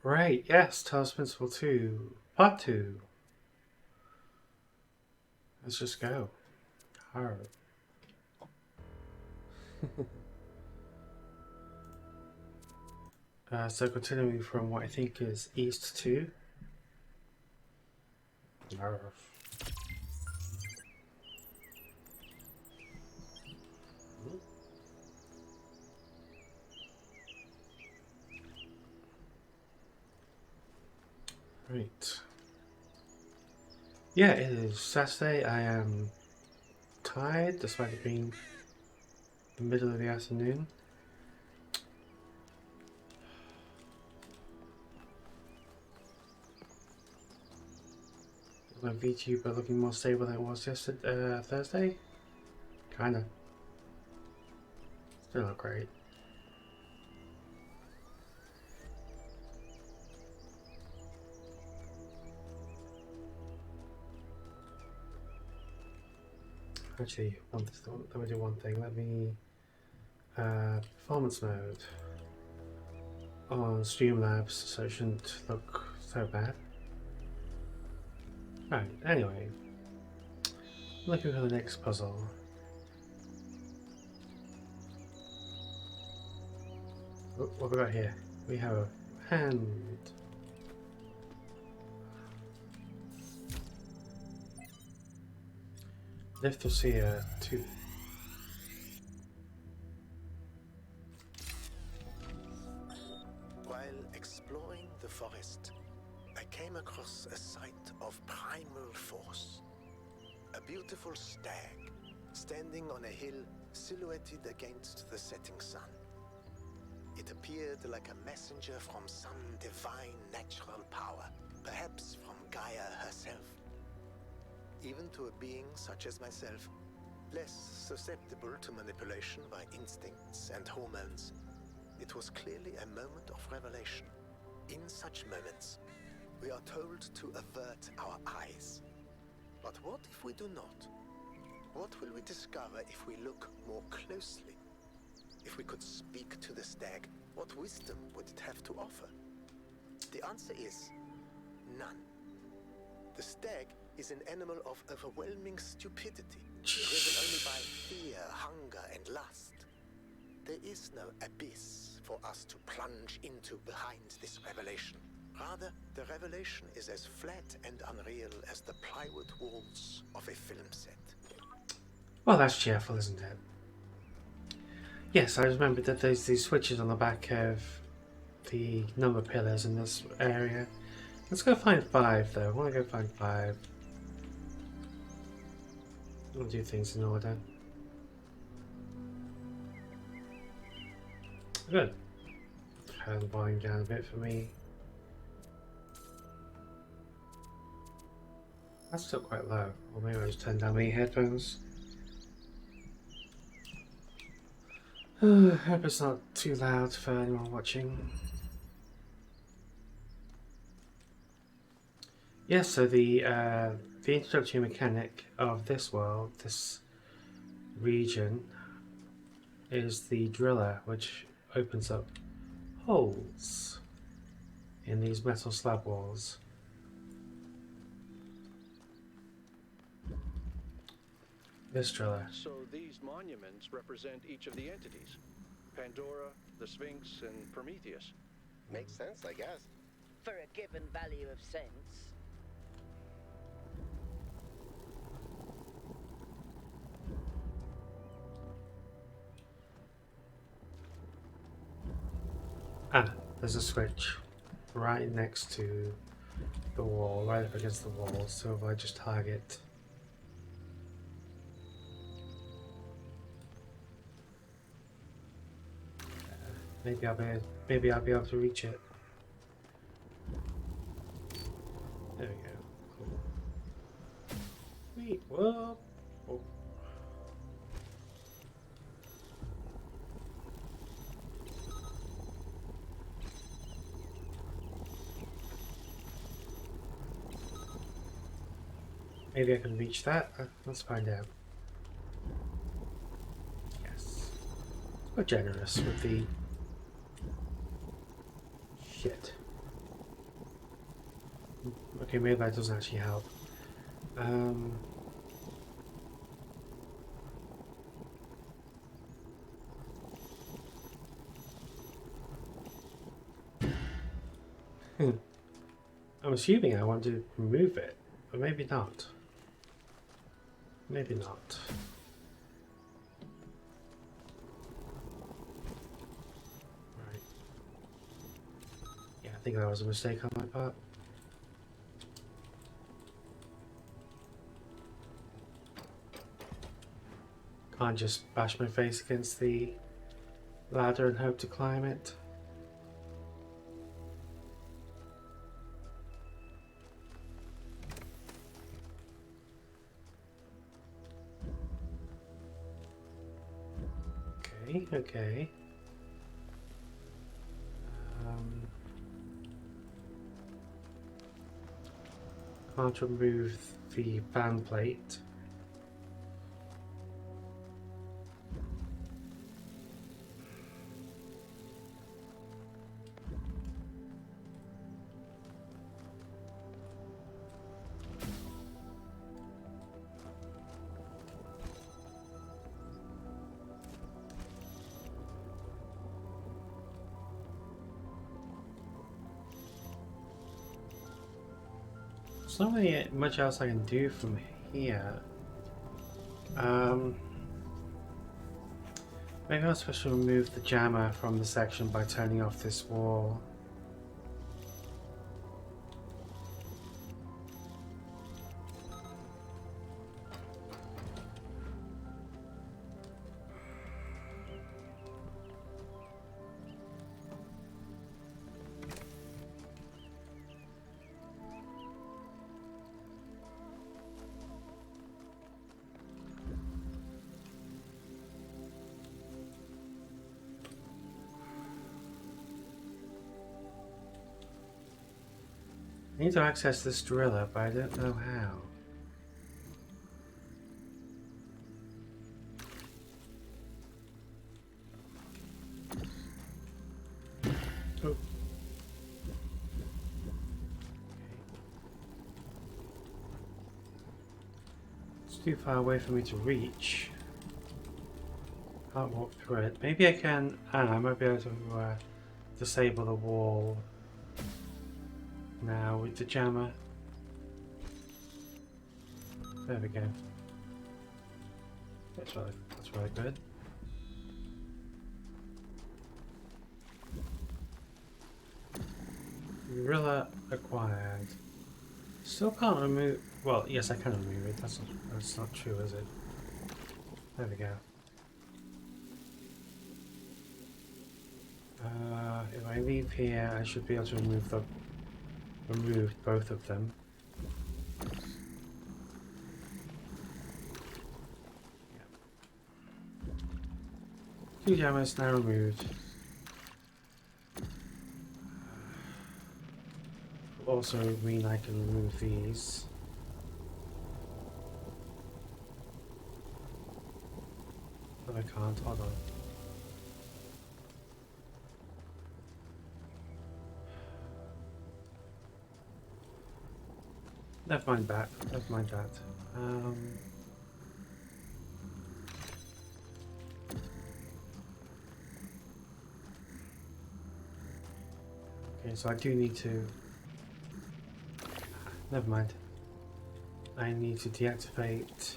Right, yes, Talos Principle II, Part 2. Let's just go. Alright. So continuing from what I think is East 2. Arf. Right. Yeah, it is Saturday. I am tired despite it being the middle of the afternoon. My VTuber looking more stable than it was yesterday, Thursday? Kinda. Still not great. Actually, let me do one thing. Let me performance mode on Streamlabs so it shouldn't look so bad. Right, anyway. Looking for the next puzzle. Oh, what we got here? We have a hand. Lithosphere 2. While exploring the forest, I came across a sight of primal force. A beautiful stag, standing on a hill silhouetted against the setting sun. It appeared like a messenger from some divine natural power, perhaps from Gaia herself. Even to a being such as myself, less susceptible to manipulation by instincts and hormones, it was clearly a moment of revelation. In such moments, we are told to avert our eyes. But what if we do not? What will we discover if we look more closely? If we could speak to the stag, what wisdom would it have to offer? The answer is none. The stag is an animal of overwhelming stupidity, driven only by fear, hunger, and lust. There is no abyss for us to plunge into behind this revelation. Rather, the revelation is as flat and unreal as the plywood walls of a film set. Well, that's cheerful, isn't it? Yes, I remembered that there's these switches on the back of the number pillars in this area. Let's go find 5 though. I want to go find 5. I'll do things in order. Good. Turn the volume down a bit for me. That's still quite low. Or maybe I'll just turn down my headphones. I hope it's not too loud for anyone watching. Yes, so the introductory mechanic of this world, this region, is the driller, which opens up holes in these metal slab walls. This driller. So these monuments represent each of the entities. Pandora, the Sphinx, and Prometheus. Makes sense, I guess. For a given value of sense. Ah, there's a switch right next to the wall, right up against the wall, so if I just target maybe I'll be able to reach it. There we go. Cool. Wait, whoa. Oh. Maybe I can reach that. Let's find out. Yes. We're generous with the shit. Okay, maybe that doesn't actually help. I'm assuming I want to remove it, but maybe not. Maybe not. Right. Yeah, I think that was a mistake on my part. Can't just bash my face against the ladder and hope to climb it. Okay, okay. Can't remove the fan plate. There's not really much else I can do from here. Maybe I'm supposed to remove the jammer from the section by turning off this wall. I need to access this driller, but I don't know how. Oh. It's too far away for me to reach. Can't walk through it. Maybe I can. I might be able to disable the wall now with the jammer. There we go. That's really good. Gorilla acquired. Still can't remove. Well, yes, I can remove it. That's not true, is it? There we go. If I leave here, I should be able to remove both of them. Two jammers now removed. Also mean I can remove these. But I can't, hold on. Never mind that, never mind that. Okay, so I do need to... Never mind. I need to deactivate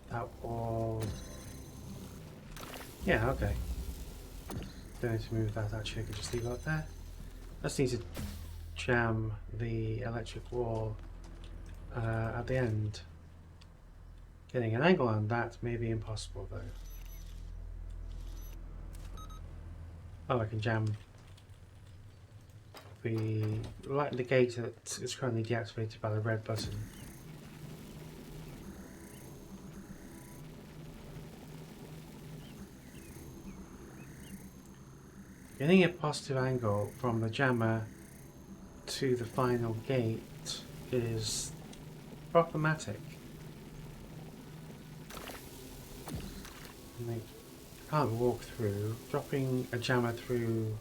that wall. Yeah, okay. Don't need to move that actually, I can just leave it up there. I just need to jam the electric wall at the end. Getting an angle on that may be impossible though. Oh, I can jam the gate that is currently deactivated by the red button. Getting a positive angle from the jammer to the final gate is problematic. I can't walk through. Dropping a jammer through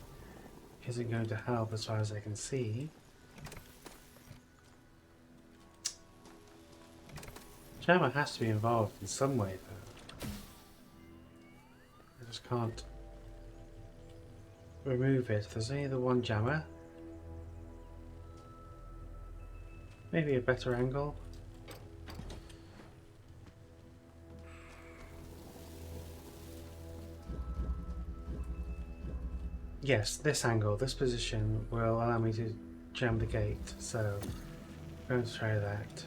isn't going to help as far as I can see. Jammer has to be involved in some way, though. I just can't remove it. There's only the one jammer. Maybe a better angle. Yes, this angle, this position will allow me to jam the gate, so I'm going to try that.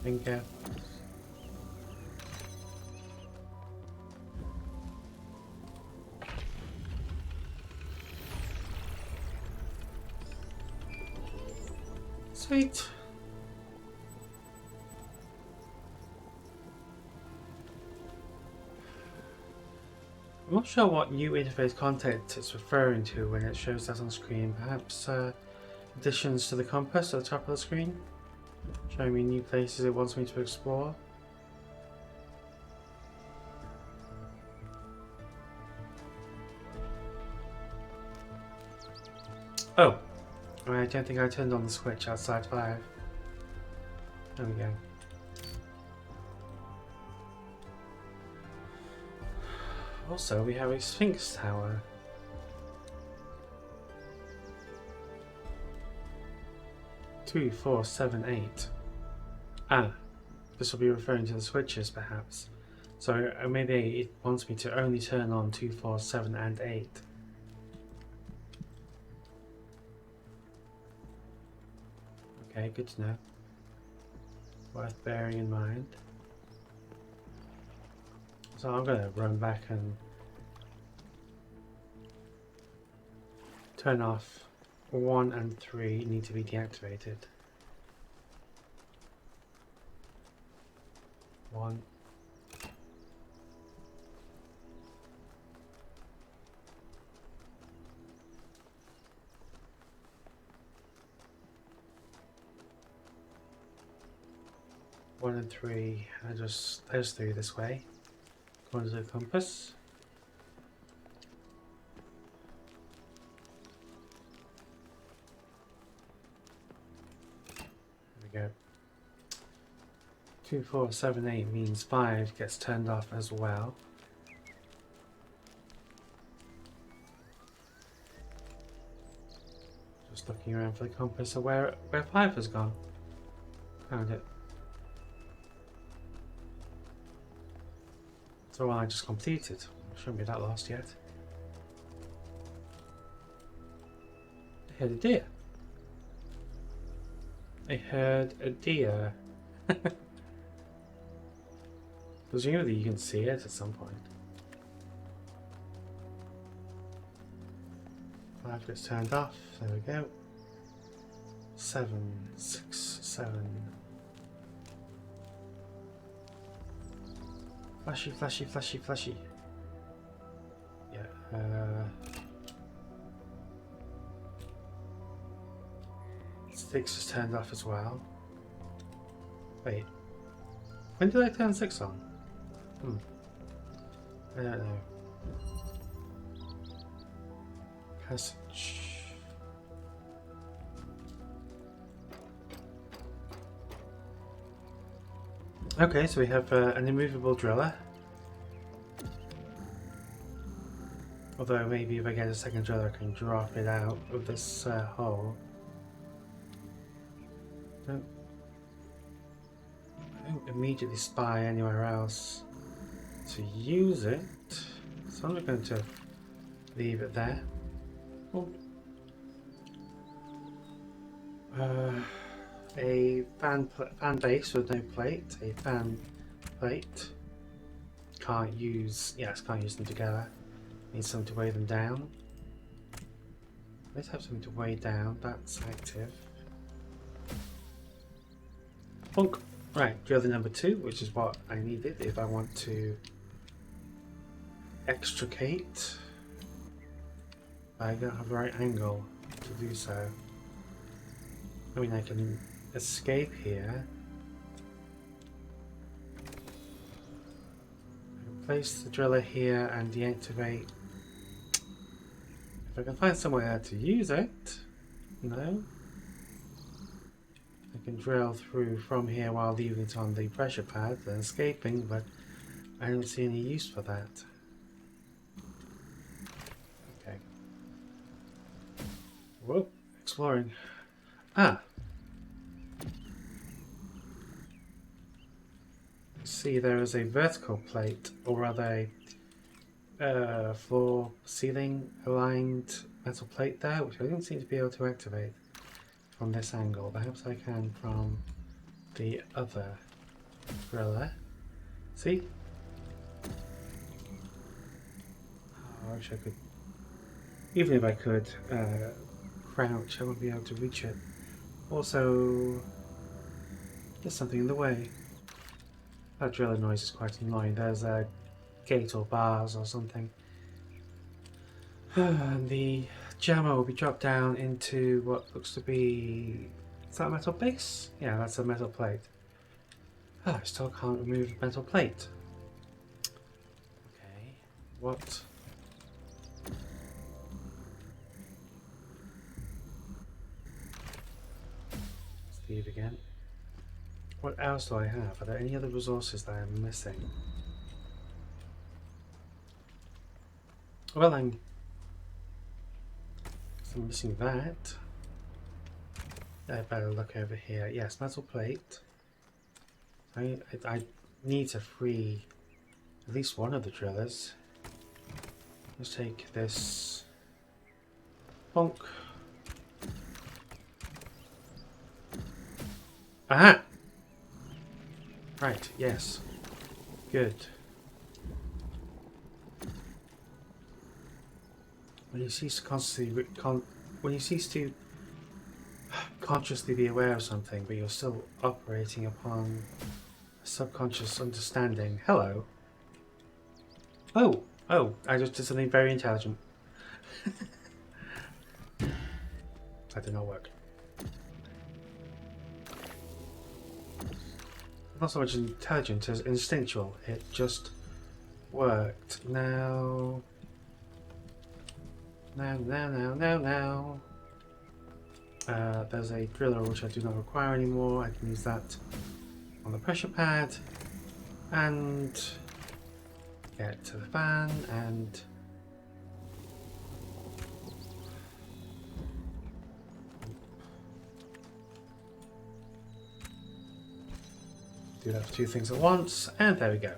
Finger. Sweet. I'm not sure what new interface content it's referring to when it shows that on screen. Perhaps additions to the compass at the top of the screen? Showing me new places it wants me to explore. Oh! I don't think I turned on the switch outside 5. There we go. Also, we have a Sphinx Tower. Two, 4, 7, 8. Ah, this will be referring to the switches, perhaps. So maybe it wants me to only turn on 2, 4, 7, and 8. Okay, good to know. Worth bearing in mind. So I'm going to run back and turn off 1 and 3 need to be deactivated. 1. One and 3, I just those through this way. According to the compass. There we go. 2, 4, 7, 8 means 5 gets turned off as well. Just looking around for the compass of where 5 has gone. Found it. So I just completed. Shouldn't be that lost yet. I heard a deer. I heard a deer. Presumably you can see it at some point. 5 gets turned off. There we go. 7, 6, 7. Flashy, flashy, flashy, flashy. Yeah. 6 is turned off as well. Wait. When did I turn 6 on? I don't know. Passage. Okay, so we have an immovable driller. Although maybe if I get a second driller I can drop it out of this hole. I don't immediately spy anywhere else to use it, so I'm not going to leave it there. Oh. A fan base with no plate, a fan plate. Can't use them together. Need something to weigh them down. Let's have something to weigh down. That's active. Bonk. Right, driller number 2, which is what I needed if I want to extricate. I don't have the right angle to do so. I mean, I can escape here. I can place the driller here and deactivate. If I can find somewhere to use it. No. I can drill through from here while leaving it on the pressure pad and escaping, but I don't see any use for that. Okay. Whoa, exploring. Ah! See, there is a vertical plate, or rather a floor ceiling aligned metal plate there, which I didn't seem to be able to activate from this angle. Perhaps I can from the other driller. See? Oh, I wish I could. Even if I could crouch, I wouldn't be able to reach it. Also, there's something in the way. That driller noise is quite annoying. There's a gate or bars or something. And the jammer will be dropped down into what looks to be... Is that a metal base? Yeah, that's a metal plate. I still can't remove the metal plate. Okay, what? Leave again. What else do I have? Are there any other resources that I'm missing? Well, I'm missing that. I better look over here. Yes, metal plate. I need to free at least one of the drillers. Let's take this. Bonk. Aha! Right, yes. Good. When you cease to consciously be aware of something, but you're still operating upon a subconscious understanding. Hello. Oh, I just did something very intelligent. That did not work. Not so much intelligent as instinctual. It just worked. Now. There's a driller which I do not require anymore. I can use that on the pressure pad and get to the fan and do that for two things at once, and there we go.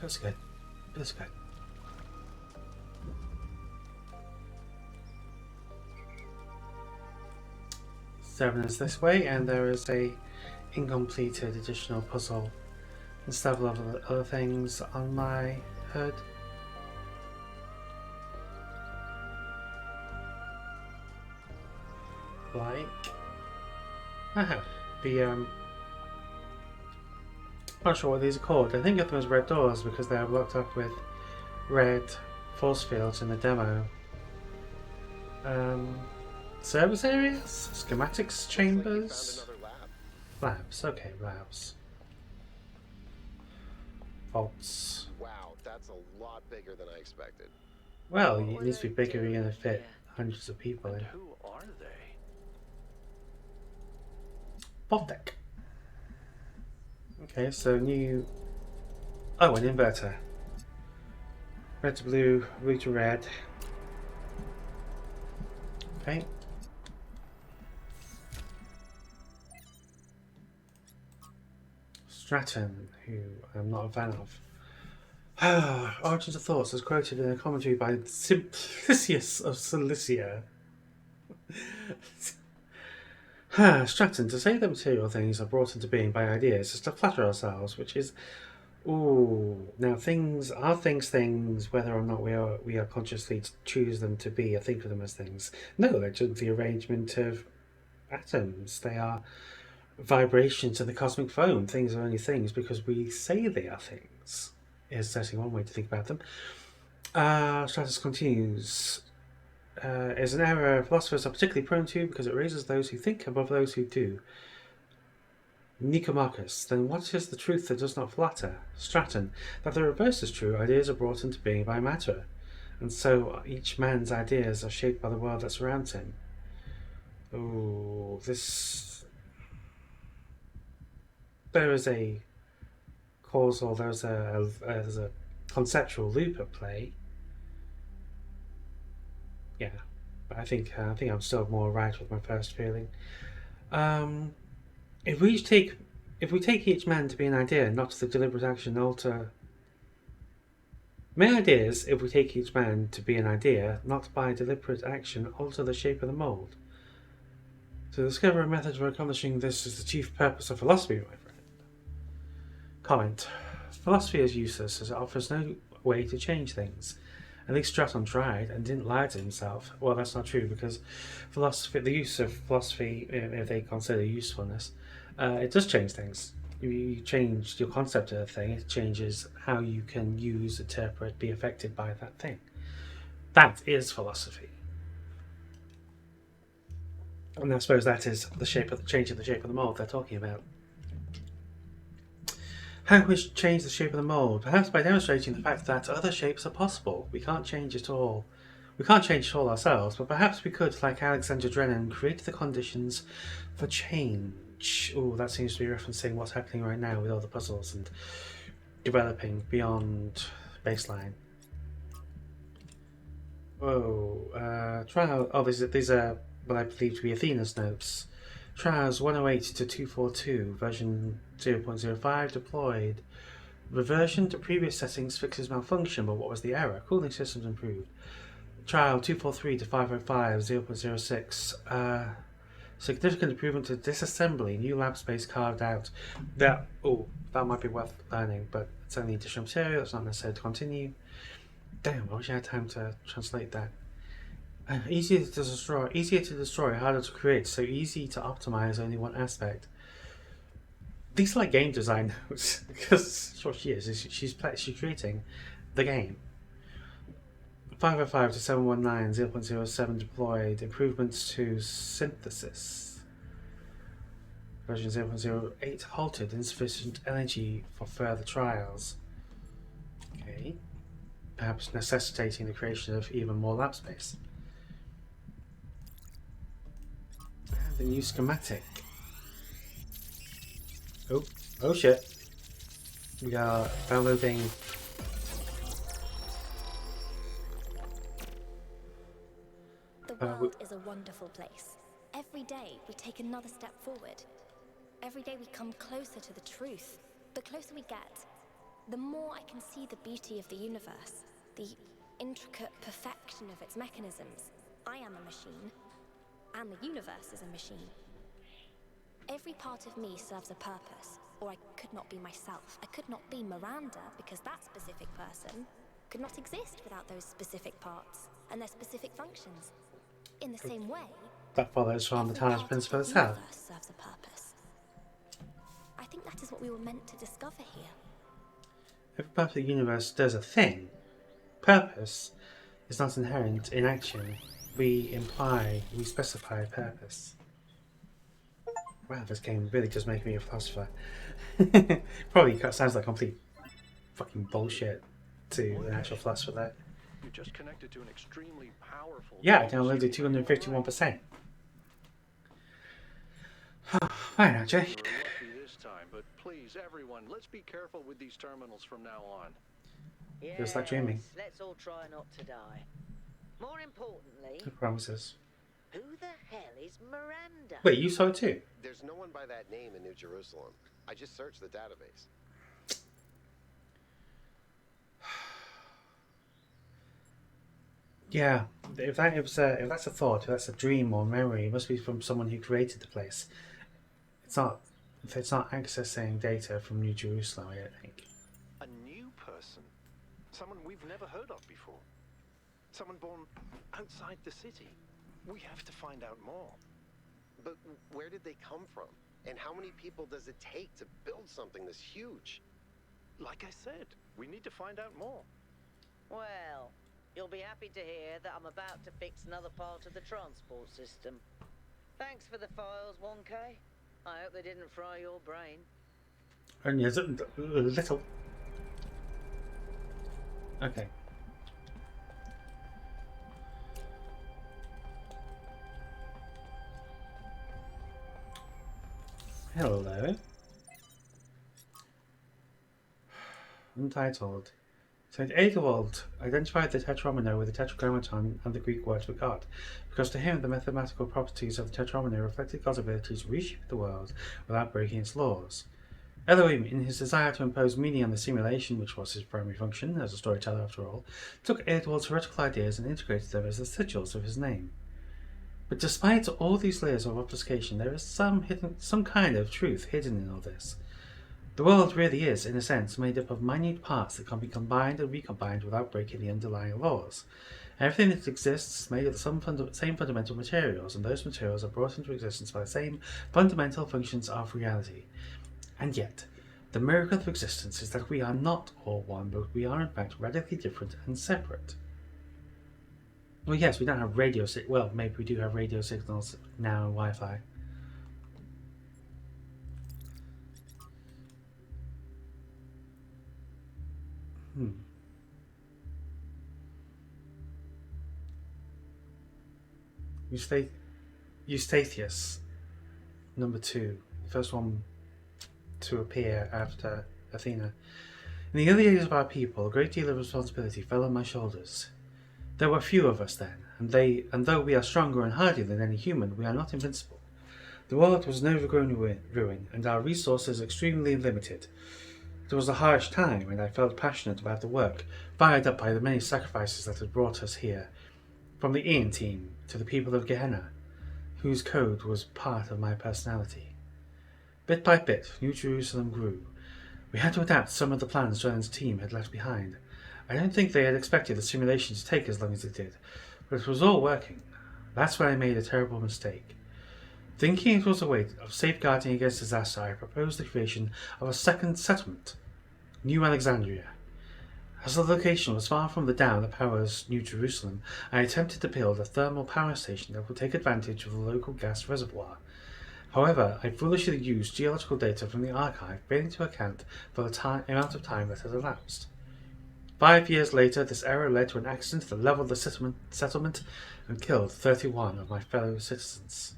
Feels good. Feels good. Seven is this way, and there is a incompleted additional puzzle and several other things on my hood. Like, the not sure what these are called. I think of them as red doors because they are blocked up with red force fields in the demo. Service areas? Schematics chambers? Like you found another lab. Labs, okay, labs. Vaults. Wow, that's a lot bigger than I expected. Well, What it were needs to they be bigger if you're doing going to fit here? hundreds of people in. And who are they? Vault deck. Okay, so new... Oh, an inverter. Red to blue, blue to red. Okay. Stratton, who I'm not a fan of. Origins of Thoughts, as quoted in a commentary by Simplicius of Cilicia. Stratton, to say that material things are brought into being by ideas is to flatter ourselves, which is... Ooh, now things are things, whether or not we are consciously choose them to be or think of them as things. No, they're just the arrangement of atoms. They are vibrations in the cosmic foam. Things are only things because we say they are things, is certainly one way to think about them. Stratus continues. Is an error philosophers are particularly prone to because it raises those who think above those who do. Nicomachus, then what is the truth that does not flatter? Straton, that the reverse is true, ideas are brought into being by matter, and so each man's ideas are shaped by the world that surrounds him. Oh, this... There is a causal, there's a conceptual loop at play. Yeah, but I think I'm still more right with my first feeling. If we take each man to be an idea, not the deliberate action alter. May ideas, if we take each man to be an idea, not by deliberate action alter the shape of the mould. To discover a method for accomplishing this is the chief purpose of philosophy, my friend. Comment. Philosophy is useless as it offers no way to change things. At least Straton tried and didn't lie to himself. Well, that's not true because philosophy, the use of philosophy, if they consider usefulness, it does change things. You change your concept of a thing, it changes how you can use, interpret, be affected by that thing. That is philosophy. And I suppose that is the change of the shape of the mold they're talking about. How can we change the shape of the mold? Perhaps by demonstrating the fact that other shapes are possible. We can't change it all. We can't change it all ourselves, but perhaps we could, like Alexander Drennan, create the conditions for change. Oh, that seems to be referencing what's happening right now with all the puzzles and developing beyond baseline. Whoa, trial. Oh, these are what I believe to be Athena's notes. Trials 108 to 242, version 0.05 deployed. Reversion to previous settings fixes malfunction, but what was the error? Cooling systems improved. Trial 243 to 505, 0.06. Significant improvement to disassembly. New lab space carved out. That might be worth learning, but it's only additional material. It's not necessary to continue. Damn, I wish I had time to translate that. Easier to destroy, harder to create. So easy to optimize only one aspect. These are like game design notes because that's what she is. She's creating the game. 505 to 719, 0.07 deployed. Improvements to synthesis. Version 0.08 halted. Insufficient energy for further trials. Okay. Perhaps necessitating the creation of even more lab space. And the new schematic. Oh shit. We are downloading. The world is a wonderful place. Every day we take another step forward. Every day we come closer to the truth. The closer we get, the more I can see the beauty of the universe, the intricate perfection of its mechanisms. I am a machine, and the universe is a machine. Every part of me serves a purpose, or I could not be myself. I could not be Miranda, because that specific person could not exist without those specific parts and their specific functions. In the same way, that follows from the Talos Principle II. The universe serves a purpose. I think that is what we were meant to discover here. Every part of the universe does a thing. Purpose is not inherent in action. We specify purpose. Wow, this game really does make me a philosopher. Probably sounds like complete fucking bullshit to an actual philosopher there. You just connected to an extremely powerful. Yeah, I downloaded 251%. Fine, actually. We're lucky this time, but please, everyone, let's be careful with these terminals from now on. Feels like dreaming. Let's all try not to die. More importantly, No promises. who the hell is Miranda? Wait, you saw it too? There's no one by that name in New Jerusalem. I just searched the database. Yeah, if that's a thought, if that's a dream or memory, it must be from someone who created the place. It's not accessing data from New Jerusalem, I don't think. A new person? Someone we've never heard of before? Someone born outside the city? We have to find out more. But where did they come from? And how many people does it take to build something this huge? Like I said, we need to find out more. Well, you'll be happy to hear that I'm about to fix another part of the transport system. Thanks for the files, 1K. I hope they didn't fry your brain. Only a little. Okay. Hello. Untitled. Saint Adewald identified the tetromino with the tetragrammaton and the Greek word for God, because to him the mathematical properties of the tetromino reflected God's ability to reshape the world without breaking its laws. Elohim, in his desire to impose meaning on the simulation, which was his primary function, as a storyteller after all, took Adewald's heretical ideas and integrated them as the sigils of his name. But despite all these layers of obfuscation, there is some kind of truth hidden in all this. The world really is, in a sense, made up of minute parts that can be combined and recombined without breaking the underlying laws. Everything that exists is made of the same fundamental materials, and those materials are brought into existence by the same fundamental functions of reality. And yet, the miracle of existence is that we are not all one, but we are in fact radically different and separate. Well, yes, we don't have radio signals. Well, maybe we do have radio signals now and Wi-Fi. Eustathius, number 2, the first one to appear after Athena. In the early days of our people, a great deal of responsibility fell on my shoulders. There were few of us then, and though we are stronger and hardier than any human, we are not invincible. The world was an overgrown ruin, and our resources extremely limited. It was a harsh time, and I felt passionate about the work, fired up by the many sacrifices that had brought us here, from the Ian team to the people of Gehenna, whose code was part of my personality. Bit by bit, New Jerusalem grew. We had to adapt some of the plans John's team had left behind. I don't think they had expected the simulation to take as long as it did, but it was all working. That's where I made a terrible mistake. Thinking it was a way of safeguarding against disaster, I proposed the creation of a second settlement, New Alexandria. As the location was far from the dam that powers New Jerusalem, I attempted to build a thermal power station that would take advantage of the local gas reservoir. However, I foolishly used geological data from the archive, failing to account for the amount of time that had elapsed. 5 years later, this error led to an accident that leveled the settlement and killed 31 of my fellow citizens.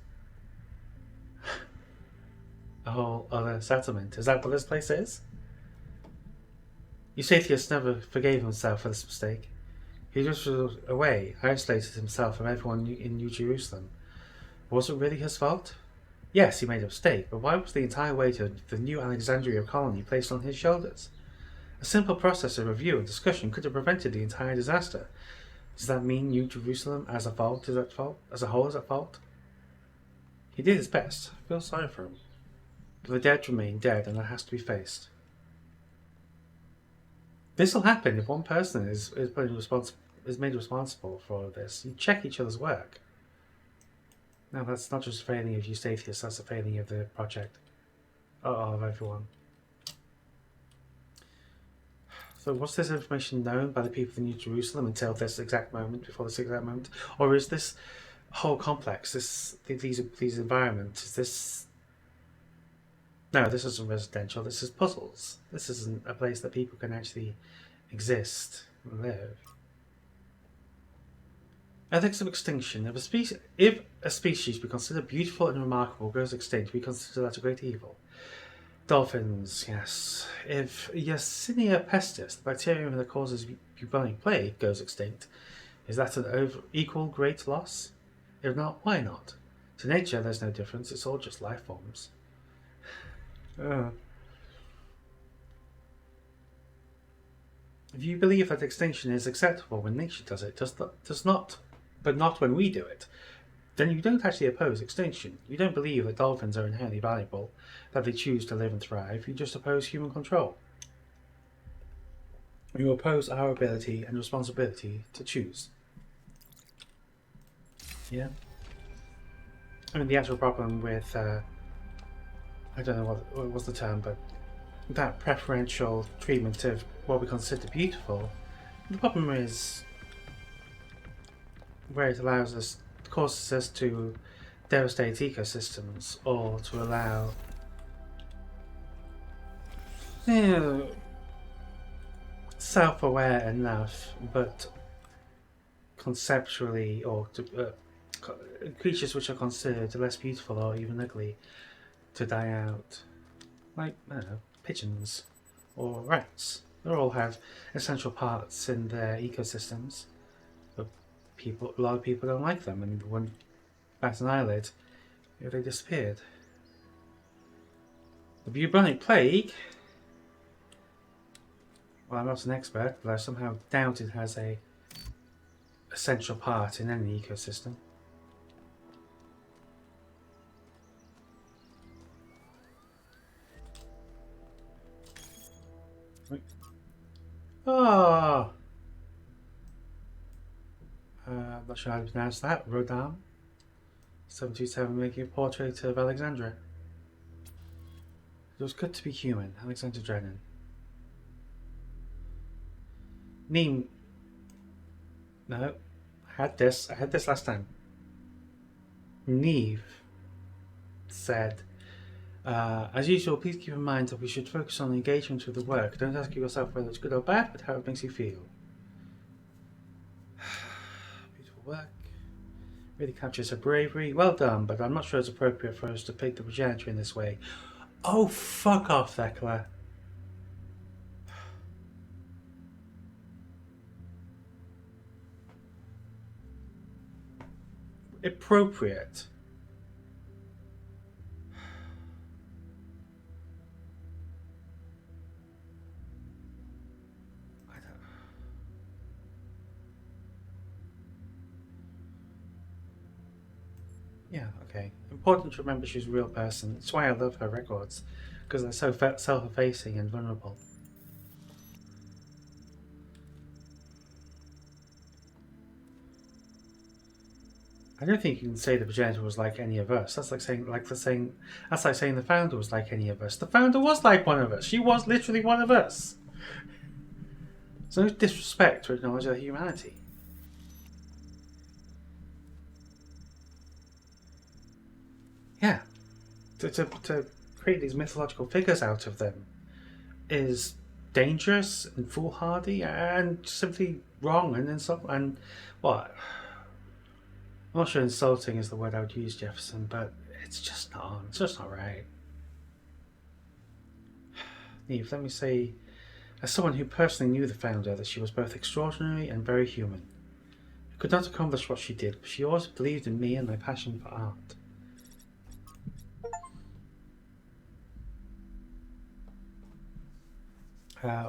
A whole other settlement. Is that what this place is? Eustathius never forgave himself for this mistake. He just was away, isolated himself from everyone in New Jerusalem. Was it really his fault? Yes, he made a mistake, but why was the entire weight of the New Alexandria colony placed on his shoulders? A simple process of review and discussion could have prevented the entire disaster. Does that mean New Jerusalem as a whole is at fault? He did his best. I feel sorry for him. But the dead remain dead, and that has to be faced. This will happen if one person is made responsible for all of this. You check each other's work. Now, that's not just a failing of Eustathius, that's a failing of the project. Of everyone. So was this information known by the people of New Jerusalem until this exact moment, before this exact moment? Or is this whole complex, these environments, is this... No, this isn't residential, this is puzzles. This isn't a place that people can actually exist and live. Ethics of extinction. If a species we consider beautiful and remarkable goes extinct, we consider that a great evil. Dolphins, yes. If Yersinia pestis, the bacterium that causes bubonic plague, goes extinct, is that an equal great loss? If not, why not? To nature, there's no difference. It's all just life forms. If you believe that extinction is acceptable when nature does it, but not when we do it, then you don't actually oppose extinction. You don't believe that dolphins are inherently valuable, that they choose to live and thrive. You just oppose human control. You oppose our ability and responsibility to choose. Yeah. I mean, the actual problem with I don't know what was the term, but that preferential treatment of what we consider beautiful. The problem is where it causes us to devastate ecosystems, or to allow, self-aware enough, but conceptually, or creatures which are considered less beautiful or even ugly to die out. Like, I don't know, pigeons or rats. They all have essential parts in their ecosystems, but a lot of people don't like them, and wouldn't bat an eyelid if they disappeared. The bubonic plague. Well, I'm not an expert, but I somehow doubt it has a essential part in any ecosystem. Oh! I'm not sure how to pronounce that. Rodin. 727 making a portrait of Alexandra. It was good to be human. Alexander Drennan. Neem. No. I had this last time. Neve said, as usual, please keep in mind that we should focus on the engagement with the work. Don't ask yourself whether it's good or bad, but how it makes you feel. Beautiful work. Really captures her bravery. Well done, but I'm not sure it's appropriate for us to pick the progenitor in this way. Oh, fuck off, Thekla. Appropriate. Yeah, okay. Important to remember she's a real person. That's why I love her records, because they're so self-effacing and vulnerable. I don't think you can say the progenitor was like any of us. That's like saying the founder was like any of us. The founder was like one of us. She was literally one of us. There's no disrespect to acknowledge her humanity. Yeah. To create these mythological figures out of them is dangerous and foolhardy and simply wrong and and what? I'm not sure insulting is the word I would use, Jefferson, but it's just not on. It's just not right. Neve, let me say, as someone who personally knew the founder, that she was both extraordinary and very human. I could not accomplish what she did, but she always believed in me and my passion for art.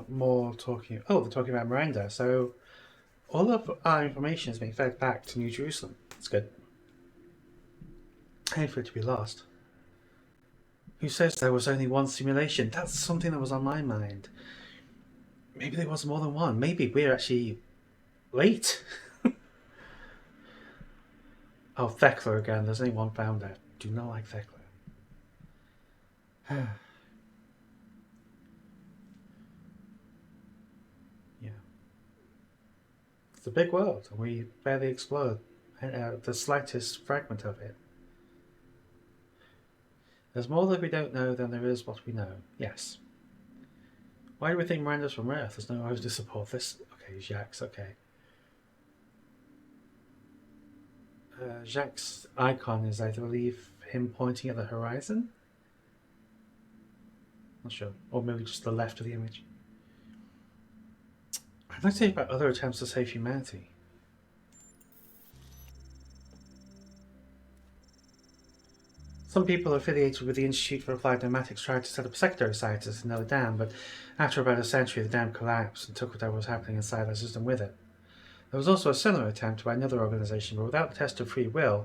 More talking. Oh, they're talking about Miranda. So all of our information is being fed back to New Jerusalem. That's good. I hate for it to be lost. Who says there was only one simulation? That's something that was on my mind. Maybe there was more than one. Maybe we're actually late. Oh, Thekla again. There's only one founder. Do not like Thekla. Yeah. It's a big world, and we barely explore the slightest fragment of it. There's more that we don't know than there is what we know. Yes. Why do we think Miranda's from Earth? There's no way to support this. Okay, Jacques, okay. Jacques' icon is, I believe, him pointing at the horizon? Not sure. Or maybe just the left of the image. I'd like to hear about other attempts to save humanity. Some people affiliated with the Institute for Applied Pneumatics tried to set up secondary sites at another dam, but after about a century the dam collapsed and took whatever was happening inside the system with it. There was also a similar attempt by another organisation, but without the test of free will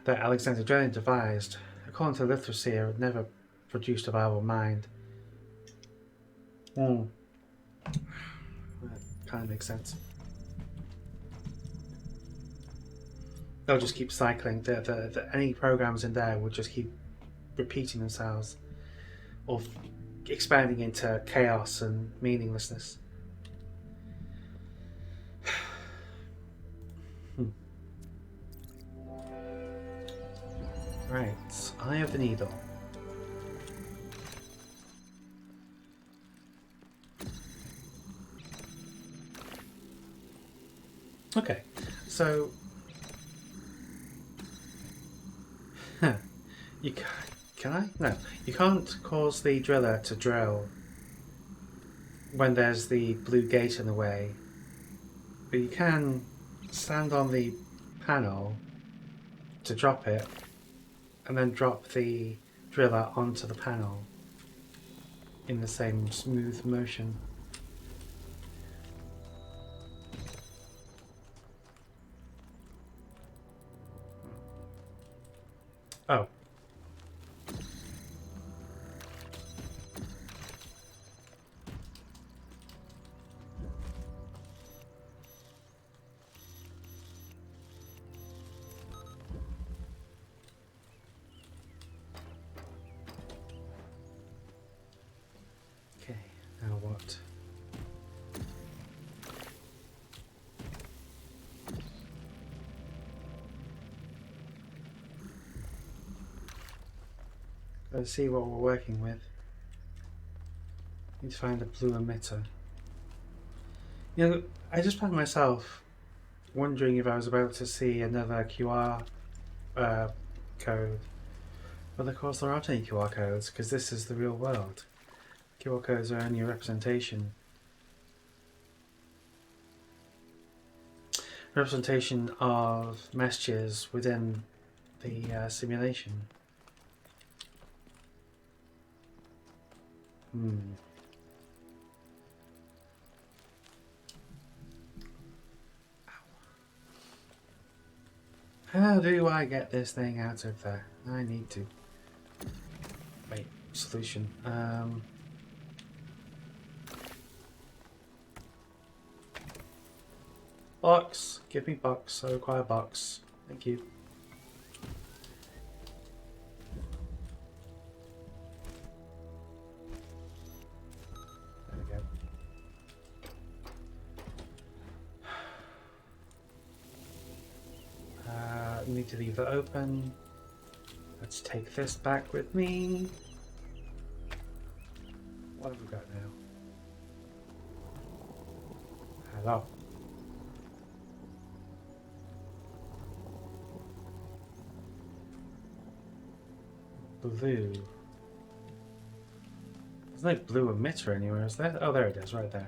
that Alexander Drennan devised. According to Lithosphere, it never produced a viable mind. That kind of makes sense. They'll just keep cycling. Any programs in there will just keep repeating themselves or expanding into chaos and meaninglessness. Right, Eye of the Needle. Okay, so you can I? No, you can't cause the driller to drill when there's the blue gate in the way, but you can stand on the panel to drop it, and then drop the driller onto the panel in the same smooth motion. Oh. Okay, now what? Let's see what we're working with. Need to find a blue emitter. You know, I just found myself wondering if I was about to see another QR code. But of course there aren't any QR codes, because this is the real world. QR codes are only a representation. Representation of messages within the simulation. How do I get this thing out of there? I need to. Wait, solution. Box! Give me box. I require box. Thank you. There we go. Need to leave it open. Let's take this back with me. What have we got now? Hello. Blue. There's no blue emitter anywhere, is there? Oh, there it is, right there.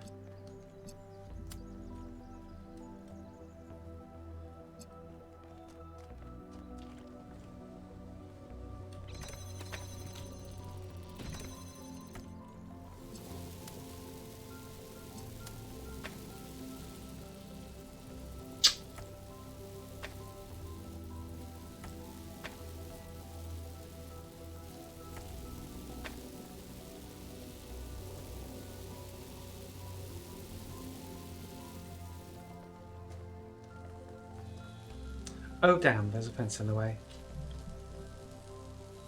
Oh damn, there's a fence in the way.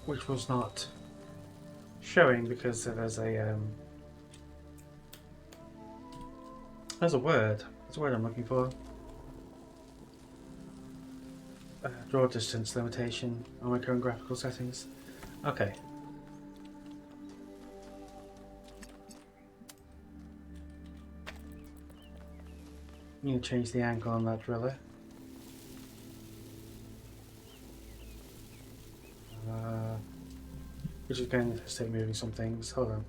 Which was not showing because there's a there's a word. There's a word I'm looking for. Draw distance limitation on my current graphical settings. Okay. I'm going to change the angle on that driller. Which is going to start moving some things. Hold on.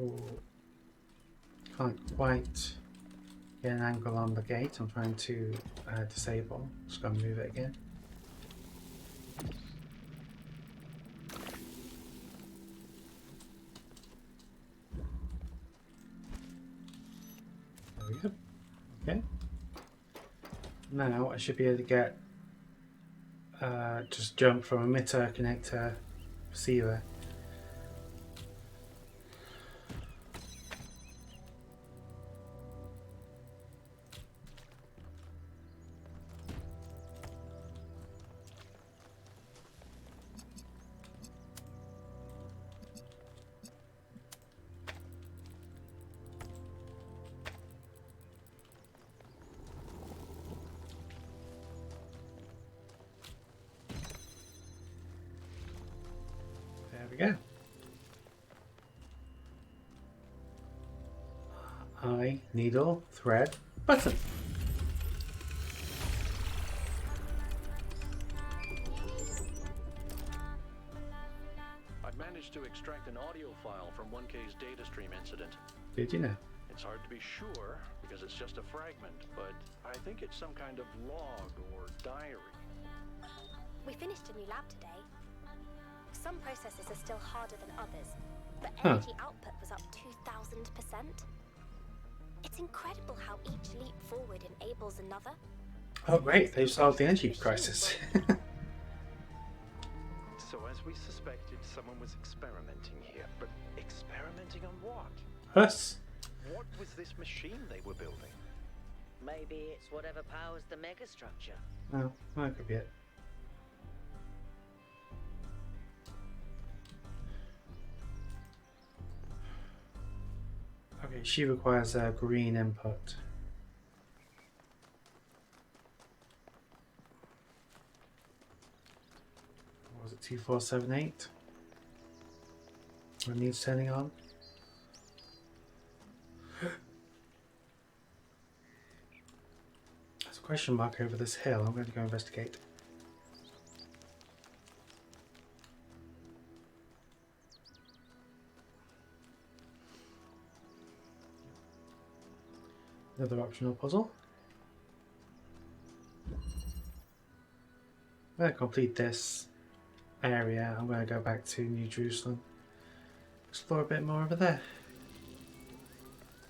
Oh, can't quite Get an angle on the gate. I'm trying to disable. Just gonna move it again. There we go. Okay. Now I should be able to get just jump from emitter, connector, receiver. There we go. Eye, needle, thread, button. I've managed to extract an audio file from 1K's data stream incident. Did you know? It's hard to be sure because it's just a fragment, but I think it's some kind of log or diary. We finished a new lab today. Some processes are still harder than others, but Huh. energy output was up 2,000%. It's incredible how each leap forward enables another. Oh great, they've solved the energy crisis. So as we suspected, someone was experimenting here. But experimenting on what? Us? What was this machine they were building? Maybe it's whatever powers the megastructure. Oh, that could be it. Okay, she requires a green input. What was it, 2478? What needs turning on? There's a question mark over this hill. I'm going to go investigate. Another optional puzzle. I'm going to complete this area. I'm going to go back to New Jerusalem. Explore a bit more over there.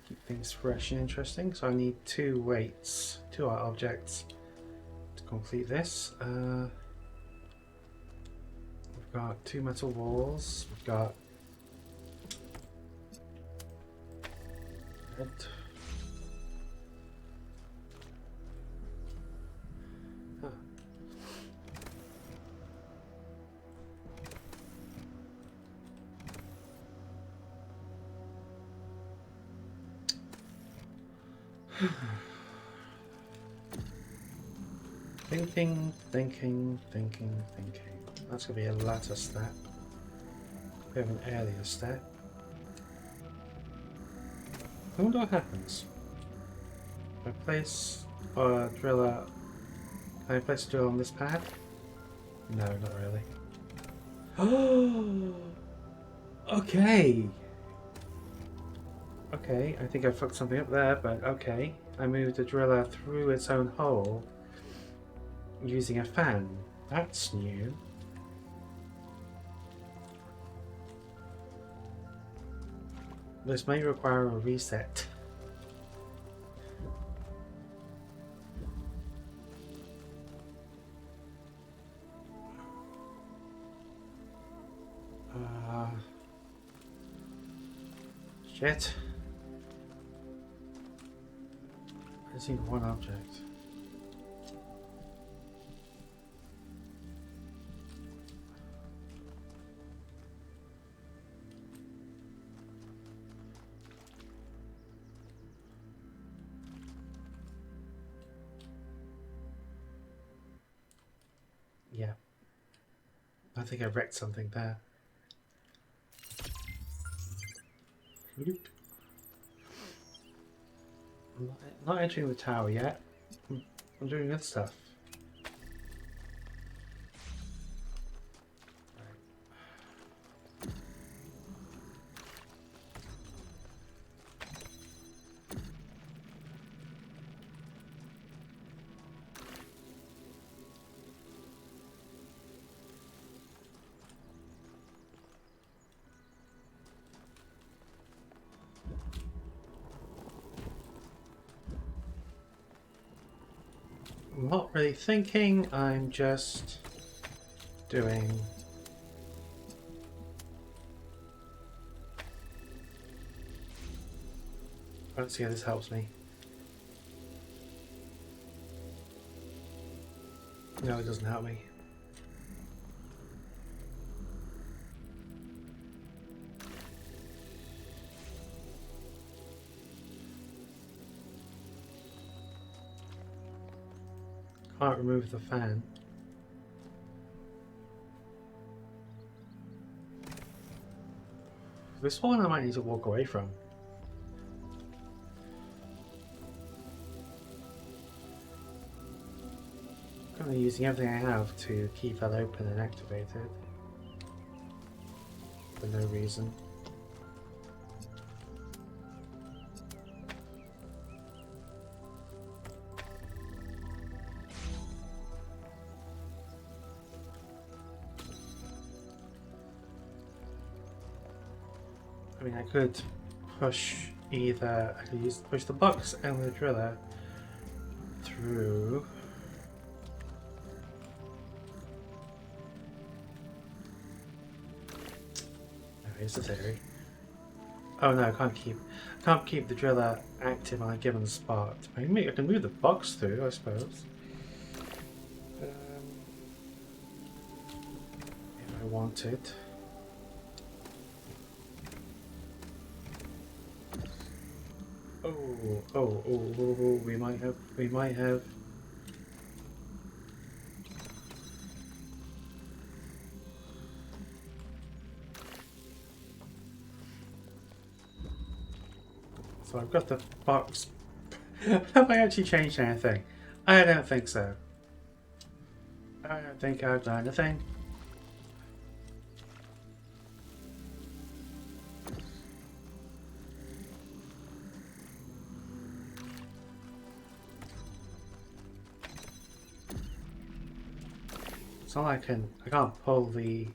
Keep things fresh and interesting. So I need 2 weights, 2 art objects to complete this. We've got 2 metal walls. We've got red. Huh. Thinking. That's going to be a latter step. We have an earlier step. I wonder what happens. I place a driller. Can I place a drill on this pad? No, not really. Oh! Okay! Okay, I think I fucked something up there, but okay. I moved the driller through its own hole using a fan. That's new. This may require a reset. Shit. I just need 1 object. Yeah. I think I wrecked something there. Bloop. I'm not entering the tower yet. I'm doing other stuff. I'm not really thinking, I'm just doing. Let's see how this helps me. No, it doesn't help me. Can't remove the fan. This one I might need to walk away from. I'm kind of using everything I have to keep that open and activated. For no reason. I mean, I could push either. I could push the box and the driller through. Here's the theory. Oh no, I can't keep the driller active on a given spot. I can move the box through, I suppose. If I wanted. Oh, we might have. So I've got the box. Have I actually changed anything? I don't think so. I don't think I've done anything. It's not like I can't pull the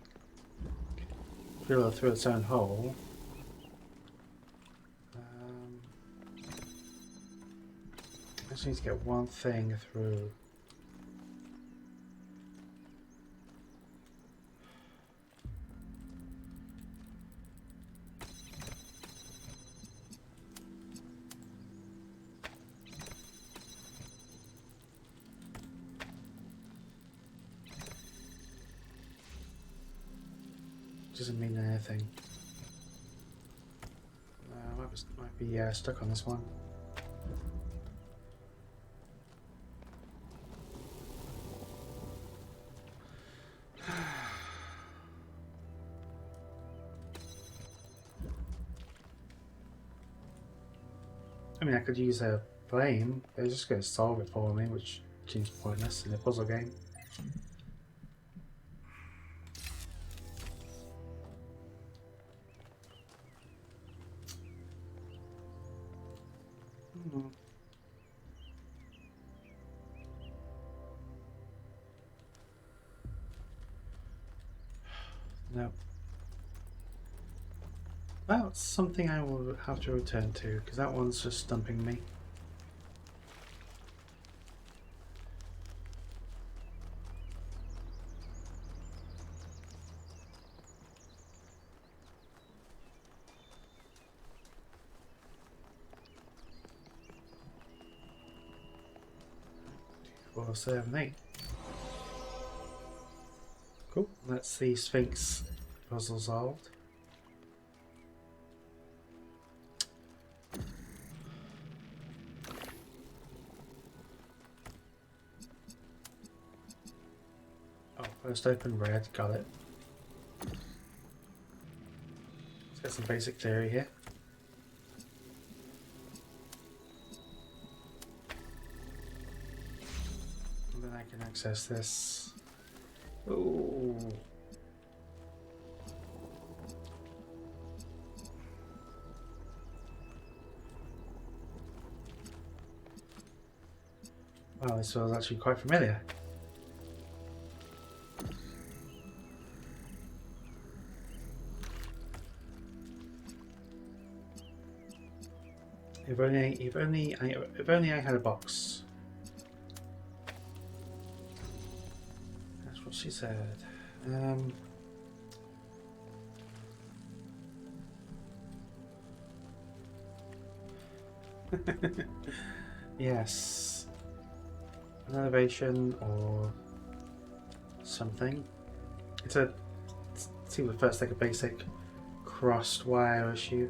driller through its own hole. I just need to get one thing through. Doesn't mean anything. Might be stuck on this one. I mean, I could use a flame. They're just going to solve it for me, which seems pointless in a puzzle game. No. That's something I will have to return to, because that one's just stumping me. Four, 7, 8. Cool. That's the Sphinx puzzle solved. Oh, first open red, got it. Let's get some basic theory here. And then I can access this. Ooh. Wow, this was actually quite familiar. If only I had a box. what she said. Yes. An elevation or something. It seems at first like a basic crossed wire issue.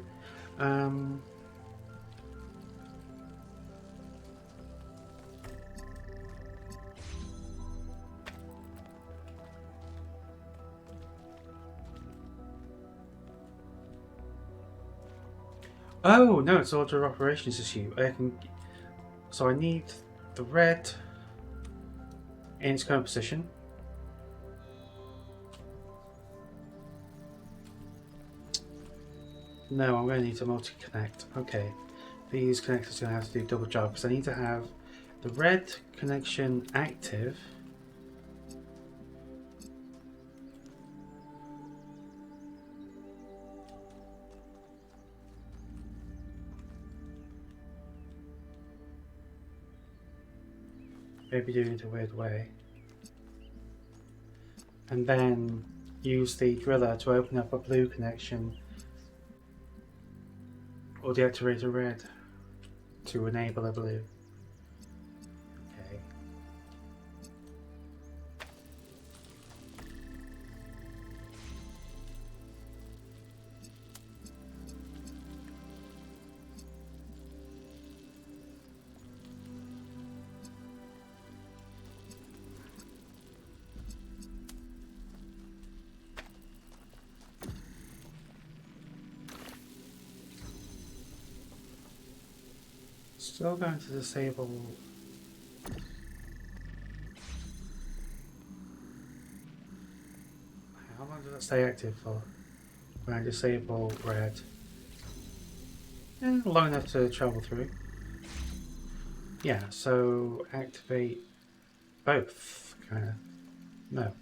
Oh no, it's order of operations issue. So I need the red in its current position. No, I'm going to need to multi-connect. Okay, these connectors are going to have to do a double job because I need to have the red connection active. Maybe doing it a weird way. And then use the driller to open up a blue connection or deactivate a red to enable a blue. Okay. Still going to disable. How long does it stay active for? When I disable red. Long enough to travel through. Yeah, so activate both, kinda. No.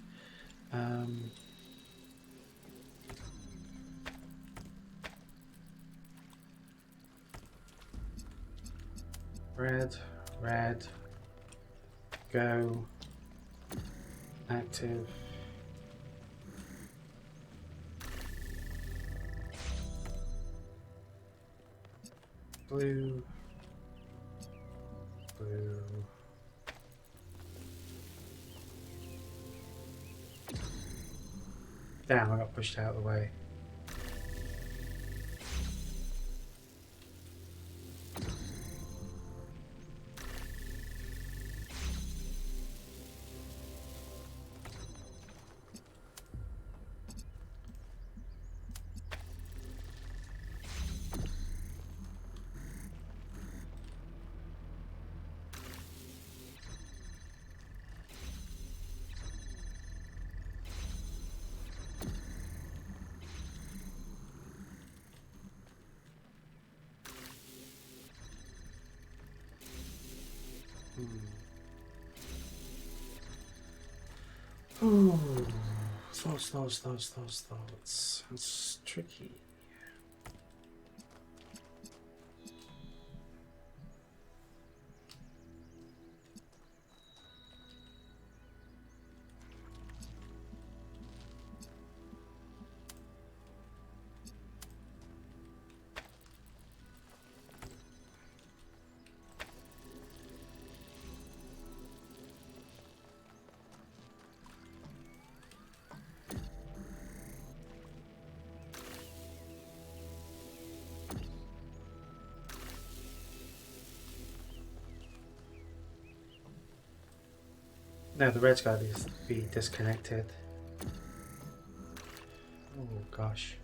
Red, red, go, active. Blue, blue. Damn, I got pushed out of the way. Ooh, thoughts. That's tricky. No, the red's got to be disconnected. Oh gosh.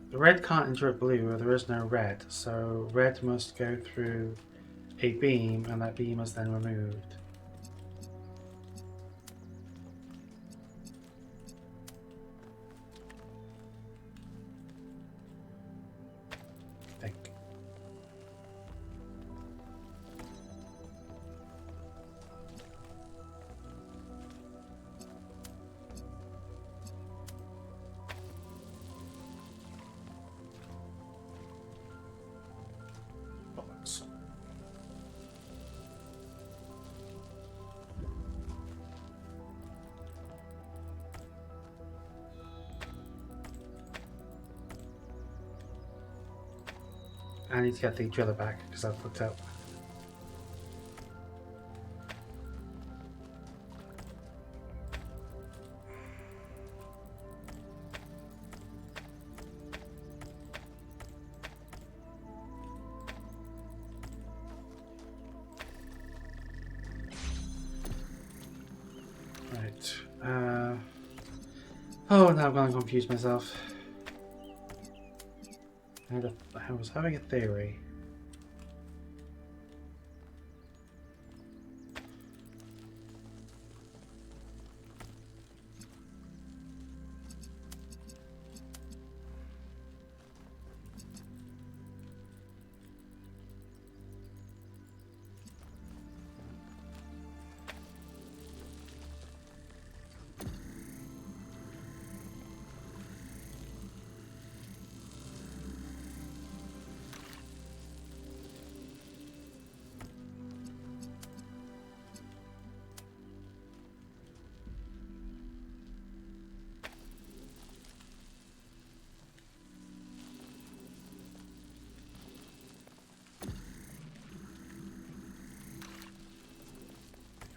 The red can't interrupt blue, or there is no red, so red must go through a beam, and that beam is then removed. I think. Bollocks. I need to get the driller back because I fucked up. Right. Oh, now I'm going to confuse myself. I was having a theory.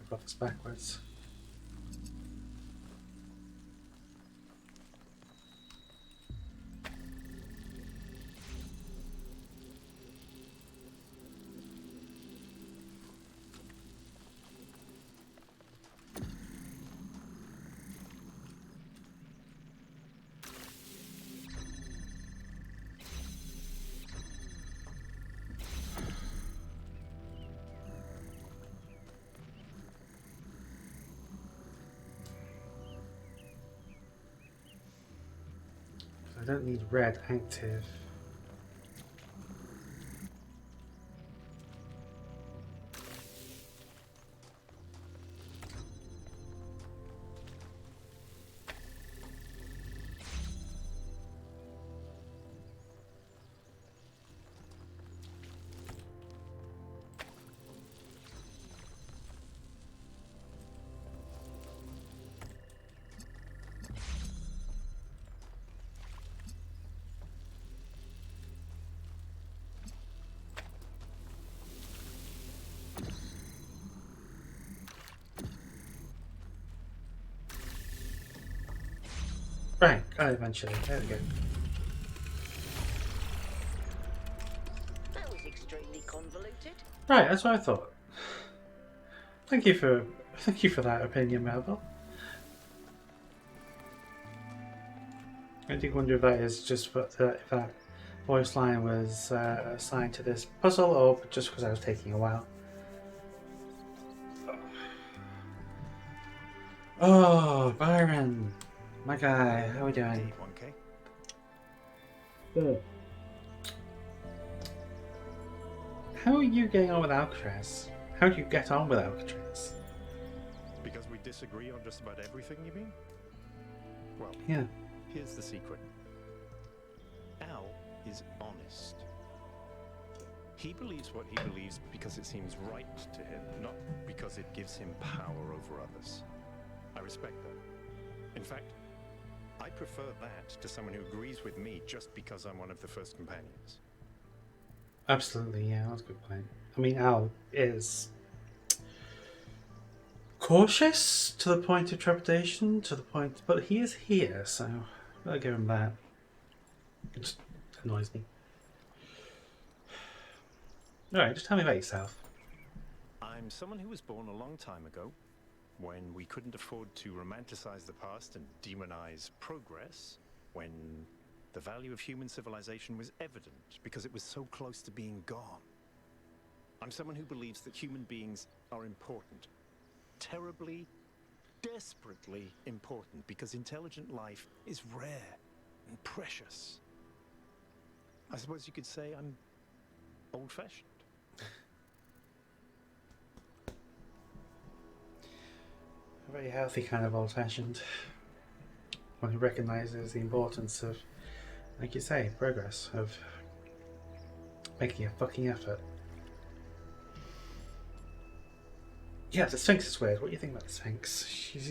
I've got this backwards. I don't need red active. Right, got it eventually. There we go. That was extremely convoluted. Right, that's what I thought. Thank you for that opinion, Melville. I do wonder if that is just what if that voice line was assigned to this puzzle, or just because I was taking a while. Oh, Byron, my guy, how are we doing? 1K. Good. How are you getting on with Alcatraz? How do you get on with Alcatraz? Because we disagree on just about everything, you mean? Well, Yeah. here's the secret. Al is honest. He believes what he believes because it seems right to him, not because it gives him power over others. I respect that. In fact, I prefer that to someone who agrees with me just because I'm one of the first companions. Absolutely, yeah, that's a good point. I mean, Al is cautious to the point of trepidation, but he is here, so I'll give him that. It just annoys me. Alright, just tell me about yourself. I'm someone who was born a long time ago, when we couldn't afford to romanticize the past and demonize progress, when the value of human civilization was evident because it was so close to being gone. I'm someone who believes that human beings are important. Terribly, desperately important, because intelligent life is rare and precious. I suppose you could say I'm old-fashioned. A very healthy kind of old-fashioned. One who recognises the importance of, like you say, progress, of making a fucking effort. Yeah, the Sphinx is weird. What do you think about the Sphinx? She's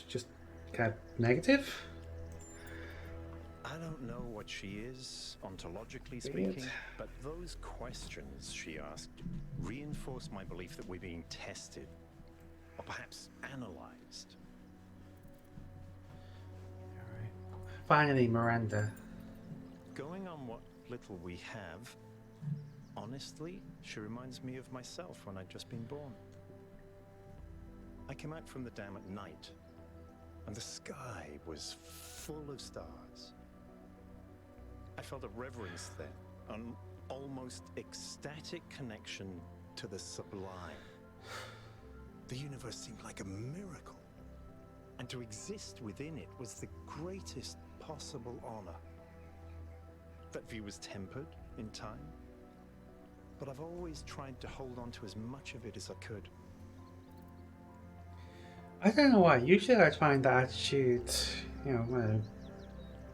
just kind of negative? I I don't know what she is, ontologically Weird. speaking, but those questions she asked reinforce my belief that we're being tested, or perhaps analyzed. Alright. Finally, Miranda. Going on what little we have, honestly, she reminds me of myself when I'd just been born. I came out from the dam at night, and the sky was full of stars. I felt a reverence then, an almost ecstatic connection to the sublime. The universe seemed like a miracle, and to exist within it was the greatest possible honor. That view was tempered in time, but I've always tried to hold on to as much of it as I could. I don't know why. Usually I find that attitude,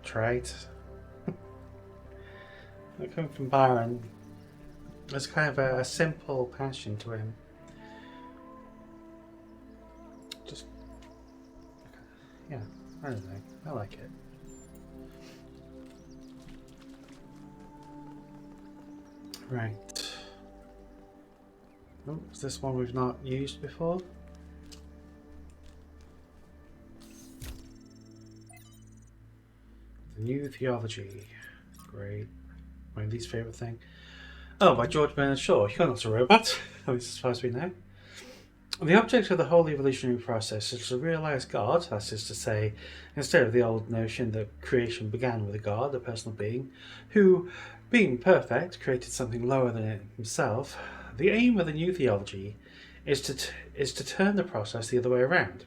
trite. Coming from Byron, there's kind of a simple passion to him. Just, yeah, I don't know. I like it. Right. Oh, is this one we've not used before? The New Theology. Great. My least favourite thing. Oh, by George Bernard Shaw. You're not a robot, at least as far as we know. The object of the whole evolutionary process is to realise God, that is to say, instead of the old notion that creation began with a God, a personal being, who, being perfect, created something lower than himself, the aim of the new theology is to turn the process the other way around.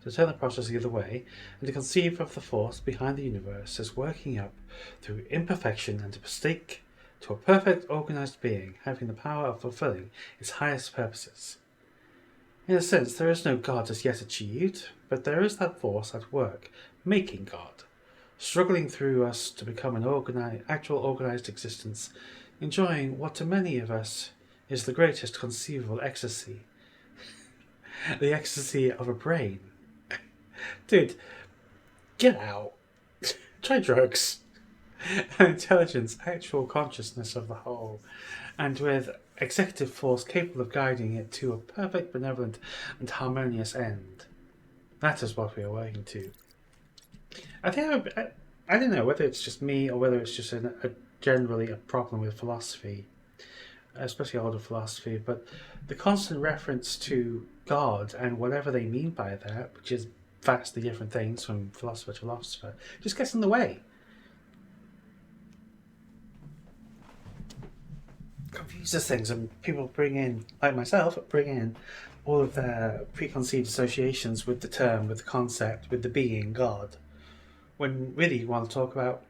To turn the process the other way, and to conceive of the force behind the universe as working up through imperfection and to stake to a perfect organised being having the power of fulfilling its highest purposes. In a sense, there is no God as yet achieved, but there is that force at work, making God, struggling through us to become an actual organised existence, enjoying what to many of us is the greatest conceivable ecstasy. The ecstasy of a brain. Dude, get out. Try drugs. Intelligence, actual consciousness of the whole, and with executive force capable of guiding it to a perfect, benevolent, and harmonious end. That is what we are working to. I think I don't know whether it's just me or whether it's just generally a problem with philosophy, especially older philosophy, but the constant reference to God and whatever they mean by that, which is vastly different things from philosopher to philosopher, just gets in the way. Confuses things, and people bring in, like myself, all of their preconceived associations with the term, with the concept, with the being God, when really you want to talk about,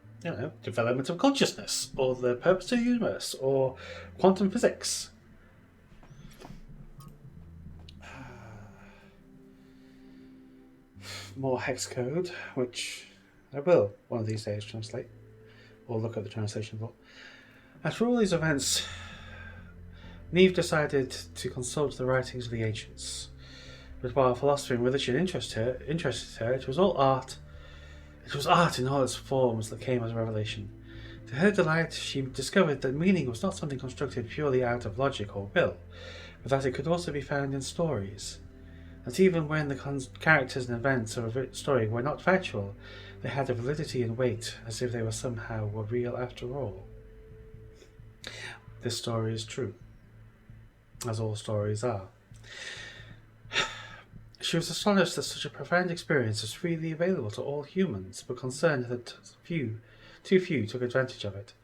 development of consciousness, or the purpose of the universe, or quantum physics. More hex code, which I will one of these days translate, or look at the translation for. After all these events, Neve decided to consult the writings of the ancients. But while philosophy and religion interested her, it was all art. It was art in all its forms that came as a revelation. To her delight, she discovered that meaning was not something constructed purely out of logic or will, but that it could also be found in stories. That even when the characters and events of a story were not factual, they had a validity and weight, as if they were somehow real after all. This story is true, as all stories are. She was astonished that such a profound experience was freely available to all humans, but concerned that too few took advantage of it.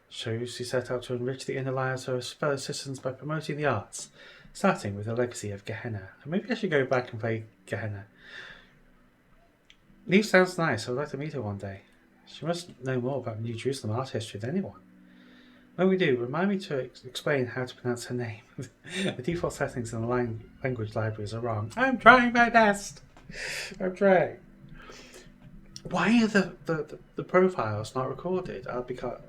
So she set out to enrich the inner lives of her fellow citizens by promoting the arts, starting with the legacy of Gehenna. And maybe I should go back and play Gehenna. Neve sounds nice. I would like to meet her one day. She must know more about New Jerusalem art history than anyone. When we do, remind me to explain how to pronounce her name. The default settings in the language libraries are wrong. I'm trying my best. I'm trying. Why are the profiles not recorded? Because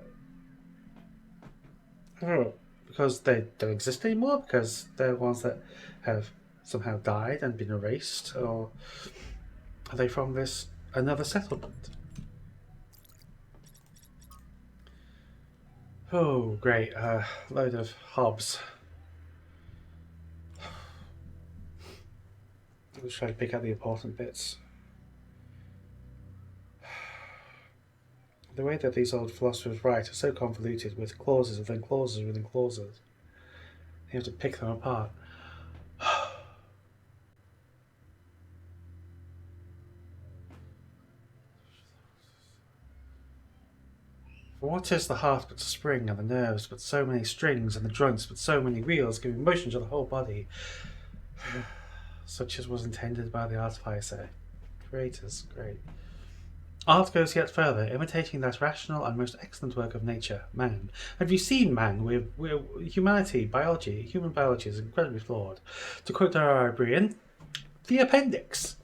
I don't know. Because they don't exist anymore? Because they're ones that have somehow died and been erased? Or are they from another settlement? Oh, great. Load of hobs. Let's try to pick out the important bits. The way that these old philosophers write are so convoluted, with clauses within clauses within clauses. You have to pick them apart. For what is the heart but a spring, and the nerves but so many strings, and the joints but so many wheels, giving motion to the whole body, such as was intended by the artificer. Creators, great. Art goes yet further, imitating that rational and most excellent work of nature, man. Have you seen man? Humanity, biology, human biology is incredibly flawed. To quote Dara O'Brien, the appendix.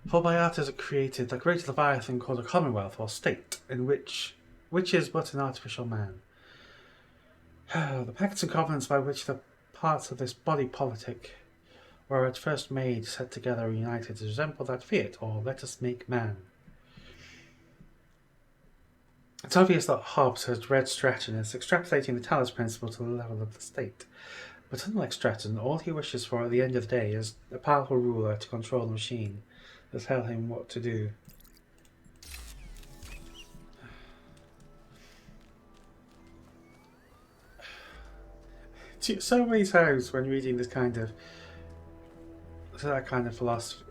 For by art is it created that great leviathan called a commonwealth or state, in which is but an artificial man. The pacts and covenants by which the parts of this body politic were at first made, set together, and united, resemble that fiat, or let us make man. It's obvious that Hobbes has read Stratton and is extrapolating the Talos Principle to the level of the state. But unlike Stratton, all he wishes for at the end of the day is a powerful ruler to control the machine, to tell him what to do. So many times when reading that kind of philosophy,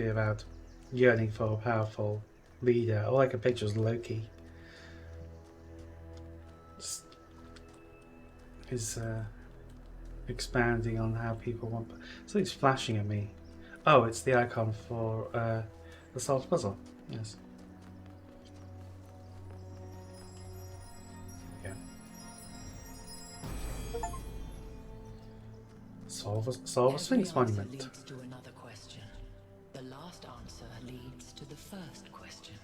about yearning for a powerful leader, all I can picture is Loki. Is expanding on how people want. Something's flashing at me. Oh, it's the icon for the solved puzzle. Yes. Yeah. Solve a Sphinx monument. Leads to another question. The last answer leads to the first question.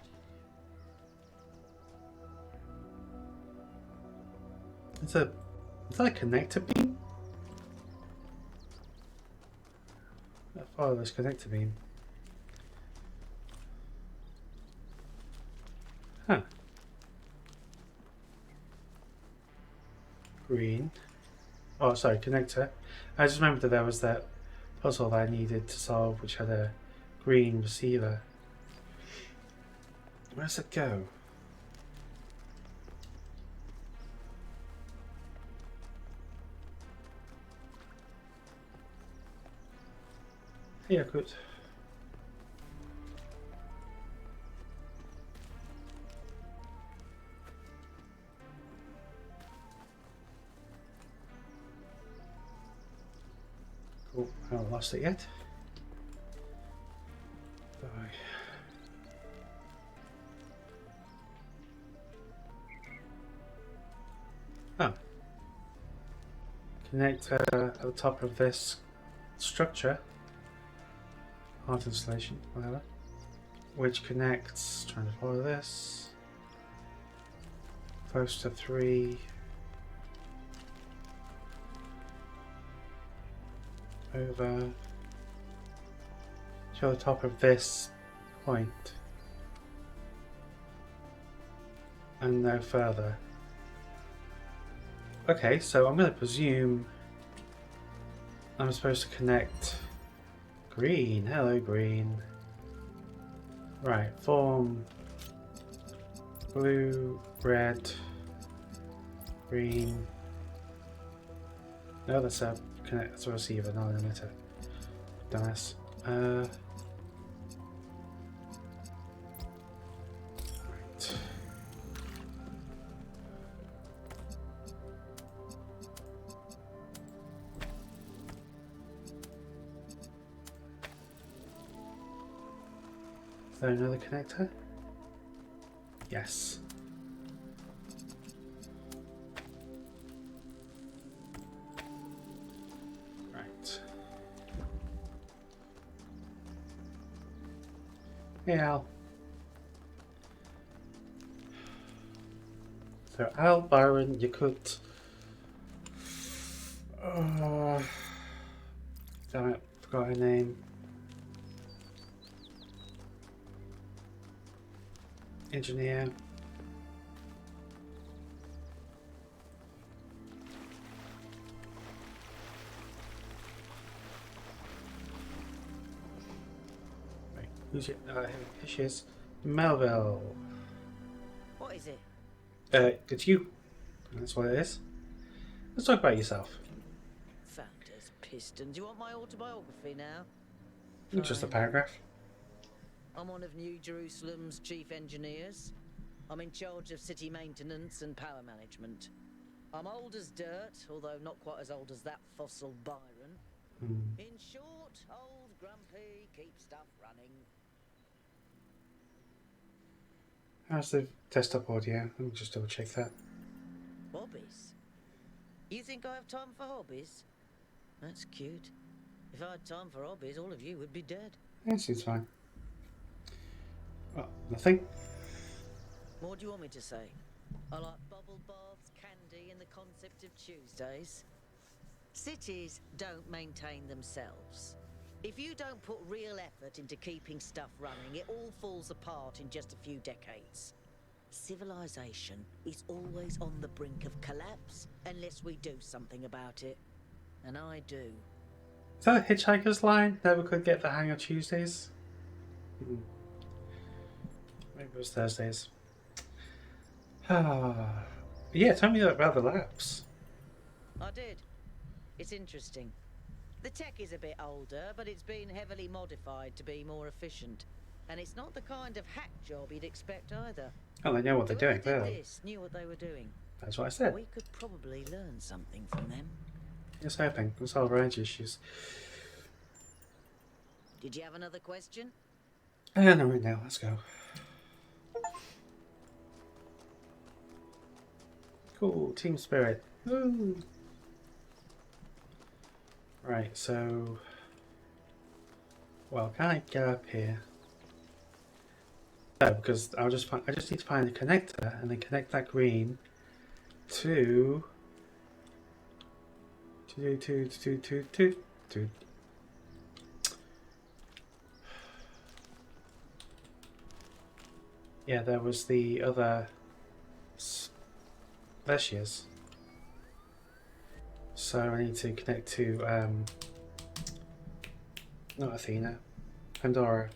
Is that a connector beam? Follow this connector beam. Huh. Green. Oh, sorry, connector. I just remembered that there was that puzzle that I needed to solve, which had a green receiver. Where does it go? Yeah, good. Cool, I haven't lost it yet. Bye. Oh. Connect at the top of this structure. Art installation, whatever. Which connects, trying to follow this. Close to 3. Over to the top of this point. And no further. Okay, so I'm going to presume I'm supposed to connect green. Hello, green. Right, form blue, red, green. No, that's a receiver, not an emitter. Dumbass. Right. Is there another connector? Yes. Right. Hey, Al. So, Al, Byron, Yakut. Damn it, forgot her name. Engineer. Who's it? Here she is. Melville. What is it? It's you. That's what it is. Let's talk about yourself. Founders Pistons. You want my autobiography now? Just a Fine. paragraph. I'm one of New Jerusalem's chief engineers. I'm in charge of city maintenance and power management. I'm old as dirt, although not quite as old as that fossil Byron. In short, old, grumpy, keep stuff running. How's the desktop audio? Let me just double check that. Hobbies? You think I have time for hobbies? That's cute. If I had time for hobbies, all of you would be dead. Yeah, seems fine. Oh, nothing? What do you want me to say? I like bubble baths, candy, and the concept of Tuesdays. Cities don't maintain themselves. If you don't put real effort into keeping stuff running, it all falls apart in just a few decades. Civilization is always on the brink of collapse unless we do something about it. And I do. Is that a Hitchhiker's line? Never could get the hang of Tuesdays? Maybe it was Thursdays. Yeah, tell me about the labs. I did. It's interesting. The tech is a bit older, but it's been heavily modified to be more efficient. And it's not the kind of hack job you'd expect either. Oh, they know what they're doing, Whoever clearly. did this knew what they were doing. That's what I said. We could probably learn something from them. Just hoping. It's all range issues. Did you have another question? No, right now. Let's go. Cool. Team spirit. Woo. Right, so... Well, can I get up here? No, because I just need to find a connector and then connect that green to yeah, there was the other. There she is. So I need to connect to not Athena, Pandora.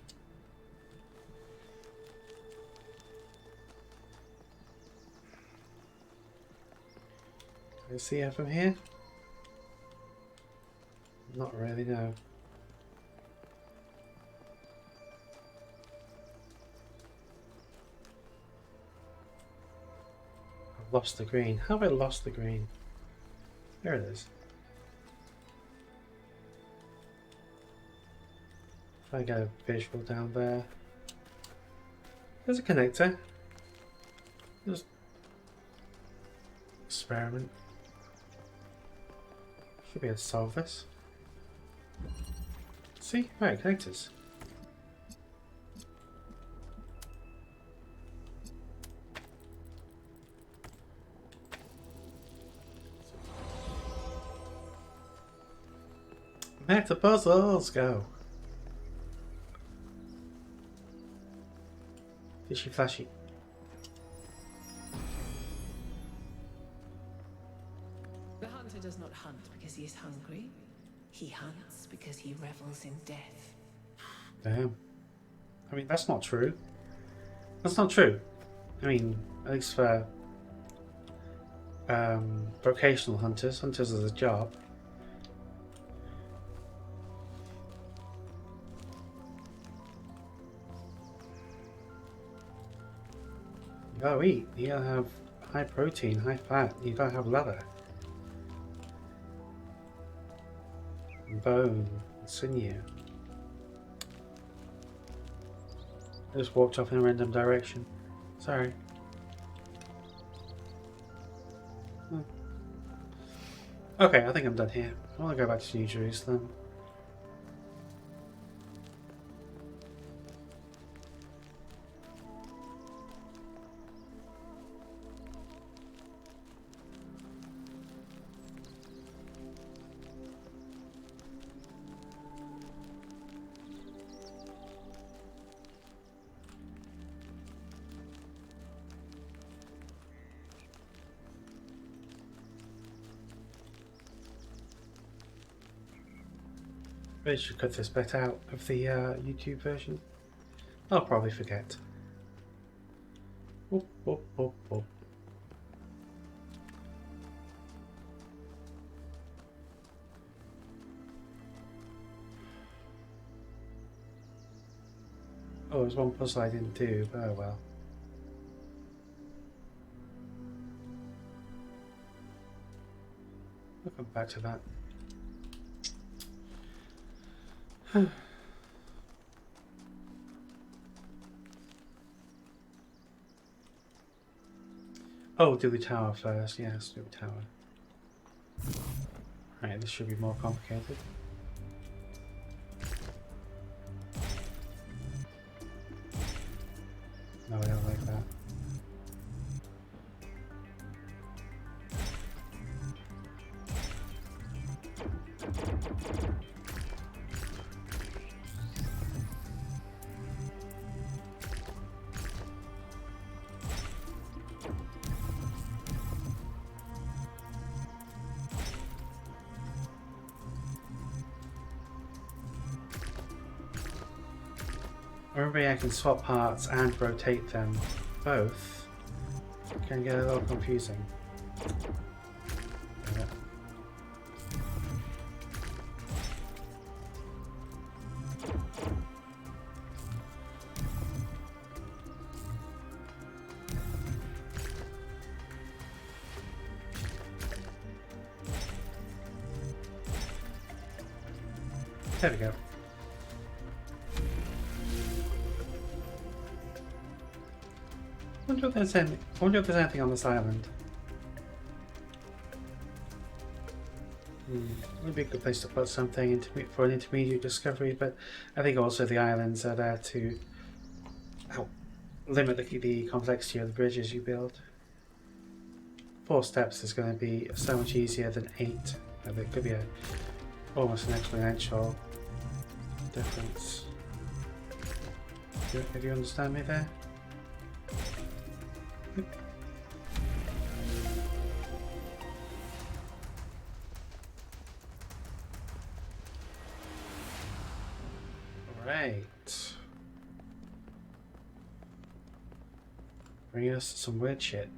Can I see her from here? Not really, no. I've lost the green. How have I lost the green? There it is. If I get a visual down there. There's a connector. Just experiment. Should be able to solve this. See? Right, connectors. Back to puzzles, go. Fishy flashy. The hunter does not hunt because he is hungry. He hunts because he revels in death. Damn. I mean, that's not true. That's not true. I mean, at least for vocational hunters, hunters as a job. You gotta eat. You gotta have high protein, high fat. You gotta have leather, and bone, and sinew. I just walked off in a random direction. Sorry. Okay, I think I'm done here. I want to go back to New Jerusalem. Maybe I should cut this bit out of the YouTube version. I'll probably forget. Whoop, whoop, whoop, whoop. Oh, there's one puzzle I didn't do. Oh well. We'll come back to that. Oh, do the tower first. Yes, do the tower. Right, this should be more complicated. No, I don't like that. Remember, I can swap parts and rotate them both. Can get a little confusing. Yeah. There we go. I wonder if there's anything on this island. Would be a good place to put something for an intermediate discovery, but I think also the islands are there to help limit the complexity of the bridges you build. 4 steps is going to be so much easier than 8. It could be almost an exponential difference. If you understand me there? Right. Bring us some weird shit.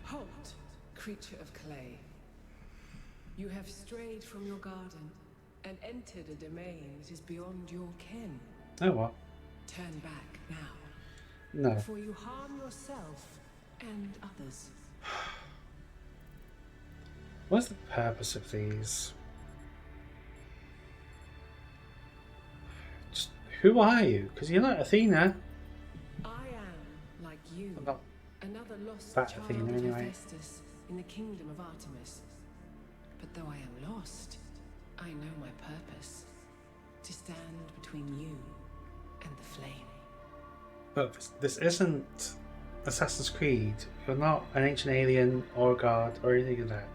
Halt, creature of clay. You have strayed from your garden and entered a domain that is beyond your ken. Oh what? Turn back now. No. Before you harm yourself and others. What's the purpose of these? Just, who are you? Because you're not Athena. I am, like you, I'm not another lost that child Athena of anyway. Hephaestus in the kingdom of Artemis. But though I am lost, I know my purpose. To stand between you and the flame. But this isn't Assassin's Creed. You're not an ancient alien or a god or anything like that.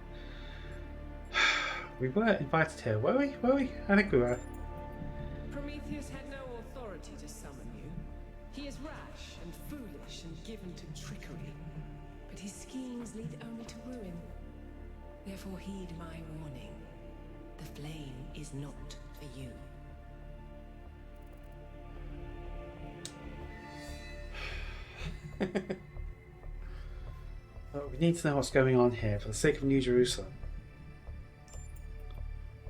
We were invited here, were we? Were we? I think we were. Prometheus had no authority to summon you. He is rash and foolish and given to trickery. But his schemes lead only to ruin. Therefore heed my warning. The flame is not for you. Well, we need to know what's going on here for the sake of New Jerusalem.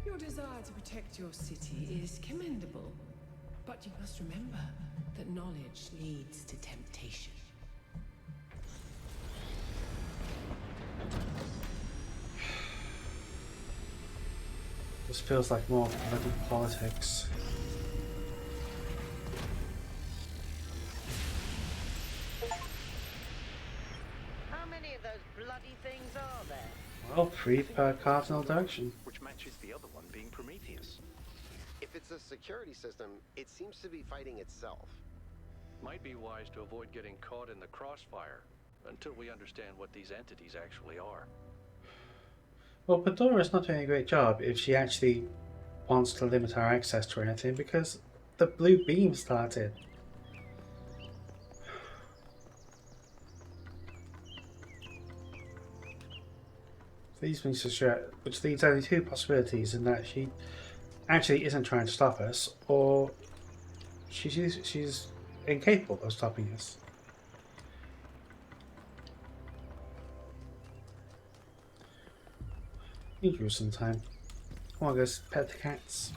Your desire to protect your city is commendable. But you must remember that knowledge leads to temptation. This feels like more bloody politics. How many of those bloody things are there? Well, 3 per cardinal direction. Which matches the other one being Prometheus. If it's a security system, it seems to be fighting itself. Might be wise to avoid getting caught in the crossfire until we understand what these entities actually are. Well, Padora's not doing a great job if she actually wants to limit our access to anything because the blue beam started. Leads me to straight, which leads only two possibilities, in that she actually isn't trying to stop us, or she's incapable of stopping us. Interesting time. Come on, guys, pet the cats.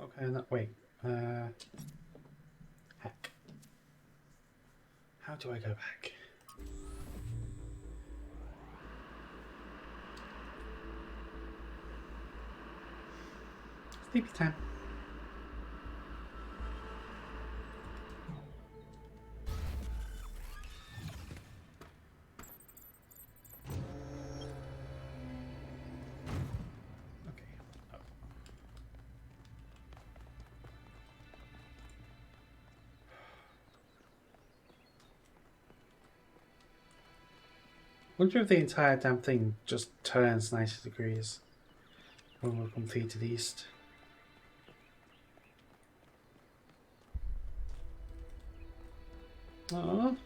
Okay, no, wait. Heck. How do I go back? Sleepy time. Okay. Oh. Wonder if the entire damn thing just turns 90 degrees when we're completed east. Aww.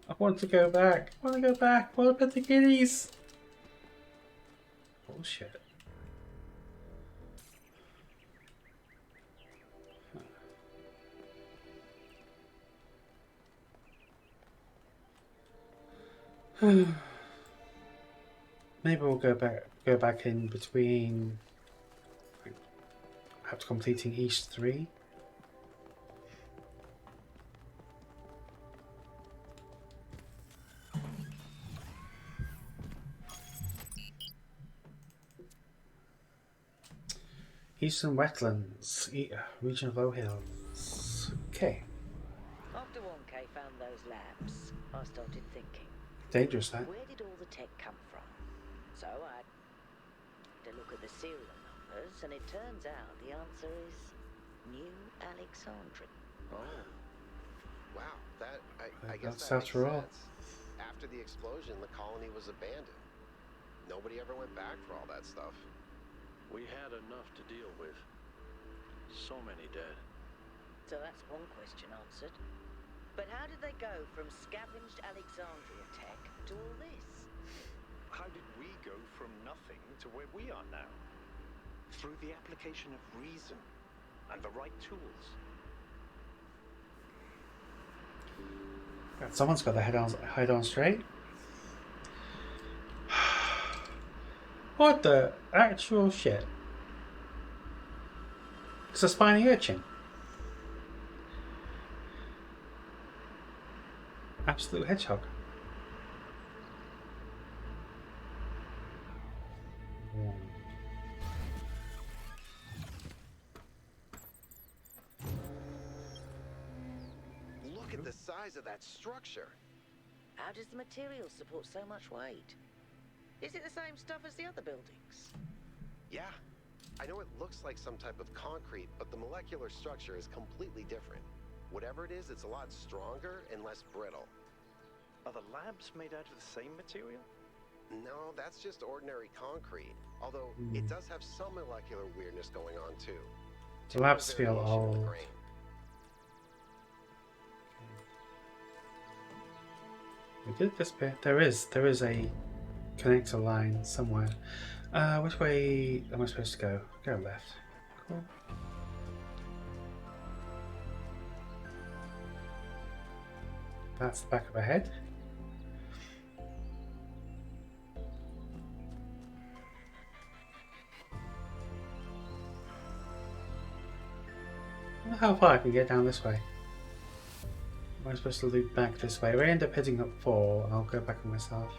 I want to go back. I want to go back. What about the kitties? Bullshit. Maybe we'll go back in between after completing East 3. Eastern wetlands, region of low hills. Okay. After Wonka found those labs, I started thinking. Dangerous, that. Where did all the tech come from? So I had to look at the serial numbers, and it turns out the answer is New Alexandria. Oh. Wow, I guess That's that makes after all. sense. After the explosion, the colony was abandoned. Nobody ever went back for all that stuff. We had enough to deal with. So many dead. So that's one question answered. But how did they go from scavenged Alexandria tech to all this? How did we go from nothing to where we are now? Through the application of reason and the right tools. Someone's got their head on straight. What the actual shit? It's a spiny urchin. Absolute hedgehog. Look at the size of that structure. How does the material support so much weight? Is it the same stuff as the other buildings? Yeah. I know it looks like some type of concrete, but the molecular structure is completely different. Whatever it is, it's a lot stronger and less brittle. Are the labs made out of the same material? No, that's just ordinary concrete. Although it does have some molecular weirdness going on too. The labs feel Variation in the old. grain. We did this bit. There is a connector line somewhere. Which way am I supposed to go? Go left. Cool. That's the back of her head. I wonder how far I can get down this way. Am I supposed to loop back this way? If I end up heading up 4, I'll go back on myself.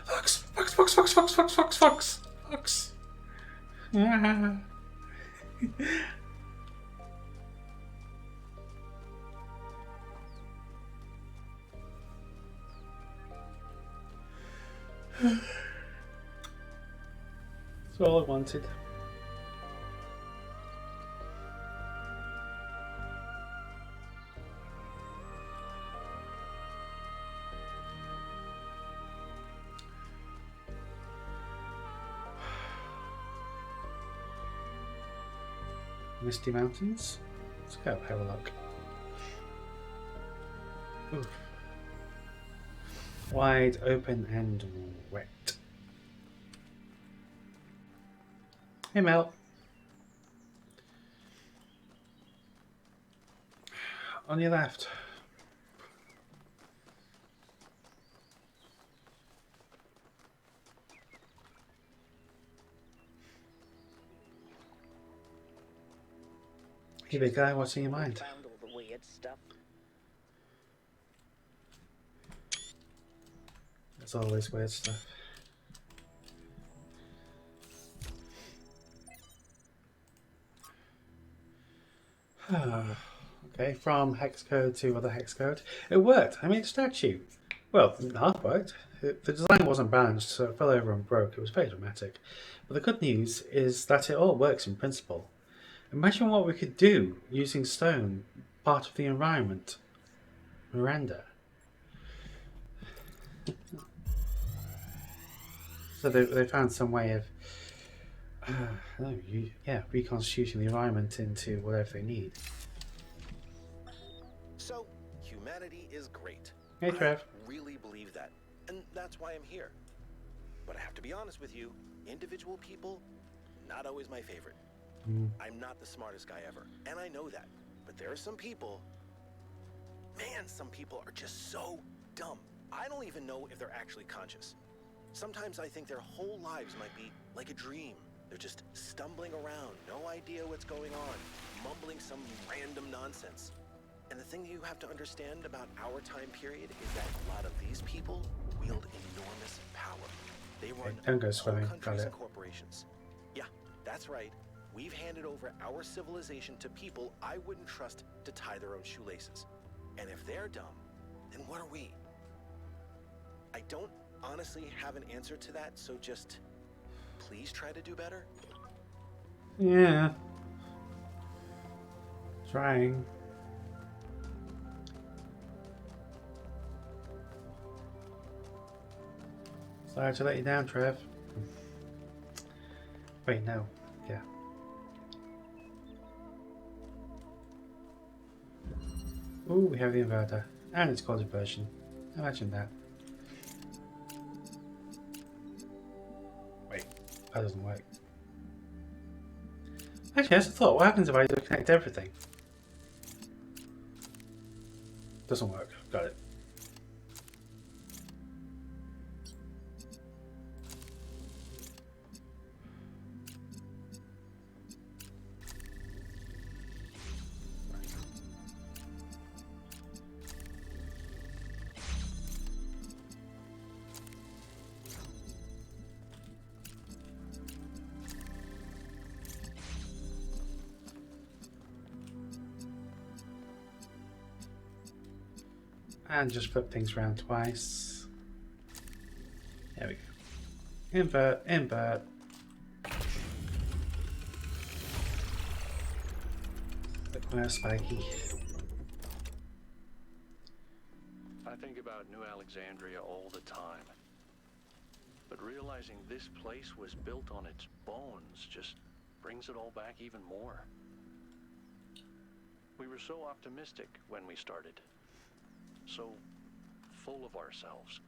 Fox! Fox! Fox! Fox! Fox! Fox! Fox! Fox! Fox! Ah. That's all I wanted. Misty Mountains. Let's go have a look. Oof. Wide open and wet. Hey Mel. On your left. Hey big guy, what's in your mind? Found all the weird stuff. There's always weird stuff. Okay, from hex code to other hex code. It worked. I made a statue. Well, half worked. The design wasn't balanced, so it fell over and broke. It was very dramatic. But the good news is that it all works in principle. Imagine what we could do using stone, part of the environment. Miranda. So they found some way of reconstituting the environment into whatever they need. So, humanity is great. Hey Trev. I really believe that, and that's why I'm here. But I have to be honest with you, individual people, not always my favorite. I'm not the smartest guy ever, and I know that. But there are some people, man, some people are just so dumb. I don't even know if they're actually conscious. Sometimes I think their whole lives might be like a dream. They're just stumbling around, no idea what's going on, mumbling some random nonsense. And the thing you have to understand about our time period is that a lot of these people wield enormous power. They run don't go whole swimming. Got countries it. and corporations. Yeah, that's right. We've handed over our civilization to people I wouldn't trust to tie their own shoelaces. And if they're dumb, then what are we? I don't honestly have an answer to that, so just please try to do better. Yeah. Trying. Sorry to let you down, Trev. Wait, no. Yeah. Ooh, we have the inverter. And it's called a version. Imagine that. Wait, that doesn't work. Actually, that's a thought. What happens if I disconnect everything? Doesn't work. Got it. And just flip things around twice. There we go. Invert, invert. Bit more spiky. I think about New Alexandria all the time. But realizing this place was built on its bones just brings it all back even more. We were so optimistic when we started. So full of ourselves.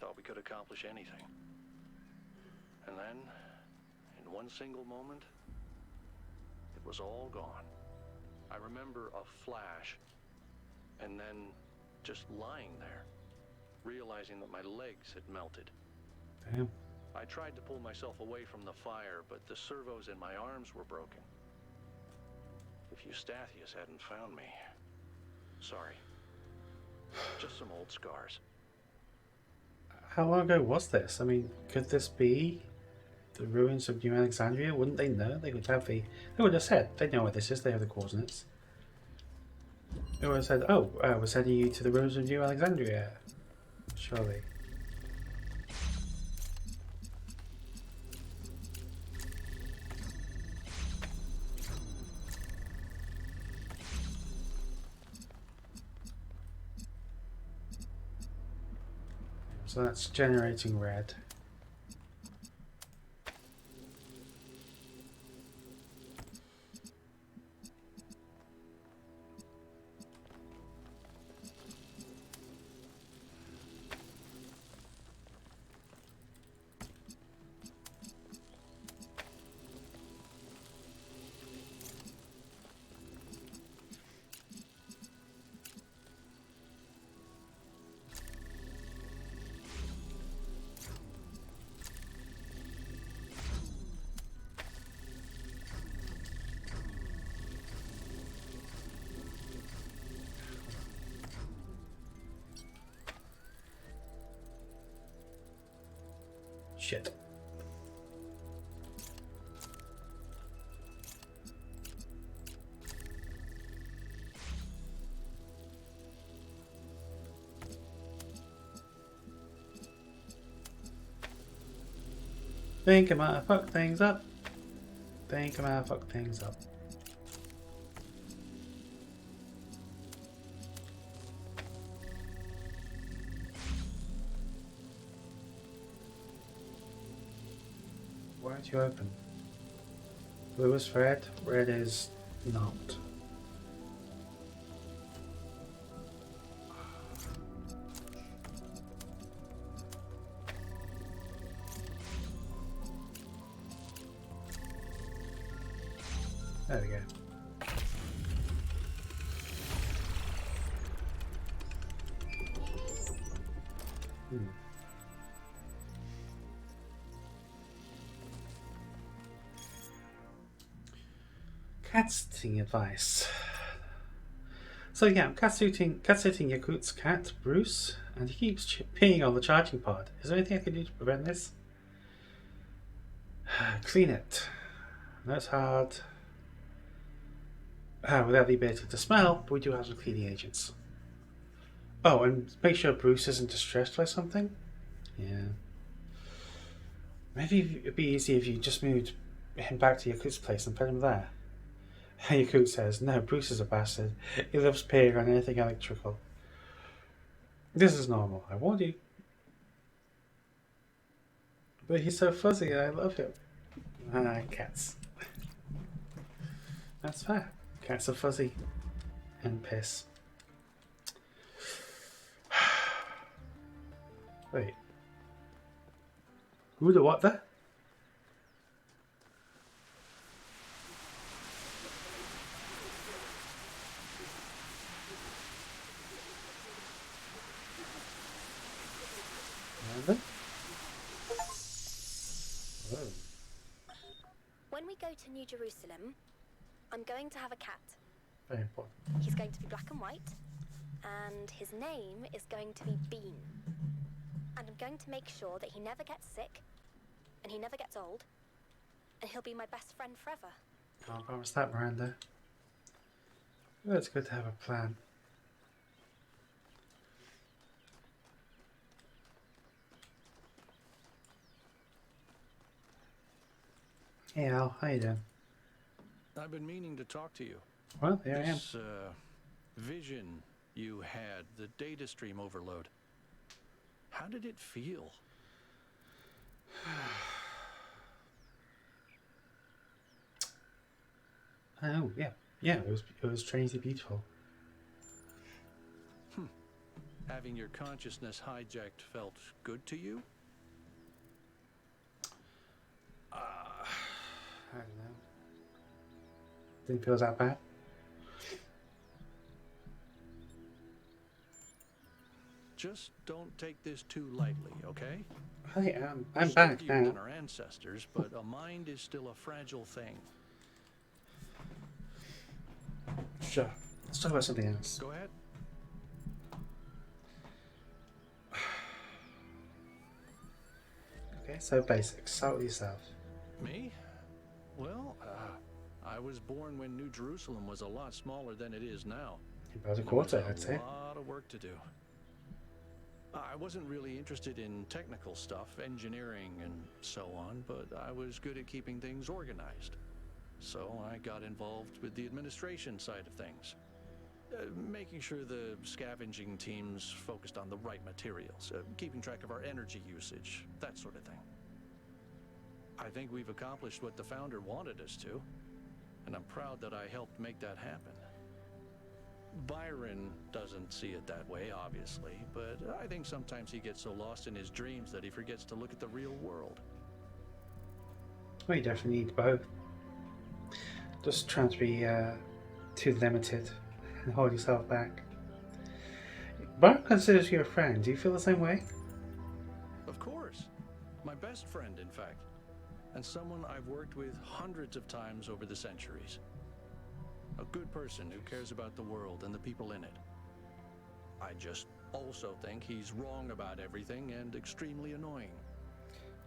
Thought we could accomplish anything. And then, in one single moment, it was all gone. I remember a flash, and then just lying there, realizing that my legs had melted. Damn. I tried to pull myself away from the fire, but the servos in my arms were broken. If Eustathius hadn't found me, sorry. Just some old scars. How long ago was this? I mean, could this be the ruins of New Alexandria? Wouldn't they know? They would have the. They would have said. They know where this is. They have the coordinates. They would have said, "Oh, we're sending you to the ruins of New Alexandria." Surely. So that's generating red. Shit. Think I might have fucked things up. Think I might have fucked things up. Why aren't you open? Blue is red, red is not. There we go. Cat sitting advice. So yeah, I'm cat sitting Yakut's cat, Bruce, and he keeps peeing on the charging pod. Is there anything I can do to prevent this? Clean it. That's hard. Without the ability to smell, but we do have some cleaning agents. Oh, and make sure Bruce isn't distressed by something. Yeah. Maybe it'd be easy if you just moved him back to Yakut's place and put him there. Yakut says, no, Bruce is a bastard. He loves peeing on anything electrical. This is normal, I warned you. But he's so fuzzy, I love him. Cats. That's fair. Cats are fuzzy and piss. Wait. Who the what there? When we go to New Jerusalem, I'm going to have a cat. Very important. He's going to be black and white, and his name is going to be Bean. And I'm going to make sure that he never gets sick, and he never gets old, and he'll be my best friend forever. Can't promise that, Miranda. Well, it's good to have a plan. Hey Al, how you doing? I've been meaning to talk to you. Well, there I am. This vision you had, the data stream overload. How did it feel? Oh, yeah, it was strangely beautiful. Having your consciousness hijacked felt good to you? I don't know. Didn't feel that bad. Just don't take this too lightly, okay? I'm back now. Than our ancestors, but a mind is still a fragile thing. Sure. Let's talk about something else. Go ahead. Okay, so basics. Start with yourself. Me? Well, I was born when New Jerusalem was a lot smaller than it is now. About a quarter, I'd say. A lot of work to do. I wasn't really interested in technical stuff, engineering and so on, but I was good at keeping things organized. So I got involved with the administration side of things. Making sure the scavenging teams focused on the right materials, keeping track of our energy usage, that sort of thing. I think we've accomplished what the founder wanted us to, and I'm proud that I helped make that happen. Byron doesn't see it that way, obviously, but I think sometimes he gets so lost in his dreams that he forgets to look at the real world. Well, you definitely need both. Just trying to be too limited and hold yourself back. Byron considers you a friend. Do you feel the same way? Of course. My best friend, in fact. And someone I've worked with hundreds of times over the centuries. A good person who cares about the world and the people in it. I just also think he's wrong about everything and extremely annoying.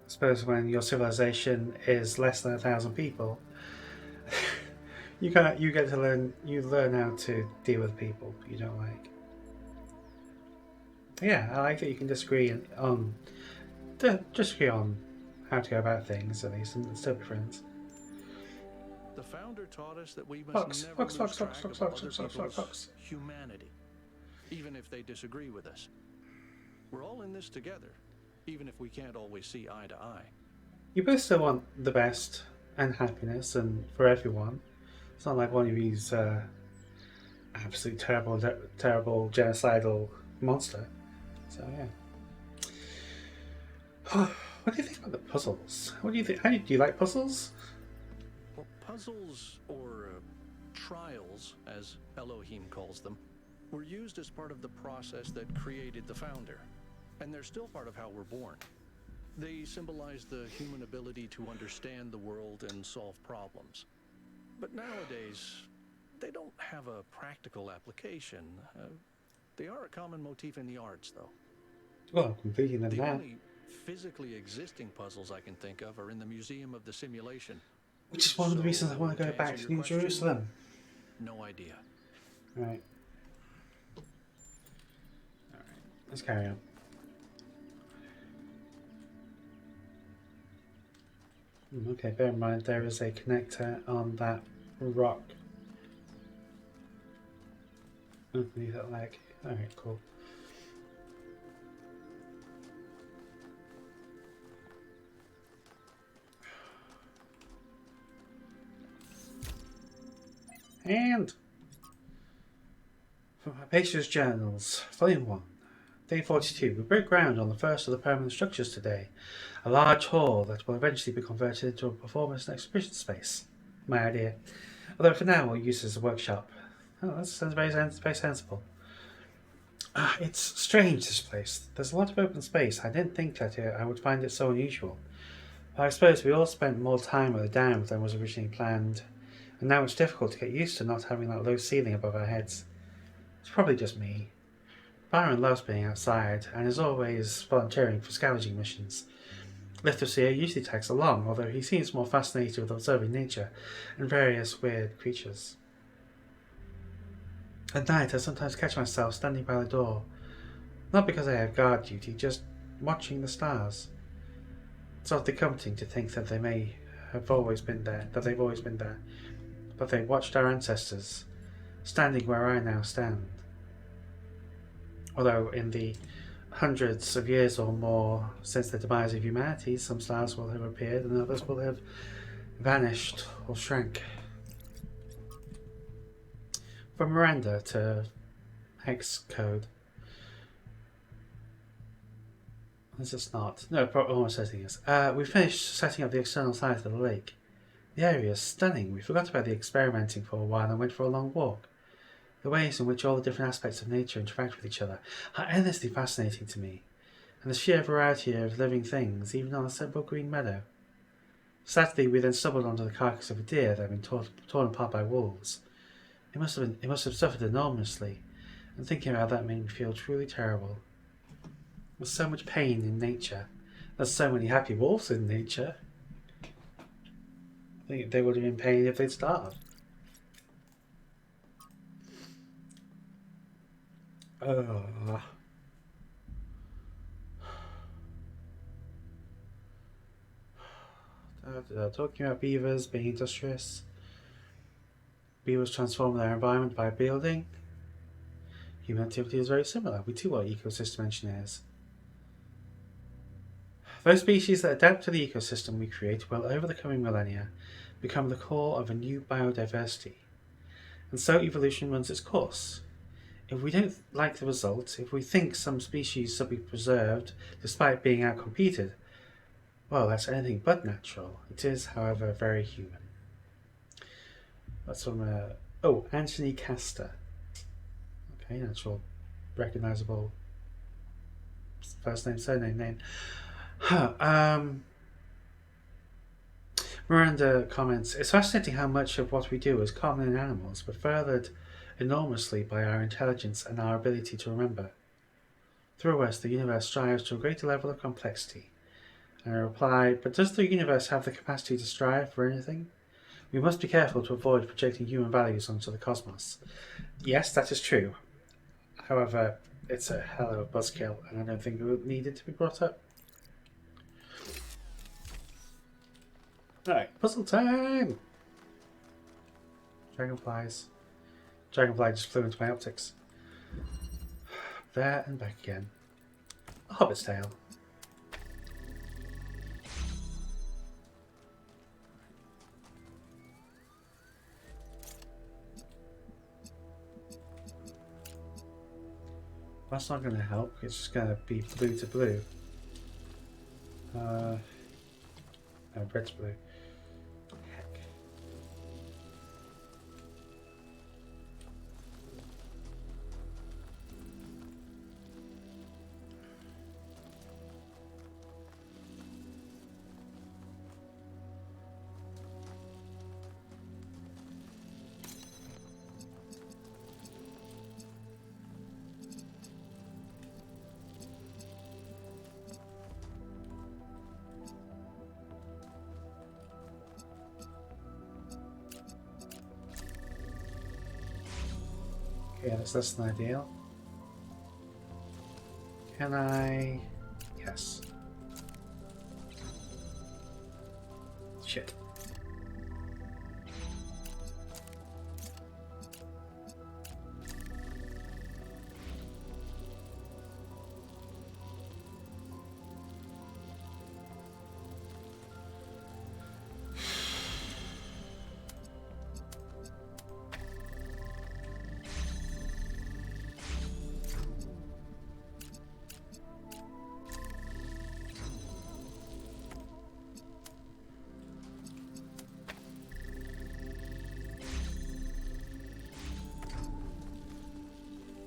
I suppose when your civilization is less than 1,000 people, you learn how to deal with people you don't like. Yeah, I like that you can disagree on how to go about things, at least, and still be friends. The founder taught us that we must Fox, never fox, lose fox, track fox, of fox, other fox, fox, people's fox. humanity, even if they disagree with us. We're all in this together, even if we can't always see eye to eye. You both still want the best and happiness and for everyone. It's not like one of these absolute terrible genocidal monster. So yeah. What do you think about the puzzles? What do you think? Do you like puzzles? Well, puzzles, or trials, as Elohim calls them, were used as part of the process that created the founder, and they're still part of how we're born. They symbolize the human ability to understand the world and solve problems. But nowadays, they don't have a practical application. They are a common motif in the arts, though. Well, completing them The now. only physically existing puzzles I can think of are in the Museum of the Simulation. Which is one of the reasons I want to go back answer to your New question, Jerusalem. No idea. Right. Alright, let's carry on. Okay, bear in mind there is a connector on that rock underneath that leg. Alright, cool. And from Hypatia's Journals, Volume 1, Day 42. We broke ground on the first of the permanent structures today, a large hall that will eventually be converted into a performance and exhibition space. My idea. Although for now we'll use it as a workshop. Oh, that sounds very sensible. It's strange, this place. There's a lot of open space. I didn't think that I would find it so unusual. But I suppose we all spent more time at the dam than was originally planned, and now it's difficult to get used to not having that low ceiling above our heads. It's probably just me. Byron loves being outside, and is always volunteering for scavenging missions. Lithosphere usually tags along, although he seems more fascinated with observing nature and various weird creatures. At night, I sometimes catch myself standing by the door, not because I have guard duty, just watching the stars. It's oddly comforting to think that they've always been there, that they watched our ancestors, standing where I now stand. Although in the hundreds of years or more since the demise of humanity, some stars will have appeared and others will have vanished or shrank. From Miranda to hex code. Is it not? No, almost everything is. We finished setting up the external side of the lake. The area is stunning. We forgot about the experimenting for a while and went for a long walk. The ways in which all the different aspects of nature interact with each other are endlessly fascinating to me, and the sheer variety of living things, even on a simple green meadow. Sadly, we then stumbled onto the carcass of a deer that had been torn apart by wolves. It must have suffered enormously, and thinking about that made me feel truly terrible. There's so much pain in nature. There's so many happy wolves in nature. I think they would have been in pain if they'd starved. Talking about beavers being industrious. Beavers transform their environment by building. Human activity is very similar. We too are ecosystem engineers. Those species that adapt to the ecosystem we create will, over the coming millennia, become the core of a new biodiversity. And so evolution runs its course. If we don't like the result, if we think some species should be preserved despite being outcompeted, well, that's anything but natural. It is, however, very human. That's from Anthony Castor. Okay, natural, recognizable first name, surname name. Miranda comments, it's fascinating how much of what we do is common in animals, but furthered enormously by our intelligence and our ability to remember. Through us, the universe strives to a greater level of complexity. I reply, but does the universe have the capacity to strive for anything? We must be careful to avoid projecting human values onto the cosmos. Yes, that is true. However, it's a hell of a buzzkill, and I don't think it needed to be brought up. Alright, puzzle time! Dragonflies. Dragonfly just flew into my optics. There and back again. A hobbit's tail. That's not going to help. It's just going to be blue to blue. No, red to blue. Heck. Yeah, that's less than ideal. Can I... Yes. Shit.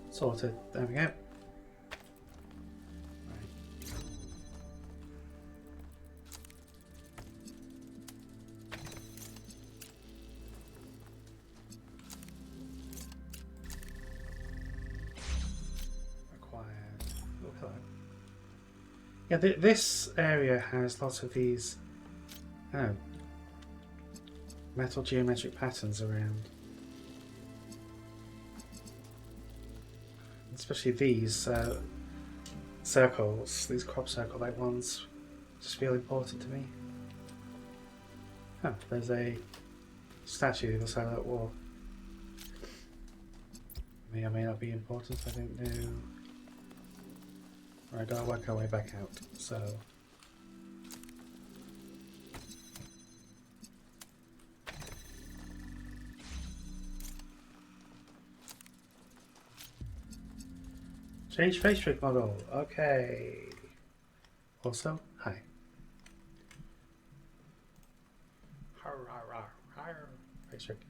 Sorted. There we go. Yeah, this area has lots of these metal geometric patterns around. Especially these circles, these crop circle-like ones, just feel important to me. Oh, there's a statue the other side of that wall. May or may not be important, I don't know. Right, gotta work our way back out, so... Change face trick model, okay. Also, hi. Har, har, har, har. Face trick.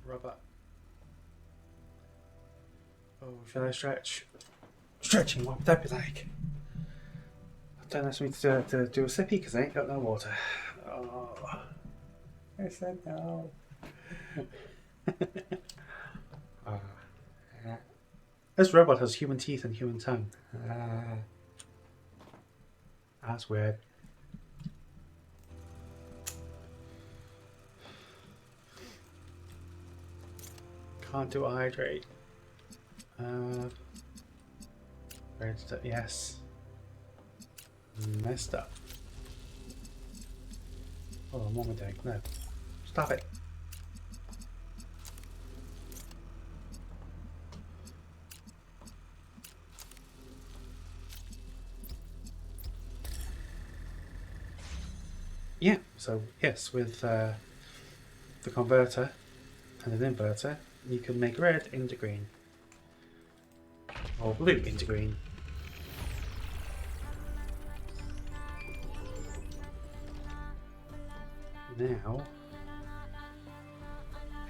Rubber. Oh, should I stretch? Stretching, what would that be like? Don't ask me to do a sippy because I ain't got no water. Oh, I said no. This robot has human teeth and human tongue. That's weird. Can't do a hydrate. Yes. Messed up. Hold on, what am I doing? No. Stop it. Yeah, so yes, with the converter and an inverter, you can make red into green. Or blue into green. Now,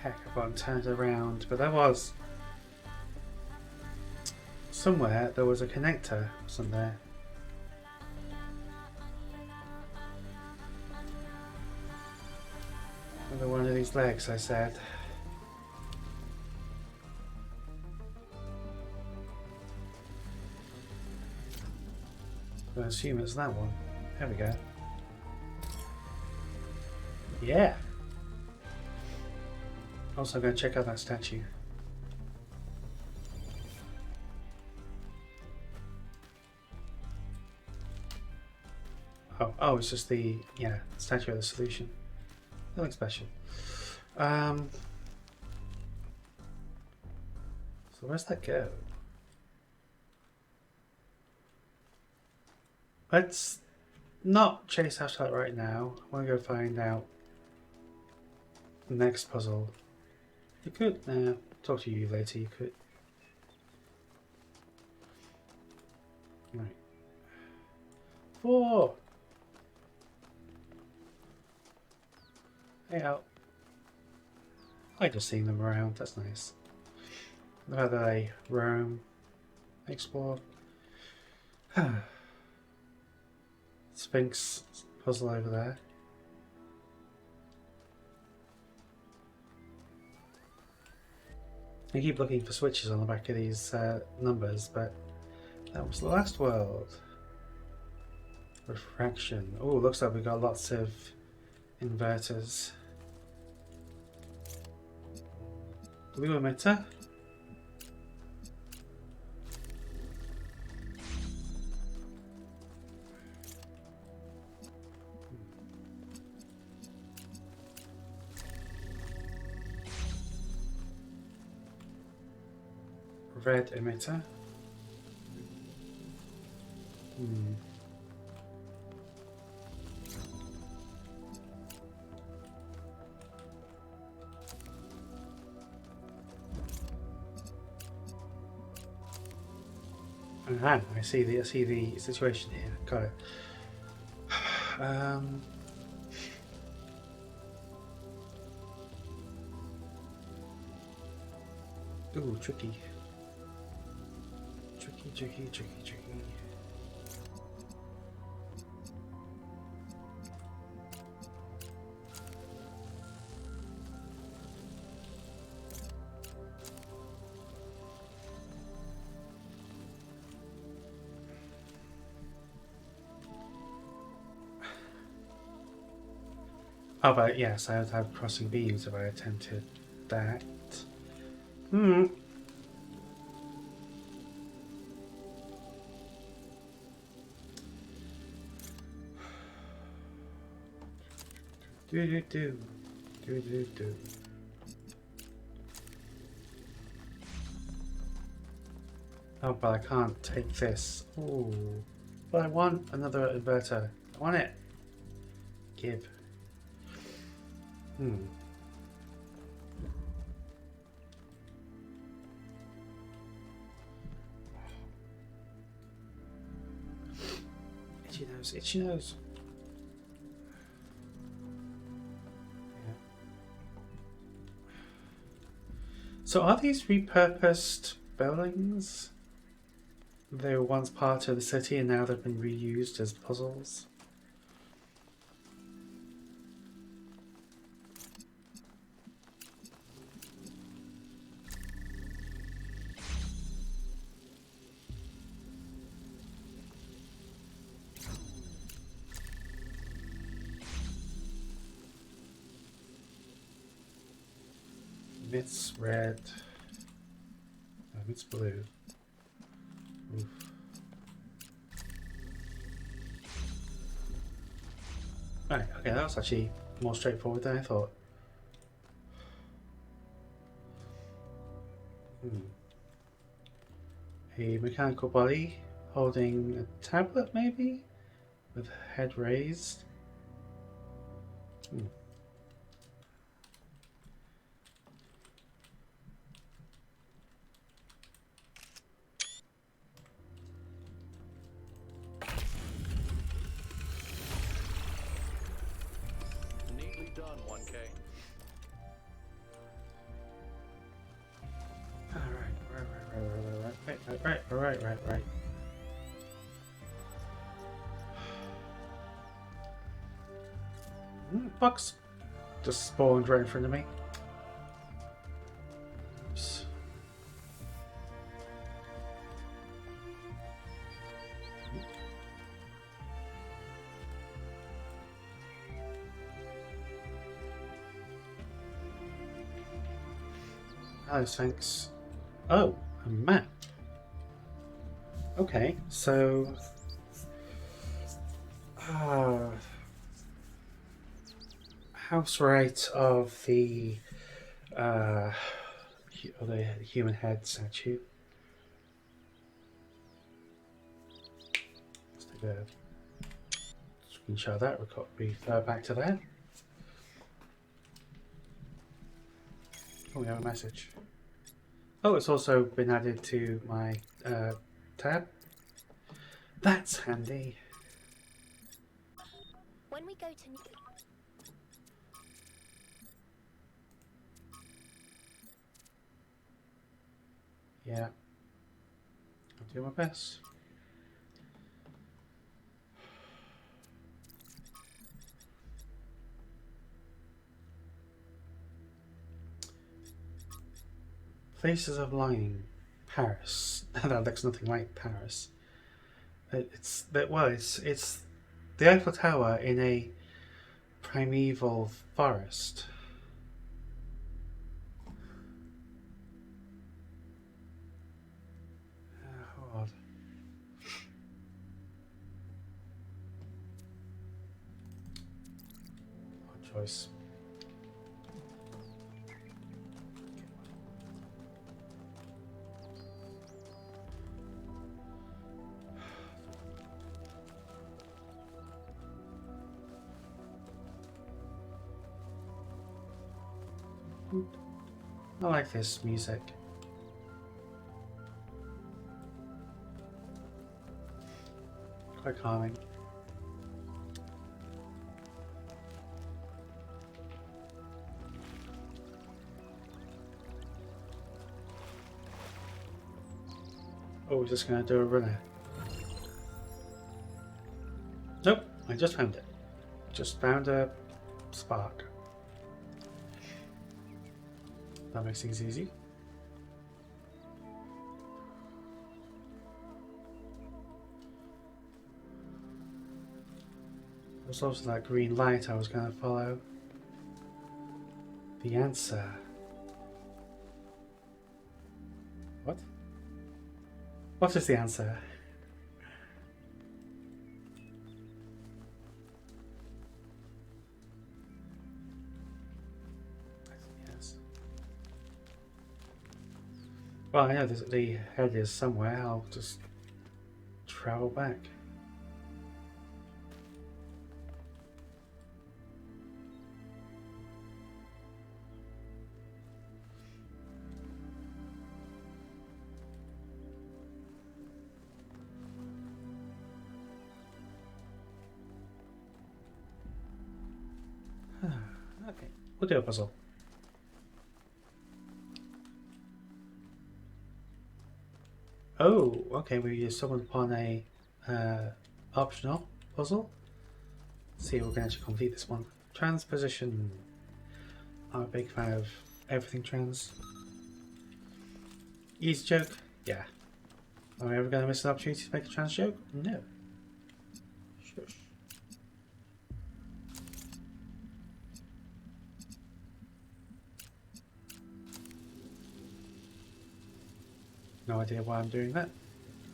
heck, I've got turned around, but there was somewhere there was a connector somewhere. Another one of these legs, I said. I assume it's that one. There we go. Yeah. Also, I'm going to check out that statue. Oh, it's just the statue of the solution. Nothing special. So where's that go? Let's not chase after that right now. I want to go find out the next puzzle. You could talk to you later. You could. Right. 4. Hey out. I like just seeing them around. That's nice. How they roam, explore. Sphinx puzzle over there. I keep looking for switches on the back of these numbers, but that was the last world. Refraction. Oh, looks like we've got lots of inverters. Blue emitter. Red emitter. I see the situation here. Got it. Ooh, tricky. Tricky. Oh, but yes, I would have crossing beams if I attempted that. Do. Oh, but I can't take this. Ooh. But I want another inverter. I want it. Give. Itchy nose. Yeah. So are these repurposed buildings? They were once part of the city and now they've been reused as puzzles? It's red. It's blue. Oof. Right, okay, that was actually more straightforward than I thought. A mechanical body holding a tablet, maybe? With head raised. Neatly done, 1K. Right. Bugs just spawned right in front of me. Oops. Hello, thanks. Oh, a map. Okay, so house right of the human head statue. Let's take a screenshot of that. Refer back to that. Oh, we have a message. Oh, it's also been added to my tab. That's handy. When we go to Yeah, I'll do my best. Places of Lying, Paris. That looks nothing like Paris. It's the Eiffel Tower in a primeval forest. How odd. Odd choice. I like this music. Quite calming. Oh, we're just gonna do a runner. Nope, I just found it. Just found a spark. That makes things easy. There's also that green light I was going to follow. The answer. What? What is the answer? Yes. Well, I know the head is somewhere. I'll just travel back. Okay, we'll do a puzzle. Oh, okay, we stumbled upon a optional puzzle. Let's see if we can actually complete this one. Transposition. I'm a big fan of everything trans. Easy joke? Yeah. Are we ever going to miss an opportunity to make a trans joke? No. Shush. No idea why I'm doing that.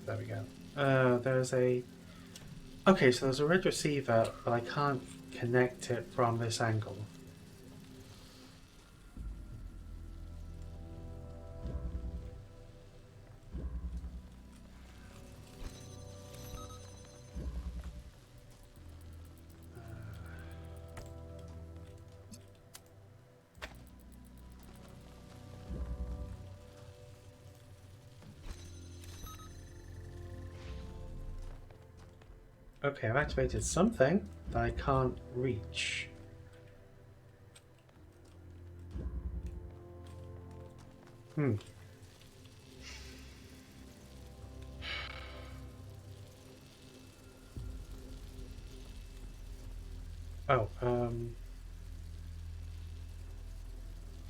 There we go. There's a... Okay, so there's a red receiver, but I can't connect it from this angle. Okay, I've activated something that I can't reach. Oh,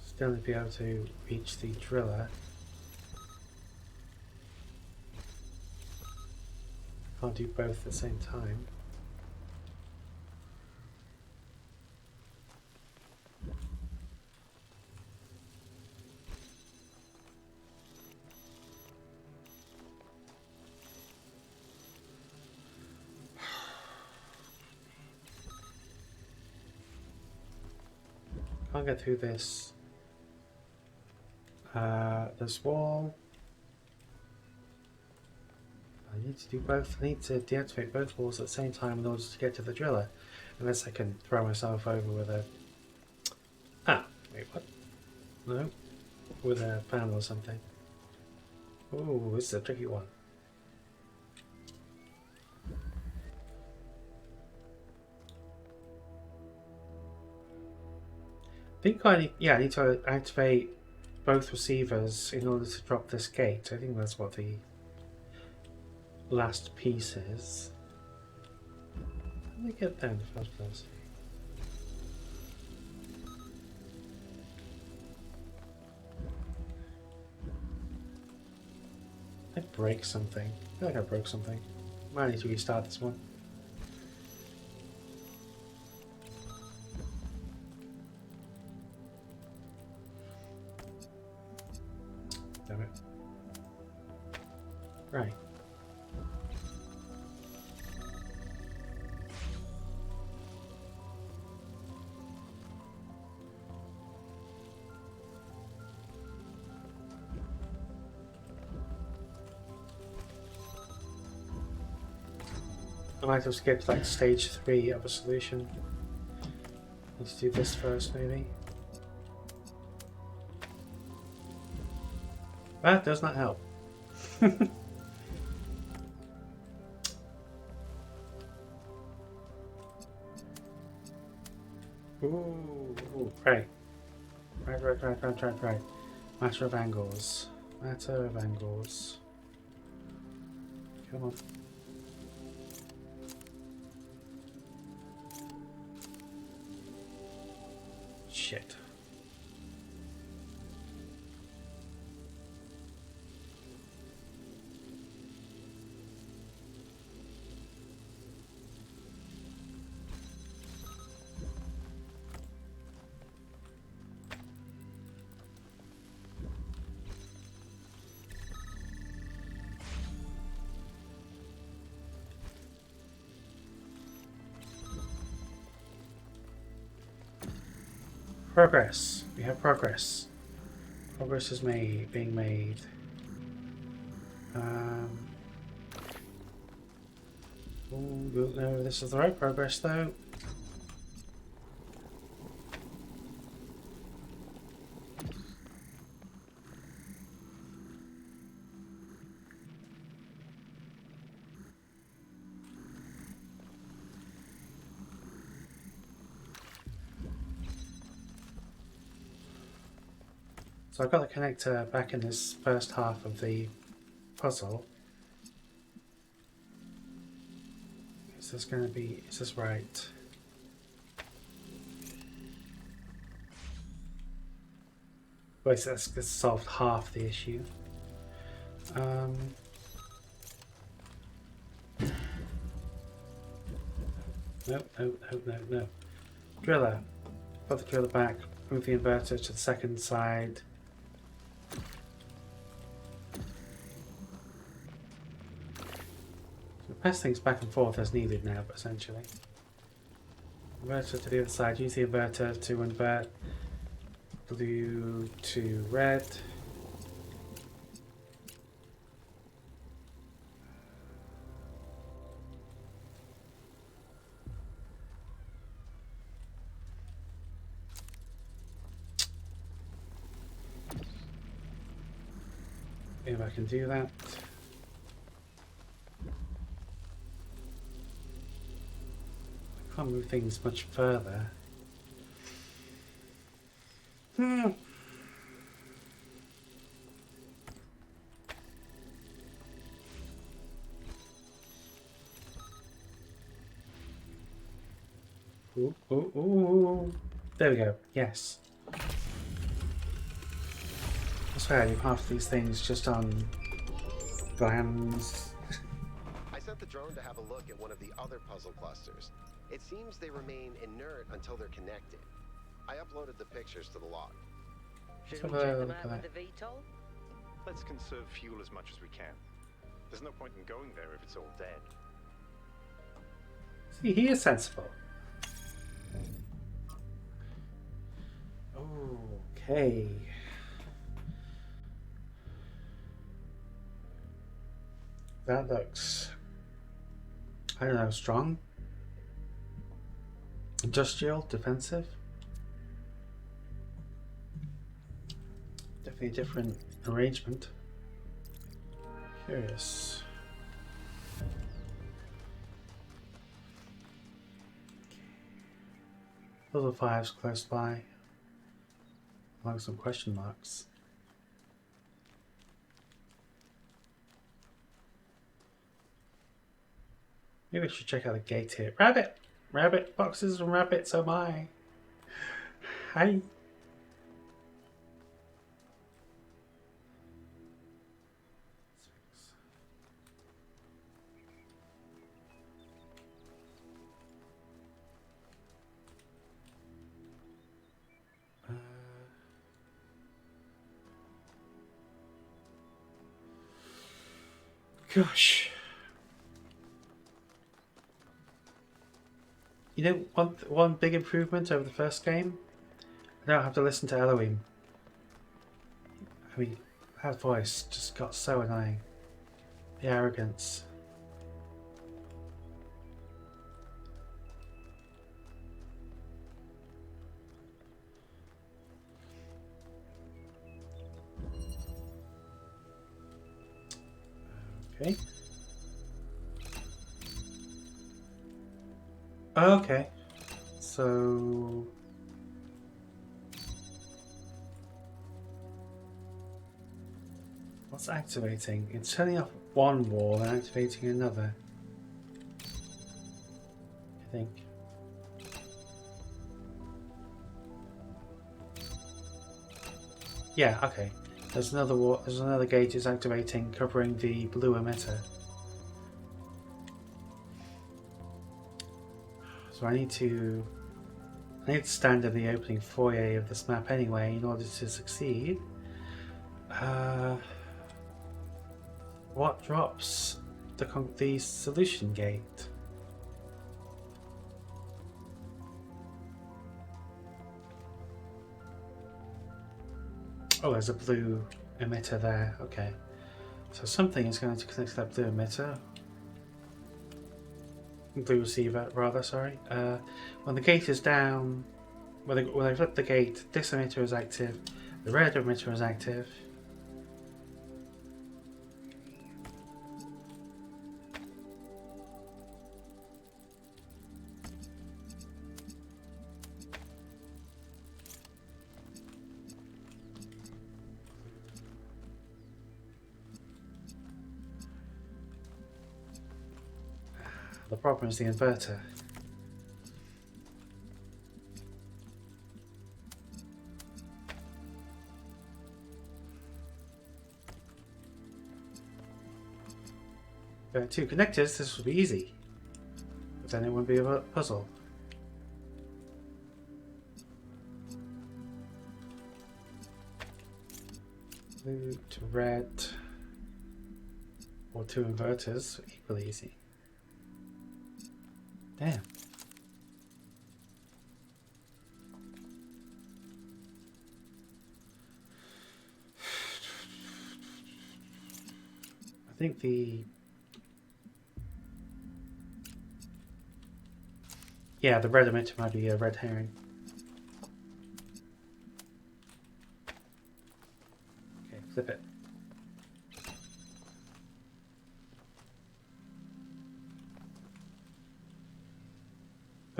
still need to be able to reach the driller. Can't do both at the same time. can't get through this this wall. I need to do both. I need to deactivate both walls at the same time in order to get to the driller. Unless I can throw myself over with a... Ah, wait, what? No, with a panel or something. Ooh, this is a tricky one. I think I need to activate both receivers in order to drop this gate. I think that's what the last piece is. How do I get there in the first place? I break something. I feel like I broke something. Might need to restart this one. Damn it. Right. I might have skipped like stage 3 of a solution. Let's do this first, maybe. That does not help. Ooh, right. Right. Matter of angles. Matter of angles. Come on. Shit. Progress. We have progress. Progress is being made. Ooh, no, this is the right progress though. So I've got the connector back in this first half of the puzzle. Is this going to be... is this right? Wait, so that's solved half the issue. No. Driller. Put the driller back. Move the inverter to the second side. Pass things back and forth as needed now, but essentially. Inverter to the other side. Use the inverter to invert blue to red. If I can do that. Can't move things much further. Ooh, ooh. There we go. Yes. I swear I do half these things just on glands. I sent the drone to have a look at one of the other puzzle clusters. It seems they remain inert until they're connected. I uploaded the pictures to the log. Should we check them out with the VTOL? Let's conserve fuel as much as we can. There's no point in going there if it's all dead. See, he is sensible. Okay. That looks, I don't know, strong? Industrial? Defensive? Definitely a different arrangement. Curious. Level 5's close by. Along some question marks. Maybe we should check out the gate here. Rabbit! Rabbit! Boxes and rabbits, oh my! Hi! Gosh. You know, one big improvement over the first game? I don't have to listen to Elohim. I mean, that voice just got so annoying. The arrogance. Okay. Okay. So... what's activating? It's turning off one wall and activating another. I think. Yeah, okay. There's another wall, there's another gate is activating, covering the blue emitter. So I need to stand in the opening foyer of this map anyway in order to succeed. What drops the solution gate? Oh, there's a blue emitter there. Okay. So something is going to connect to that blue emitter. Blue receiver, rather, sorry. When the gate is down, when I flip the gate, this emitter is active, the red emitter is active. The problem is the inverter. If there are two connectors, this would be easy. But then it would be a puzzle. Blue to red, or two inverters, equally easy. Damn. I think the red emitter might be a red herring. Okay, flip it.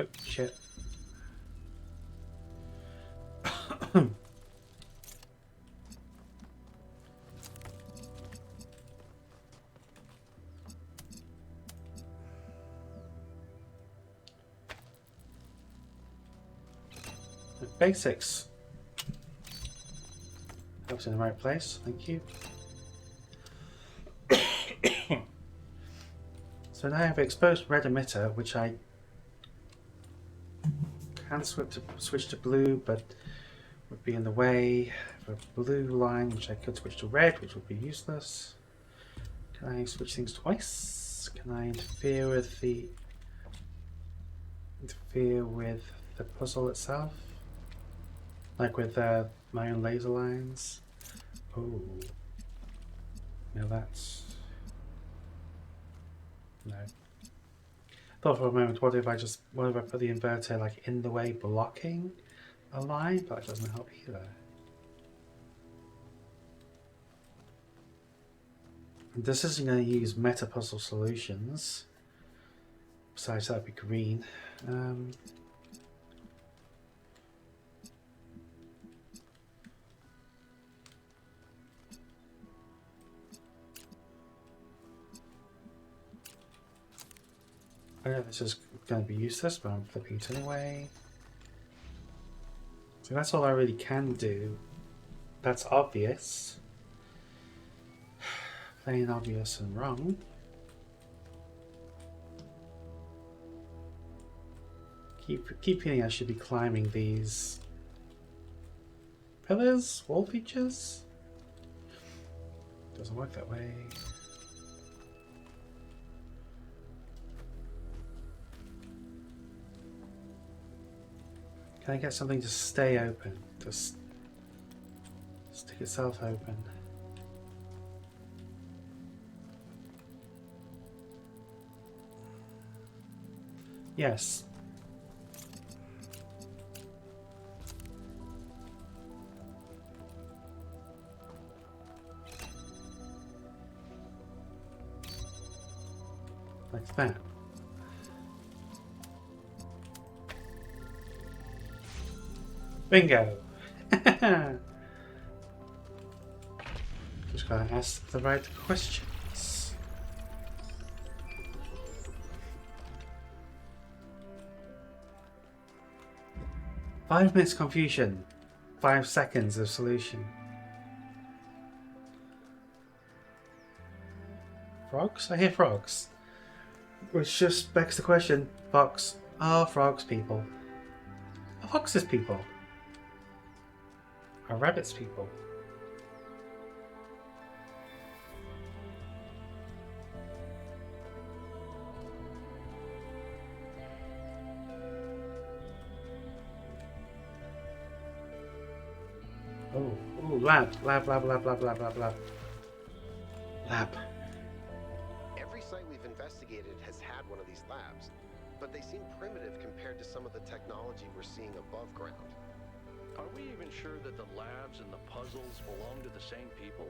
Oh, shit. Basics. I was in the right place, thank you. So now I have exposed red emitter, which I can switch to blue, but would be in the way of a blue line, which I could switch to red, which would be useless. Can I switch things twice? Can I interfere with the puzzle itself? Like with my own laser lines. Oh. Now that's... No. Thought for a moment, what if I put the inverter like in the way blocking a line? But that doesn't help either. And this isn't going to use meta puzzle solutions. Besides, that'd be green. Oh yeah, this is going to be useless, but I'm flipping it anyway. So that's all I really can do. That's obvious. Plain obvious and wrong. Keep feeling I should be climbing these pillars, wall features. Doesn't work that way. Can I get something to stay open? Just stick itself open. Yes. Like that. Bingo! Just gotta ask the right questions. Five minutes confusion. 5 seconds of solution. Frogs? I hear frogs. Which just begs the question, Fox, are frogs people? Are foxes people? Are rabbits people? Oh, lab. Every site we've investigated has had one of these labs, but they seem primitive compared to some of the technology we're seeing above ground. Are we even sure that the labs and the puzzles belong to the same people?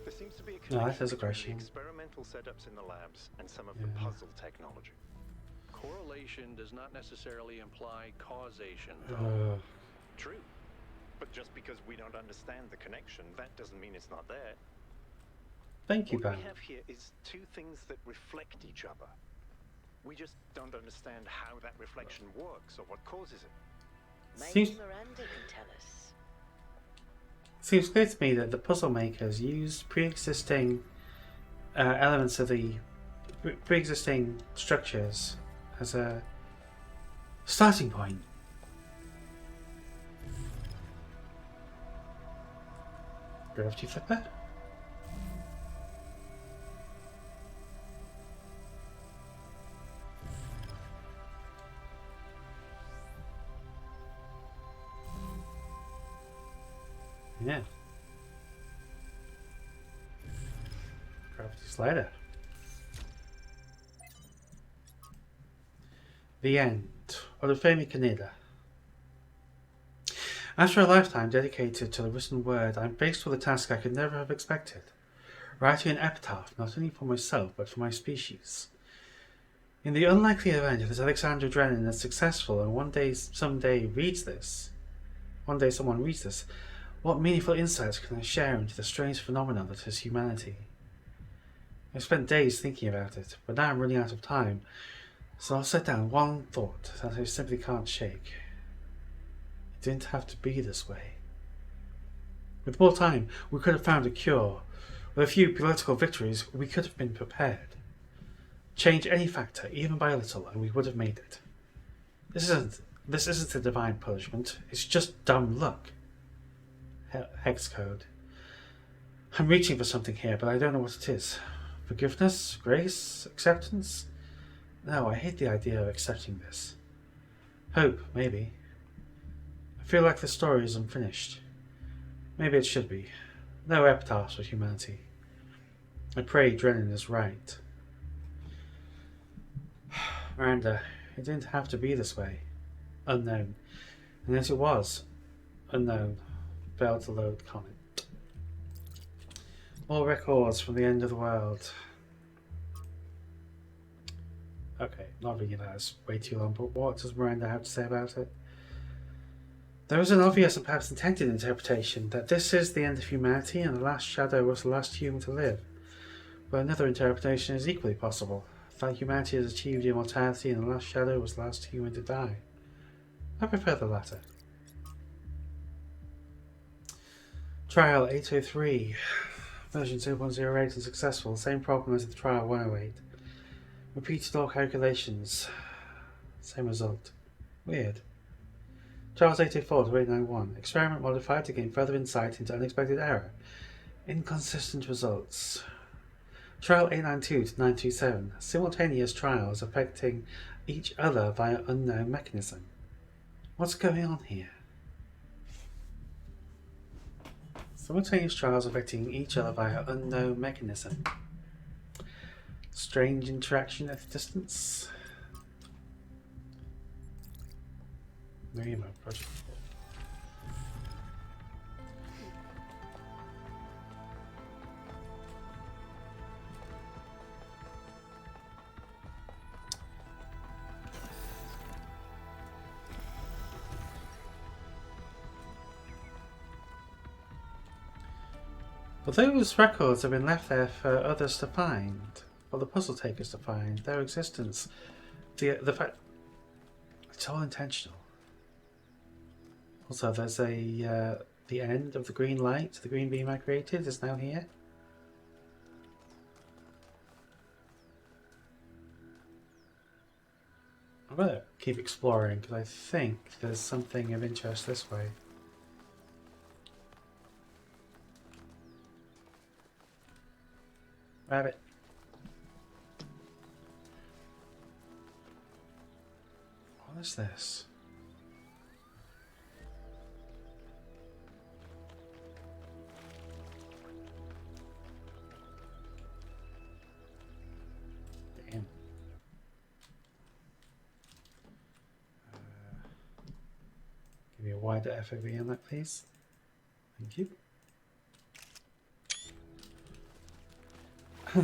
There seems to be a No, connection that is a between question. the experimental setups in the labs and some of the puzzle technology. Correlation does not necessarily imply causation, though. True. But just because we don't understand the connection, that doesn't mean it's not there. Thank you, What Ben. we have here is two things that reflect each other. We just don't understand how that reflection works or what causes it. Maybe Miranda can tell us. Seems clear to me that the puzzle makers used pre-existing elements of the pre-existing structures as a starting point. Gravity flipper? Yeah. Gravity slider. The end. Olufemi Kaneda. After a lifetime dedicated to the written word, I'm faced with a task I could never have expected. Writing an epitaph not only for myself, but for my species. In the unlikely event that Alexander Drennan is successful and one day someone reads this, what meaningful insights can I share into the strange phenomenon that is humanity? I've spent days thinking about it, but now I'm running out of time, so I'll set down one thought that I simply can't shake. It didn't have to be this way. With more time, we could have found a cure. With a few political victories, we could have been prepared. Change any factor, even by a little, and we would have made it. This isn't a divine punishment, it's just dumb luck. Hex code. I'm reaching for something here, but I don't know what it is. Forgiveness? Grace? Acceptance? No, I hate the idea of accepting this. Hope, maybe. A I feel like the story is unfinished. Maybe it should be. No epitaphs for humanity. I pray Drennan is right. Miranda, it didn't have to be this way. Unknown. And yes, it was. Unknown. Failed to load comment. More records from the end of the world. Okay, not reading that. It's way too long, but what does Miranda have to say about it? There is an obvious and perhaps intended interpretation that this is the end of humanity and the last shadow was the last human to live. But another interpretation is equally possible, that humanity has achieved immortality and the last shadow was the last human to die. I prefer the latter. Trial 803, version 2.08 unsuccessful, same problem as the trial 108. Repeated all calculations, same result. Weird. Trials 884 to 891, experiment modified to gain further insight into unexpected error. Inconsistent results. Trial 892 to 927, simultaneous trials affecting each other via unknown mechanism. What's going on here? Simultaneous trials affecting each other via unknown mechanism. Strange interaction at a distance. Remote project. But those records have been left there for others to find, for the puzzle takers to find. Their existence, the fact, it's all intentional. Also, there's a the end of the green light, the green beam I created is now here. I'm gonna keep exploring because I think there's something of interest this way. Rabbit. What is this? Damn. Give me a wider FOV on that, please. Thank you. The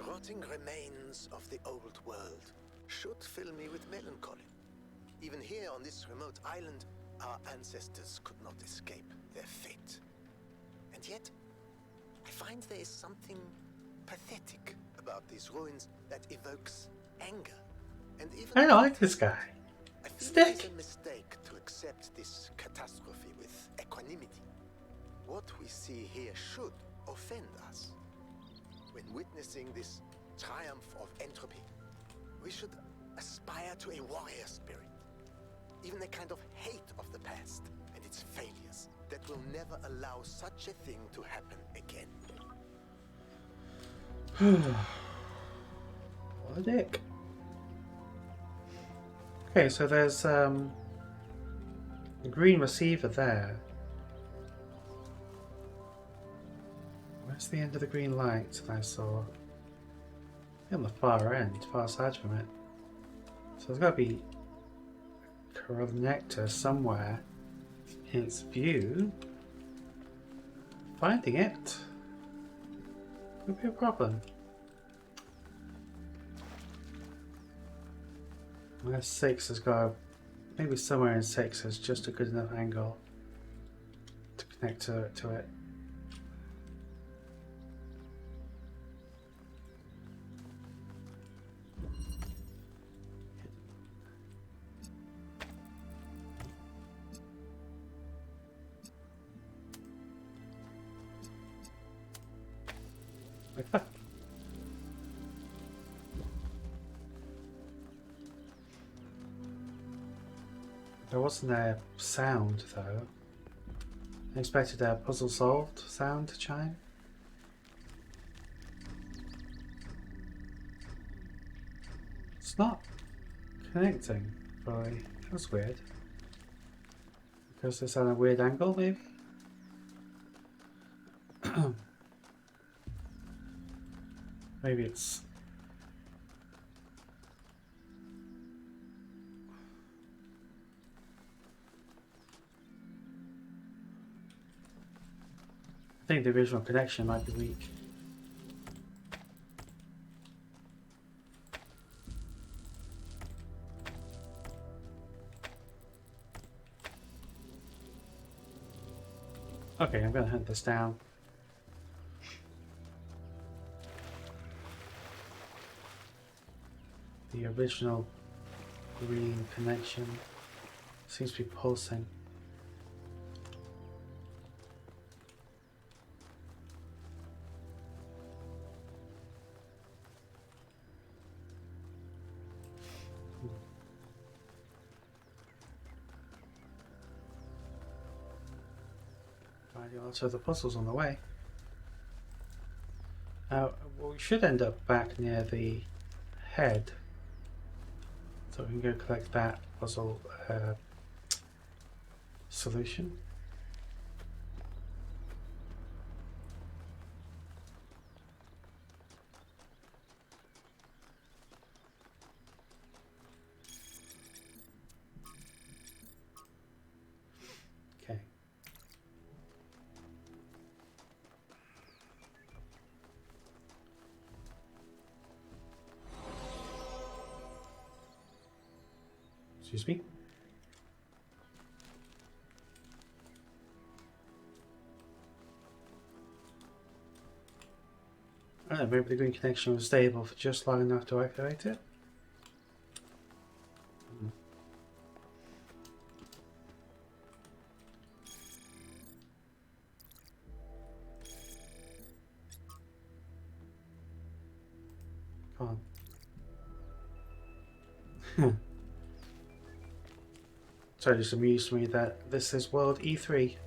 rotting remains of the old world should fill me with melancholy. Even here on this remote island, our ancestors could not escape their fate. And yet, I find there is something pathetic about these ruins that evokes anger. And even I don't like this guy. I feel Stick. it is a mistake to accept this catastrophe with equanimity. What we see here should offend us. When witnessing this triumph of entropy, we should aspire to a warrior spirit. Even a kind of hate of the past and its failures that will never allow such a thing to happen again. What a dick. Okay, so there's a green receiver there. Where's the end of the green light that I saw? On the far end, far side from it. So there's got to be a connector somewhere in its view. Finding it could be a problem. Where 6 has got, maybe somewhere in 6 is just a good enough angle to connect to it. Like that. There wasn't a sound though. I expected a puzzle solved sound to chime. It's not connecting fully. That's weird. Because it's at a weird angle, maybe? Maybe it's... I think the original connection might be weak. Okay, I'm gonna hunt this down. The original green connection seems to be pulsing. So the puzzle's on the way. Well, we should end up back near the head, so we can go collect that puzzle solution. Okay. Excuse me. I don't know, maybe the green connection was stable for just long enough to activate it. Come on. So it just amused me that this is World E3.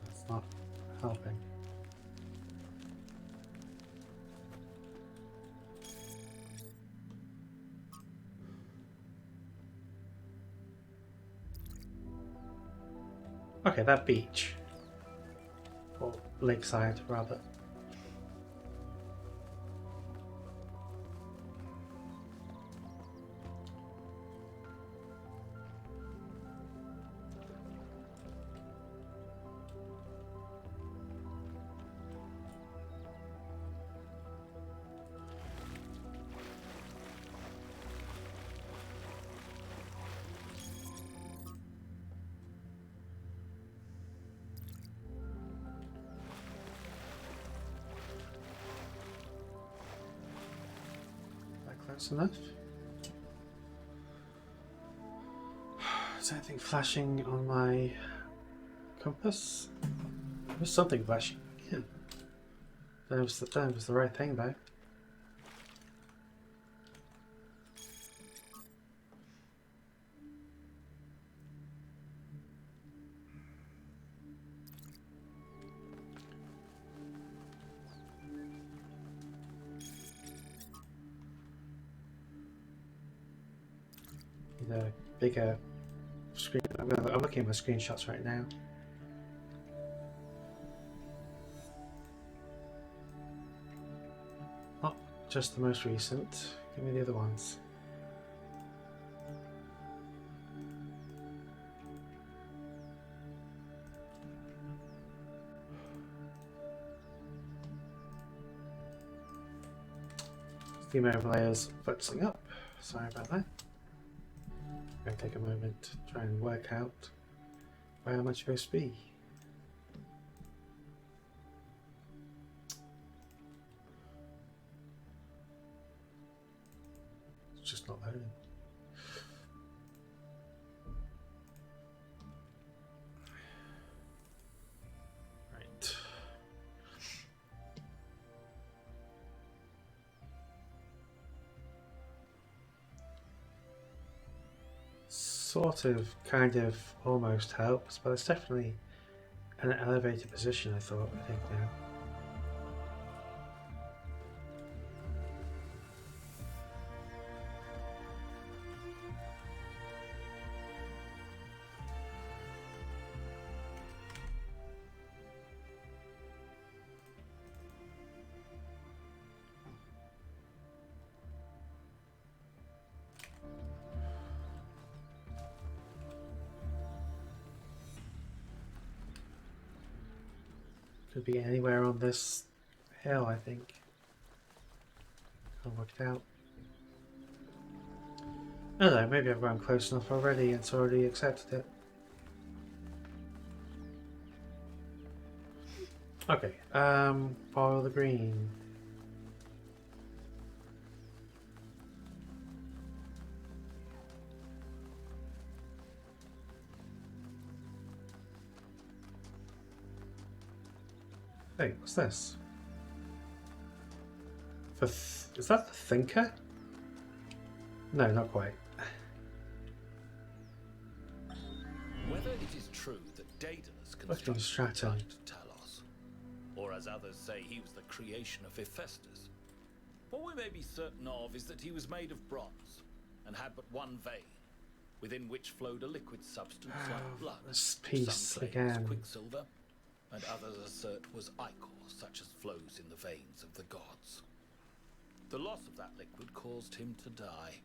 That's not helping. Okay, that beach. Or lakeside, rather. Close enough. Is anything flashing on my compass? There's something flashing. Yeah. That was the right thing though. The bigger screen. I'm looking at my screenshots right now. Not just the most recent. Give me the other ones. Steam overlayers focusing up. Sorry about that. I'm going to take a moment to try and work out where I'm supposed to be. It's just not loading. Right. sort of, kind of, almost helps, but it's definitely an elevated position, I think now. Could be anywhere on this hill, I think. I'll work it out. I don't know, maybe I've gone close enough already and it's already accepted it. Okay, follow the green. Hey, what's this? Is that the thinker? No, not quite. Whether it is true that Daedalus Looking constructed Stratton. giant Talos, or as others say he was the creation of Hephaestus, what we may be certain of is that he was made of bronze and had but one vein, within which flowed a liquid substance like blood. This piece Some claim it was again. quicksilver, and others assert was ichor, such as flows in the veins of the gods. The loss of that liquid caused him to die,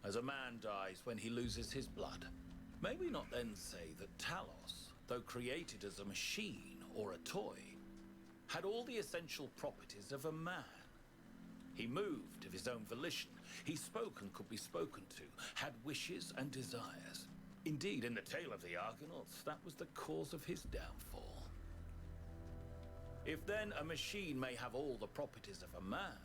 as a man dies when he loses his blood. May we not then say that Talos, though created as a machine or a toy, had all the essential properties of a man? He moved of his own volition, he spoke and could be spoken to, had wishes and desires. Indeed, in the tale of the Argonauts, that was the cause of his downfall. If then a machine may have all the properties of a man,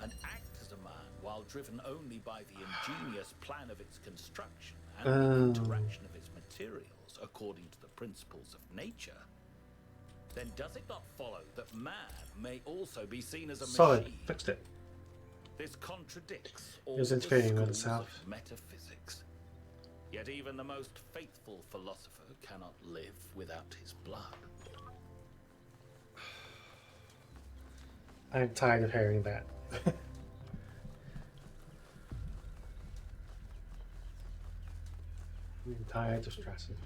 and act as a man while driven only by the ingenious plan of its construction and the interaction of its materials according to the principles of nature, then does it not follow that man may also be seen as a Solid. machine? Fixed it. This contradicts all It was the integrating with schools itself. of metaphysics. Yet even the most faithful philosopher cannot live without his blood. I'm tired of hearing that. I'm tired of stressing.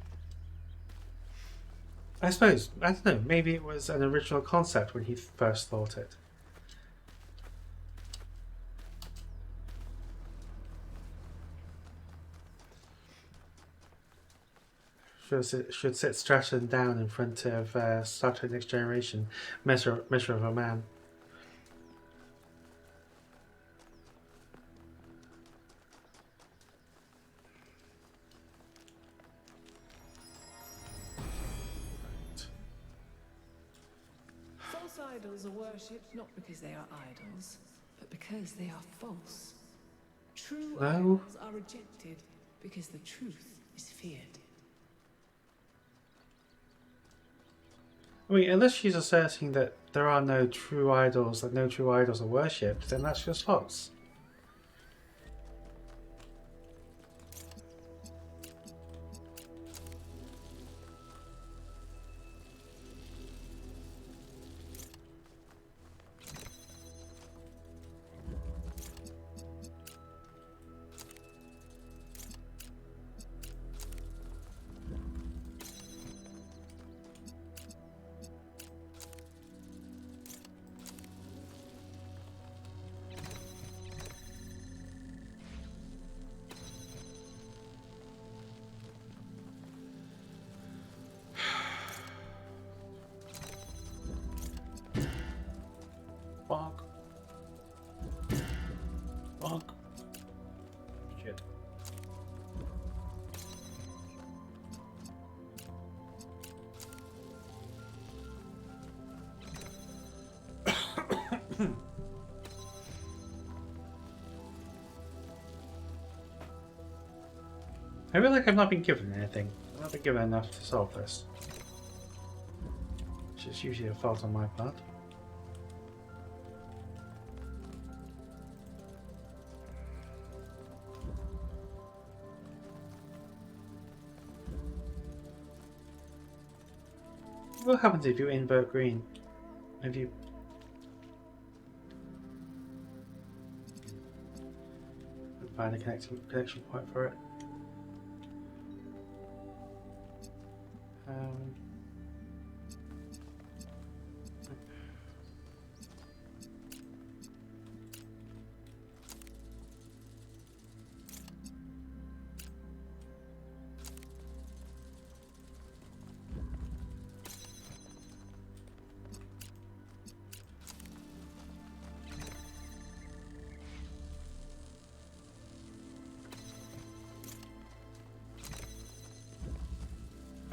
I suppose, I don't know, maybe it was an original concept when he first thought it. Should sit Stratton down in front of Star Trek Next Generation, measure of a man. False idols are worshipped not because they are idols, but because they are false. True No. idols are rejected because the truth is feared. I mean, unless she's asserting that there are no true idols, that no true idols are worshipped, then that's just false. Bonk. Bonk. Shit. I feel like I've not been given anything. I've not been given enough to solve this. Which is usually a fault on my part. What happens if you invert green? If you find a connection point for it.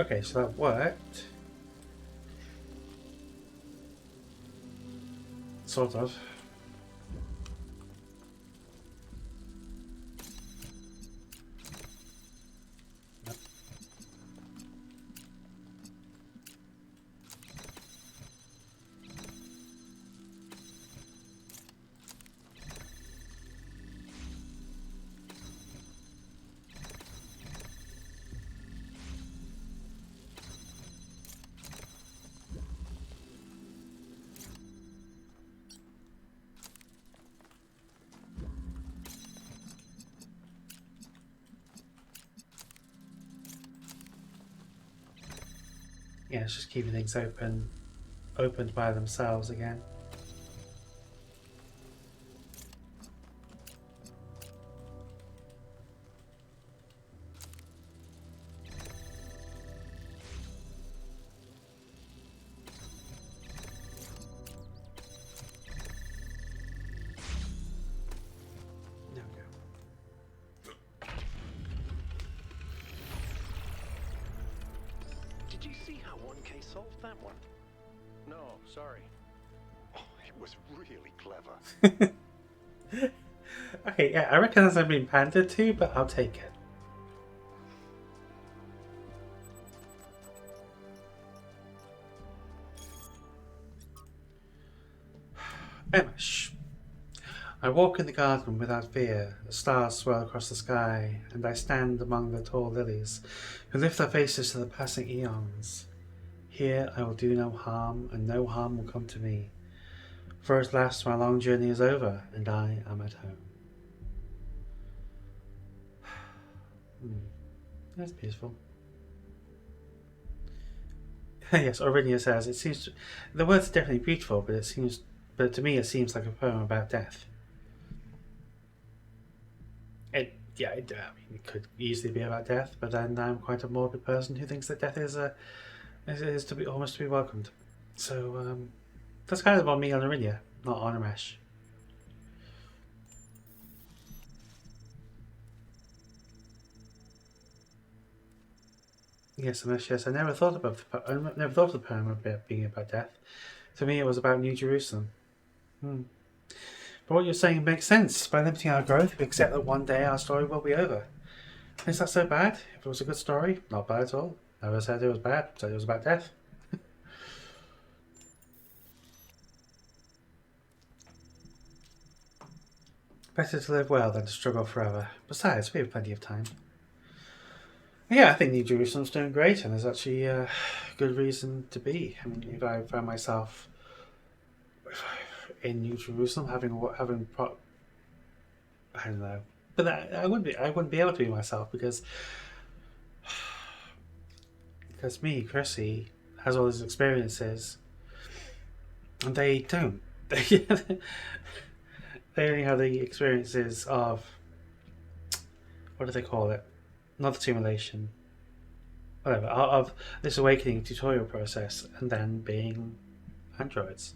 Okay, so that worked. Sort of. Yeah, it's just keeping things opened by themselves again. There we go. Did you see how 1K solved that one? No, sorry. Oh, it was really clever. Okay, yeah, I recognize I've been pandered to, but I'll take it. Emma, shh. I walk in the garden without fear. The stars swirl across the sky, and I stand among the tall lilies, who lift their faces to the passing eons. Here I will do no harm, and no harm will come to me. For at last my long journey is over, and I am at home. That's beautiful. Yes, Aurinia says it seems the words are definitely beautiful, but to me it seems like a poem about death. I mean, it could easily be about death, but then I'm quite a morbid person who thinks that death is to be almost to be welcomed. So that's kind of on me on Aurinia, not on Arash. Yes, I never thought of the poem about being about death. To me, it was about New Jerusalem. But what you're saying makes sense. By limiting our growth, we accept that one day our story will be over. Is that so bad? If it was a good story, not bad at all. Never said it was bad. Said it was about death. Better to live well than to struggle forever. Besides, we have plenty of time. Yeah, I think New Jerusalem's doing great, and there's actually a good reason to be. I mean, if I found myself in New Jerusalem I don't know, but I wouldn't be able to be myself because me, Chrissy, has all these experiences, and they don't. They only have the experiences of what do they call it? Not the simulation, whatever, of this awakening tutorial process, and then being androids.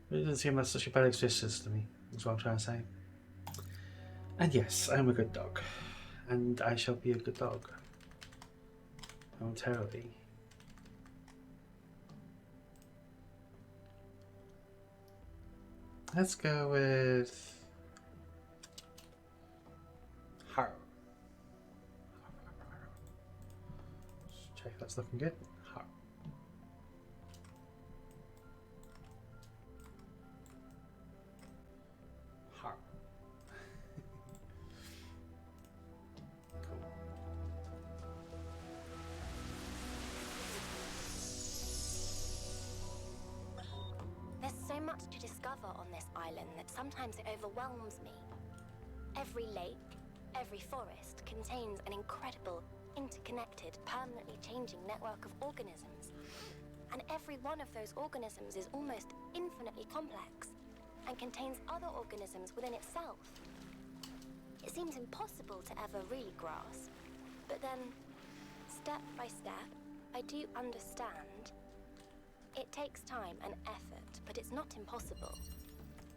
It doesn't seem like such a bad existence to me, is what I'm trying to say. And yes, I'm a good dog. And I shall be a good dog. Momentarily. Let's go with Har. Check if that's looking good. Har. Har. Cool. lot to discover on this island that sometimes it overwhelms me. Every lake, every forest contains an incredible, interconnected, permanently changing network of organisms. And every one of those organisms is almost infinitely complex and contains other organisms within itself. It seems impossible to ever really grasp, but then, step by step, I do understand. It takes time and effort, but it's not impossible.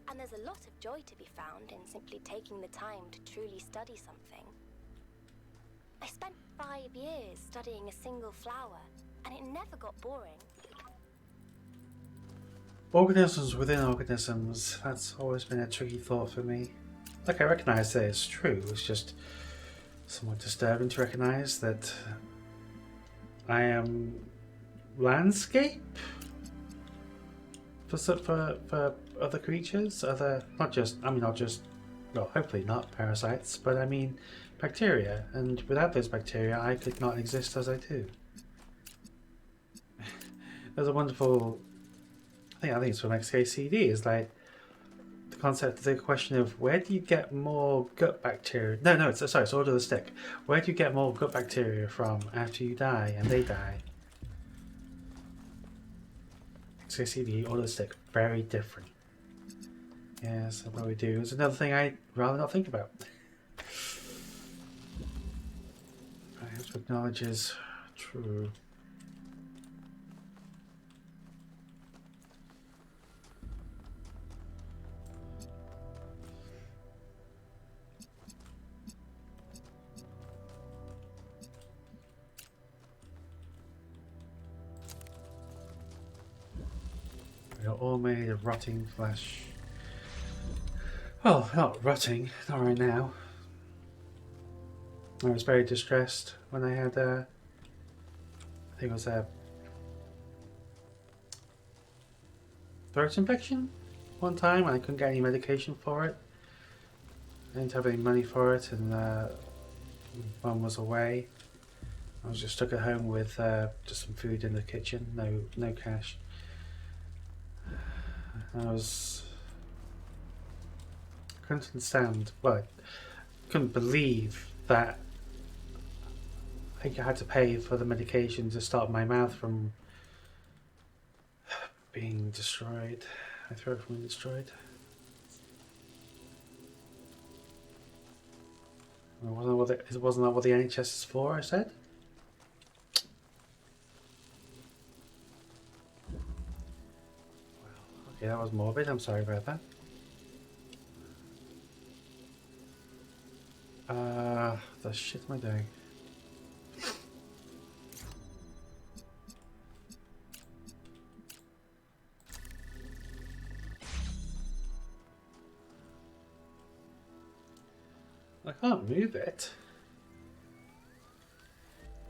And there's a lot of joy to be found in simply taking the time to truly study something. I spent 5 years studying a single flower, and it never got boring. Organisms within organisms, that's always been a tricky thought for me. Like, I recognise that it's true, it's just somewhat disturbing to recognise that I am landscape for other creatures, well, hopefully not parasites, but I mean bacteria, and without those bacteria I could not exist as I do. There's a wonderful, I think it's from XKCD, is like the concept, the question of where do you get more gut bacteria? No, it's Order of the Stick. Where do you get more gut bacteria from after you die and they die? XKCD, Order of the Stick, very different. Yes, I probably do. It's another thing I'd rather not think about. I have to acknowledge is true. We are all made of rotting flesh. Well, not rotting, not right now. I was very distressed when I had I think it was a throat infection one time, and I couldn't get any medication for it. I didn't have any money for it, and Mum was away. I was just stuck at home with just some food in the kitchen, no cash. I couldn't understand, well, I couldn't believe that I had to pay for the medication to stop my mouth from being destroyed, my throat from being destroyed. Wasn't that what the NHS is for, I said? Well, okay, that was morbid, I'm sorry about that. The shit am I doing? I can't move it.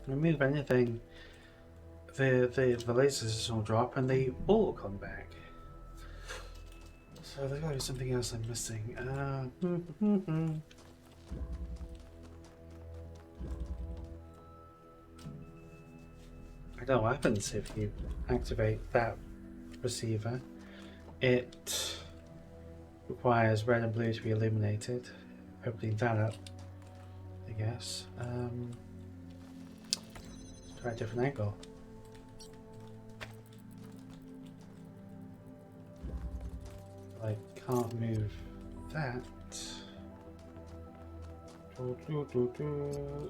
If I move anything, the lasers will drop and they all come back. So there's gotta be something else I'm missing. I don't know what happens if you activate that receiver. It requires red and blue to be illuminated. Opening that up, I guess. Let's try a different angle. I can't move that.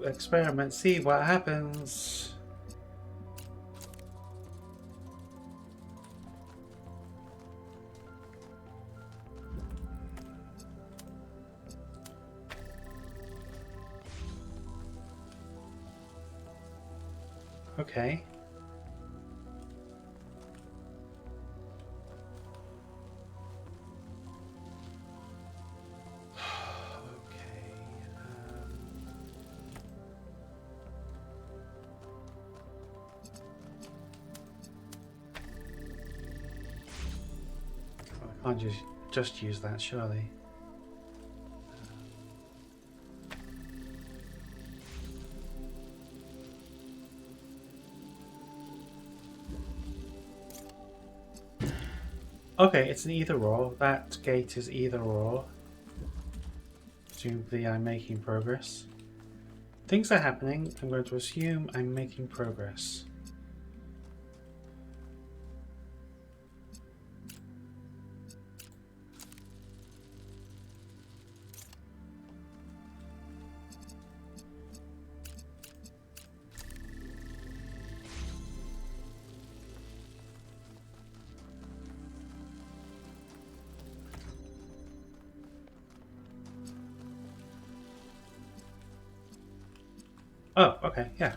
Experiment, see what happens. Okay. I can't just use that, surely. Okay, it's an either or. That gate is either or. Presumably I'm making progress. Things are happening. I'm going to assume I'm making progress. Oh, okay, yeah.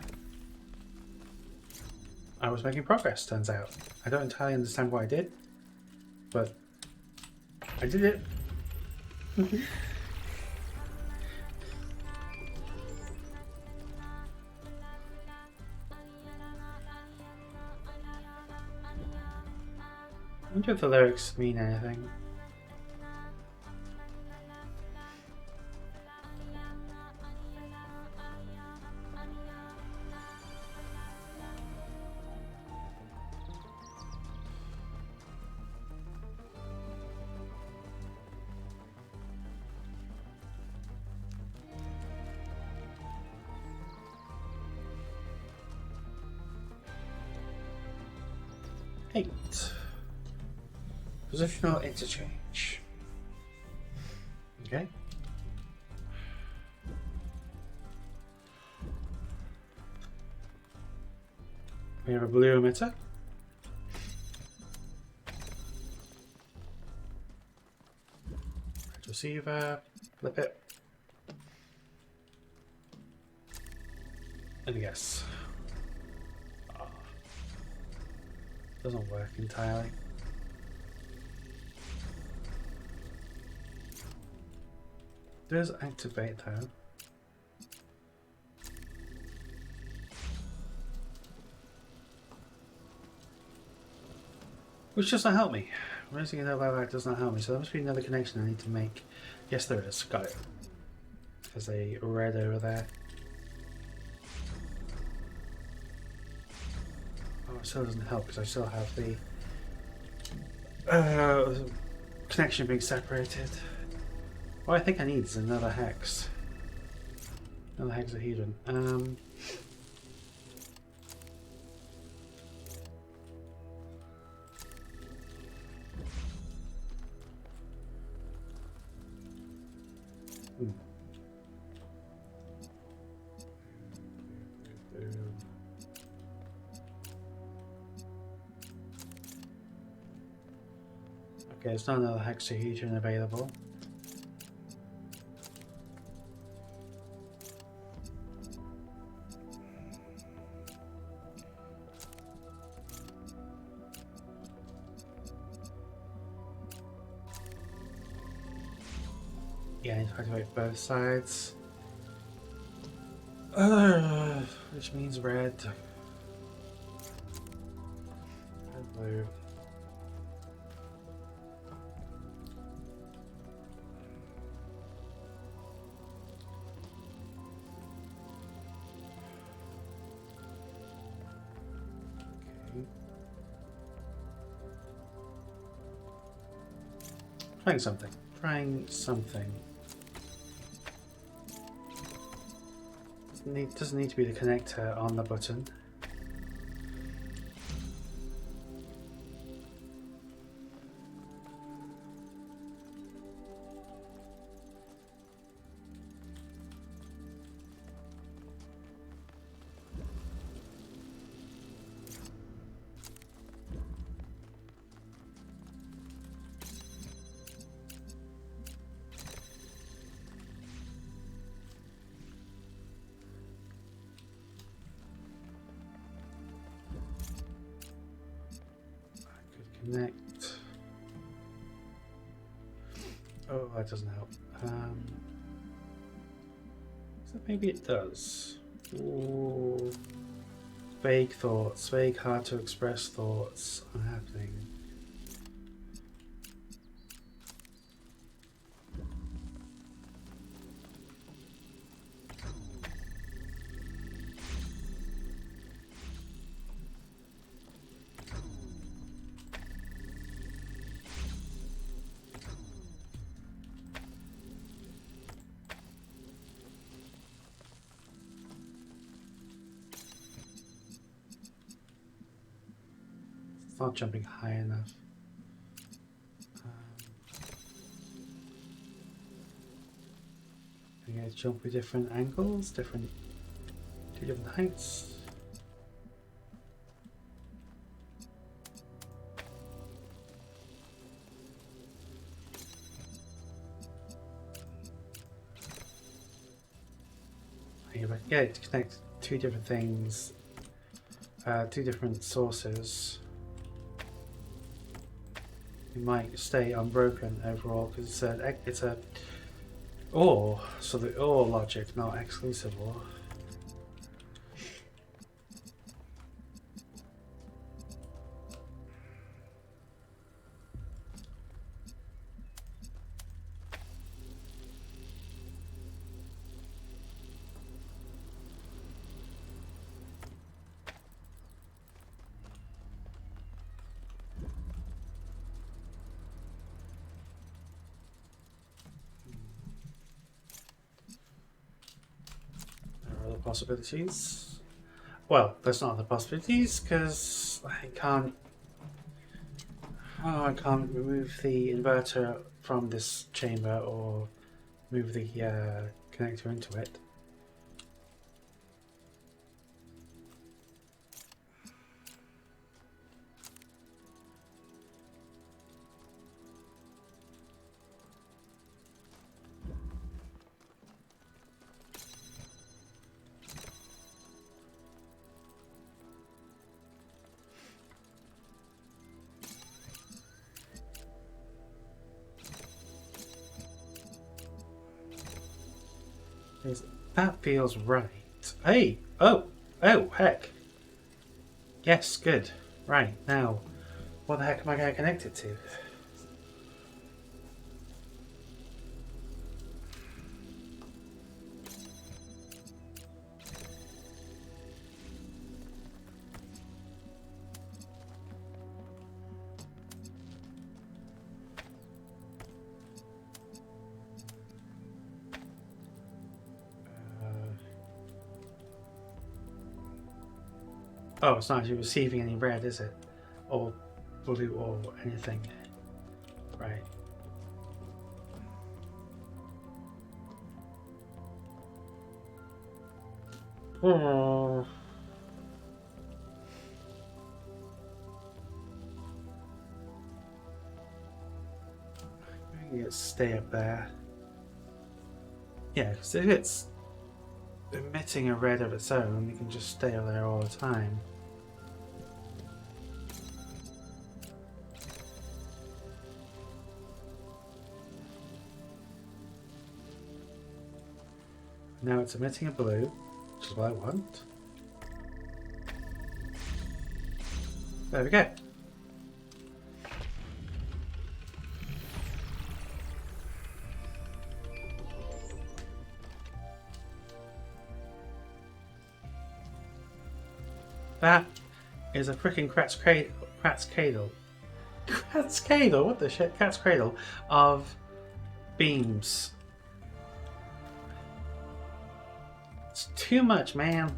I was making progress, turns out. I don't entirely understand what I did, but I did it. I wonder if the lyrics mean anything. Eight. Positional interchange. Okay. We have a blue emitter. Receiver. Flip it. And yes. Doesn't work entirely. Does activate though. Which does not help me. Raising it about that does not help me, so there must be another connection I need to make. Yes, there is. Got it. There's a red over there. Oh, it still doesn't help because I still have the connection being separated. What I think I need is another hex. Another hexahedron. Okay, there's not another hexahedron available. Yeah, I need to activate both sides. Which means red. And blue. Trying something. Trying something. Doesn't need to be the connector on the button. Connect. Oh, that doesn't help. So maybe it does. Ooh. Vague thoughts, vague, hard to express thoughts are happening. not jumping high enough. I'm going to jump with different angles, two different heights. Yeah, to connect two different things, two different sources. It might stay unbroken overall because it's a OR, so the OR logic, not exclusive OR. Possibilities. Well, there's not other possibilities because I can't remove the inverter from this chamber or move the connector into it. That feels right. Hey! Oh! Heck! Yes, good. Right, now, what the heck am I going to connect it to? Oh, it's not actually receiving any red, is it? Or blue or anything. Right. Oh. Maybe stay up there. Yeah, because if it's emitting a red of its own, you can just stay up there all the time. Now it's emitting a blue, which is what I want. There we go. That is a freaking cat's cradle. Cat's cradle? What the shit? Cat's cradle of beams. It's too much, man.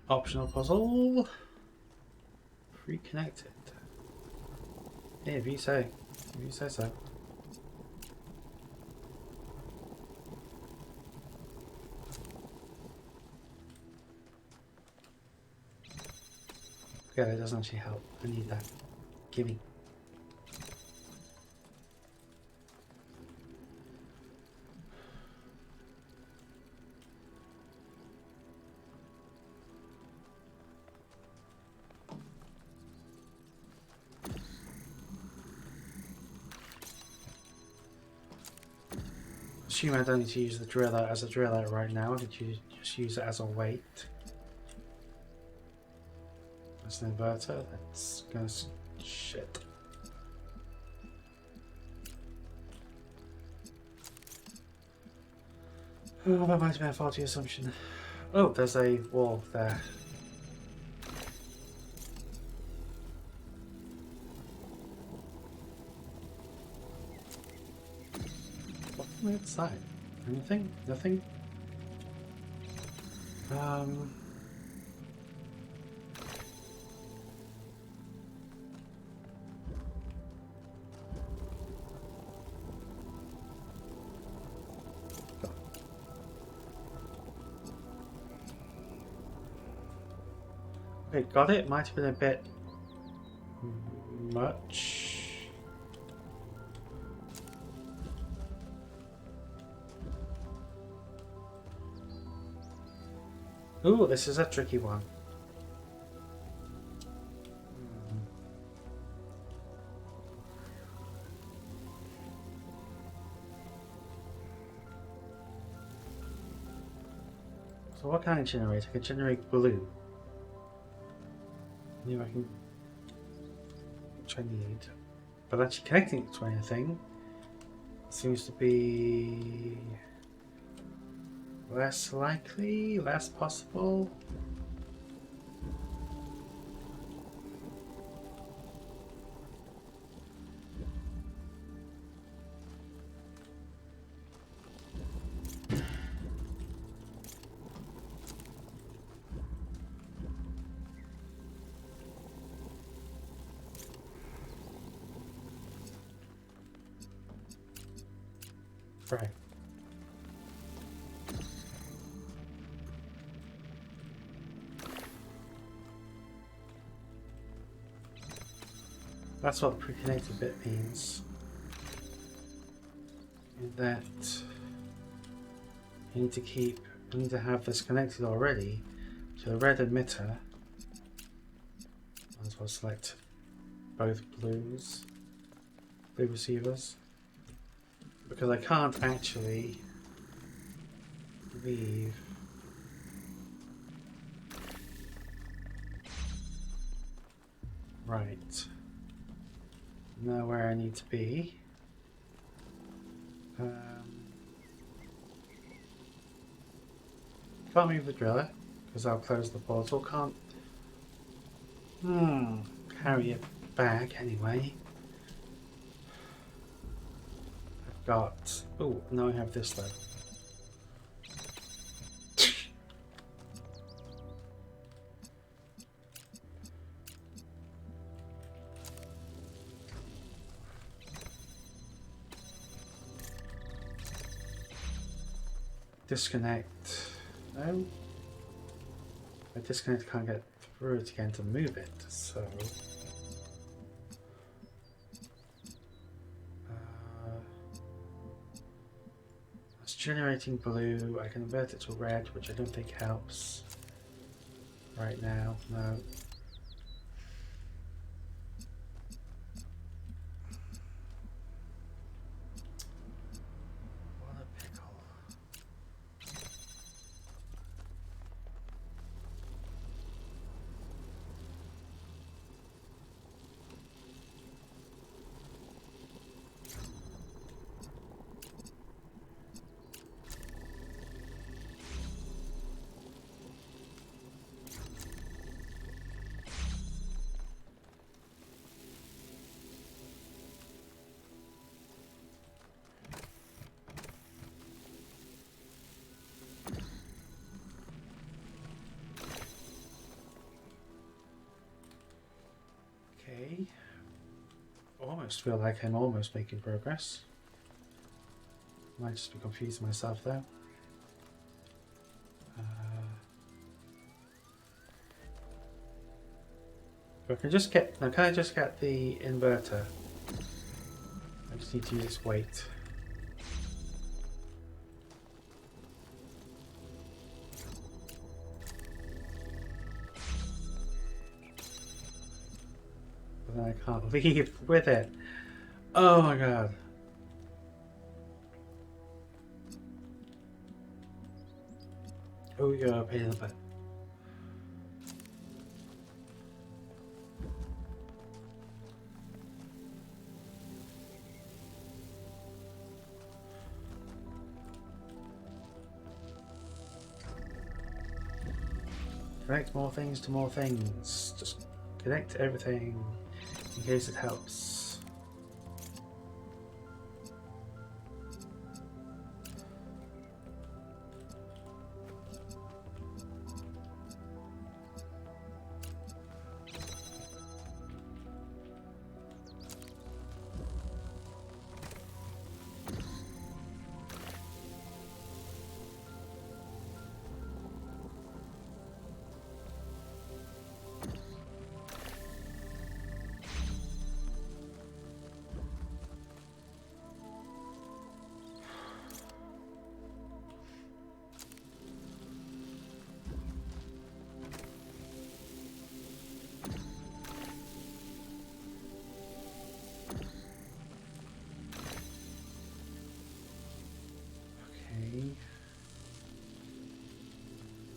Optional puzzle. Reconnect it. Yeah, if you say. If you say so. Okay, that doesn't actually help. I need that. Gimme. Assume I don't need to use the driller as a driller right now. I could just use it as a weight. That's an inverter. That's gonna shit. Oh, that might have been a faulty assumption. Oh, there's a wall there. What's on the other side? Anything? Nothing? Okay, got it. Might have been a bit much. Ooh, this is a tricky one. So what can I generate? I can generate blue. Maybe I can... Which I need. But actually connecting it to anything seems to be less likely, less possible. Right. That's what the pre-connected bit means. That you need to have this connected already to the red emitter. Might as well select both blue receivers, because I can't actually leave right. Now where I need to be. Can't move the driller because I'll close the portal. Can't carry it back anyway. I've got... Oh, now I have this though. Disconnect. No. I disconnect, can't get through it again to move it, so... It's generating blue. I can convert it to red, which I don't think helps right now. No. What a pickle. Okay. Almost feel like I'm almost making progress. Might just be confusing myself though. I can just get... Now can I just get the inverter? I just need to use weight. But then I can't leave with it. Oh my god. Oh, you're a pain in the butt. Connect more things to more things. Just connect everything in case it helps.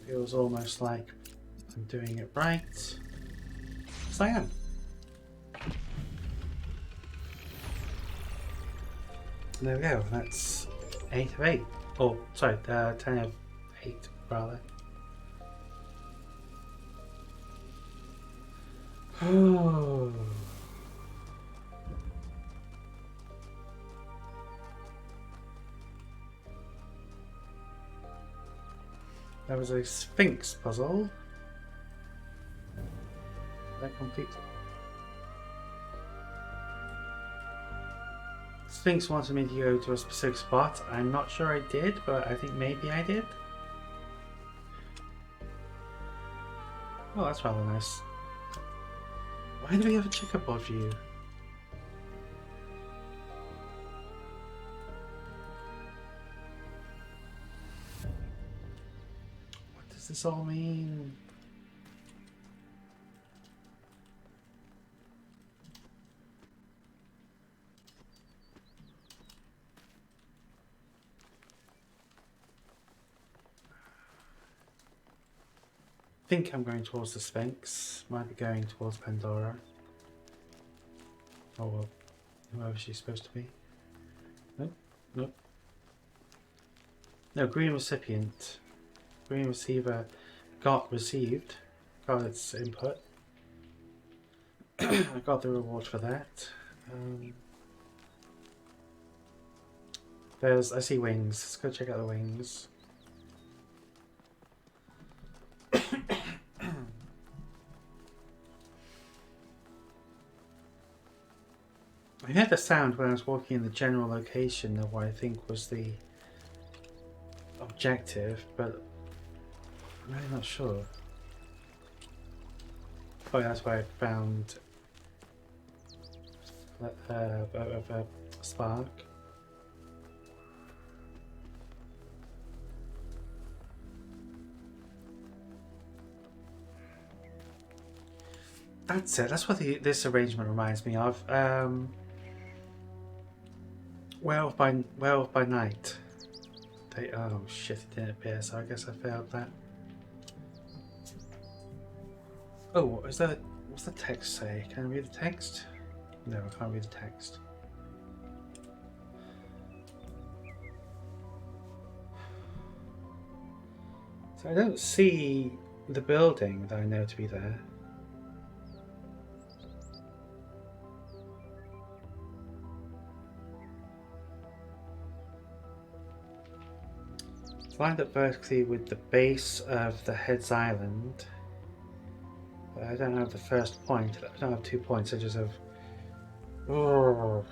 Feels almost like I'm doing it right. Yes, I am. And there we go. That's 8 of 8. Oh, sorry, 10 of 8, rather. Oh. That was a Sphinx puzzle. That complete. Sphinx wanted me to go to a specific spot. I'm not sure I did, but I think maybe I did. Oh, that's rather nice. Why do we have a checkerboard view? What does this all mean? I think I'm going towards the Sphinx. Might be going towards Pandora. Oh well, whoever she's supposed to be. Nope, nope. No, green recipient. Green receiver got received. Got its input. I got the reward for that. I see wings. Let's go check out the wings. I heard the sound when I was walking in the general location of what I think was the objective, but I'm really not sure. Oh, yeah, that's why I found a spark. That's it. That's what this arrangement reminds me of. Werewolf by night. Oh shit! It didn't appear, so I guess I failed that. Oh, what's the text say? Can I read the text? No, I can't read the text. So I don't see the building that I know to be there. It's lined up vertically with the base of the Head's Island. But I don't have the first point. I don't have 2 points. I just have. Oh.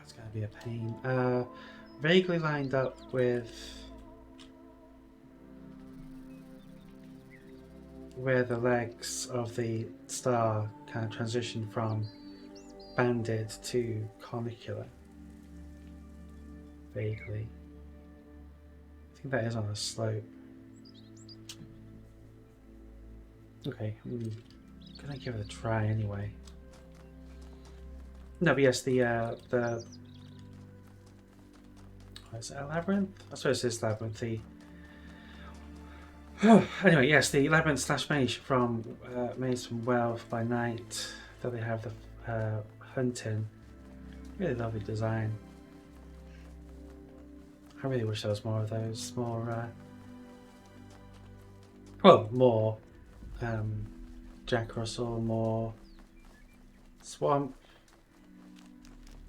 It's gonna be a pain. Vaguely lined up with where the legs of the star kind of transition from banded to cornicular. Vaguely. I think that is on a slope. Okay, I'm gonna give it a try anyway. No, but yes, the is it a labyrinth? I suppose it is labyrinth. Anyway, yes, the labyrinth / maze from Werewolf by Night that they have the hunting. Really lovely design. I really wish there was more of those. More, well, more Jack Russell, more Swamp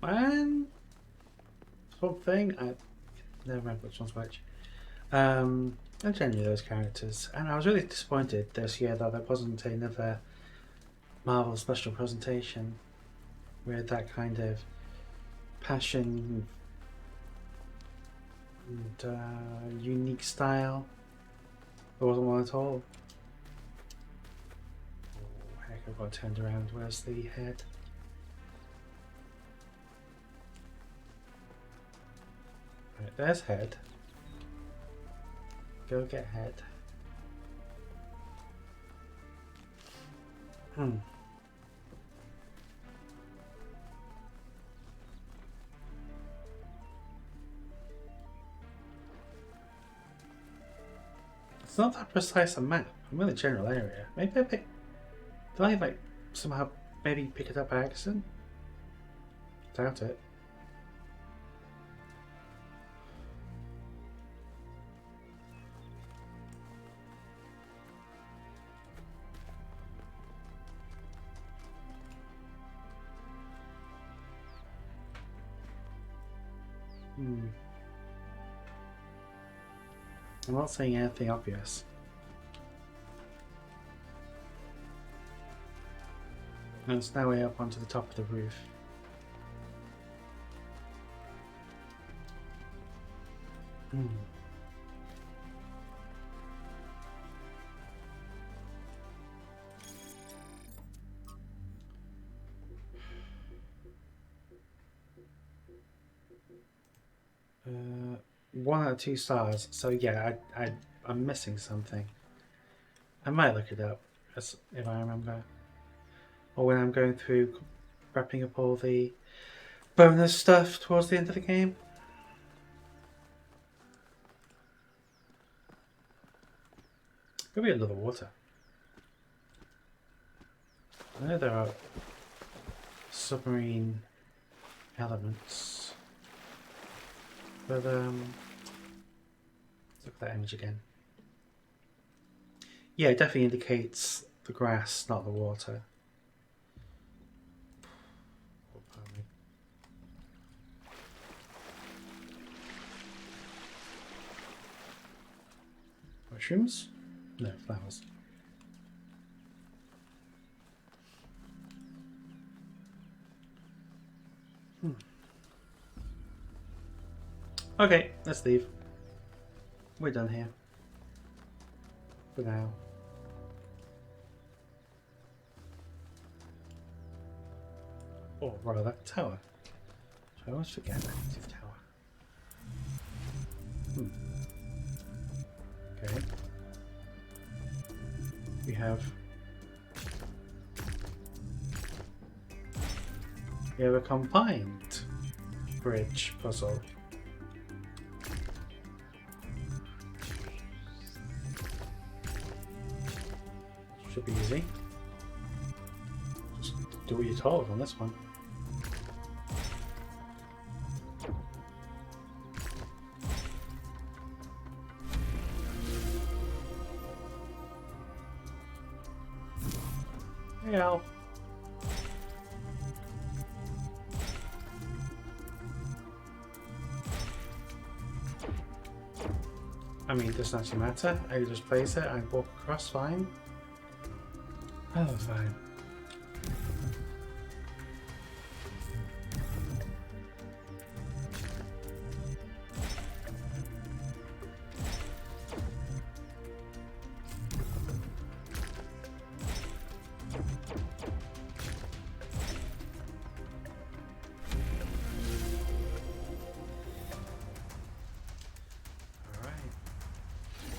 Man, Swamp Thing. I never remember which one's which. And generally those characters. And I was really disappointed this year that there wasn't another Marvel special presentation with that kind of passion and unique style. There wasn't one at all. Oh, heck, I've got turned around. Where's the head? Right, there's head. Go get head. It's not that precise a map. I'm in the general area. Maybe I pick. Did I like somehow maybe pick it up by accident? Doubt it. I'm not saying anything obvious. And it's now way up onto the top of the roof. One out of 2 stars. So yeah, I'm missing something. I might look it up if I remember, or when I'm going through wrapping up all the bonus stuff towards the end of the game. Could be another water. I know there are submarine elements, but let's look at that image again. Yeah, it definitely indicates the grass, not the water. Oh, pardon me. Mushrooms? No, flowers. Okay, let's leave. We're done here. For now. Or rather, tower. I always forget that native tower. Okay. We have a combined bridge puzzle. Should be easy. Just do what you're told on this one. Hey Al. I mean, it doesn't actually matter. I just place it and walk across fine. Oh, fine.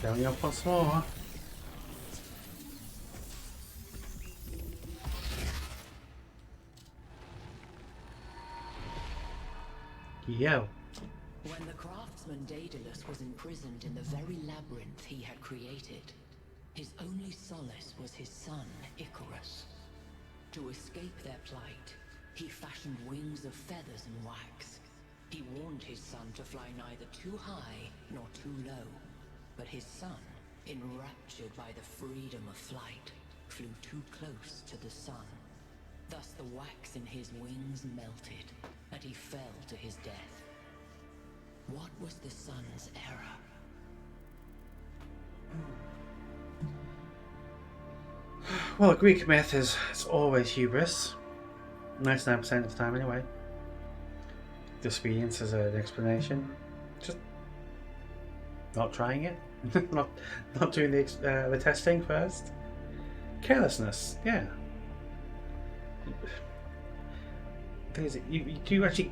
Going up once more. Yo. When the craftsman Daedalus was imprisoned in the very labyrinth he had created, his only solace was his son, Icarus. To escape their plight, he fashioned wings of feathers and wax. He warned his son to fly neither too high nor too low. But his son, enraptured by the freedom of flight, flew too close to the sun. Thus the wax in his wings melted, and he fell to his death. What was the sun's error? Well, Greek myth is always hubris. 99% of the time, anyway. Disobedience is an explanation. Just not trying it. not doing the testing first. Carelessness, yeah. Do you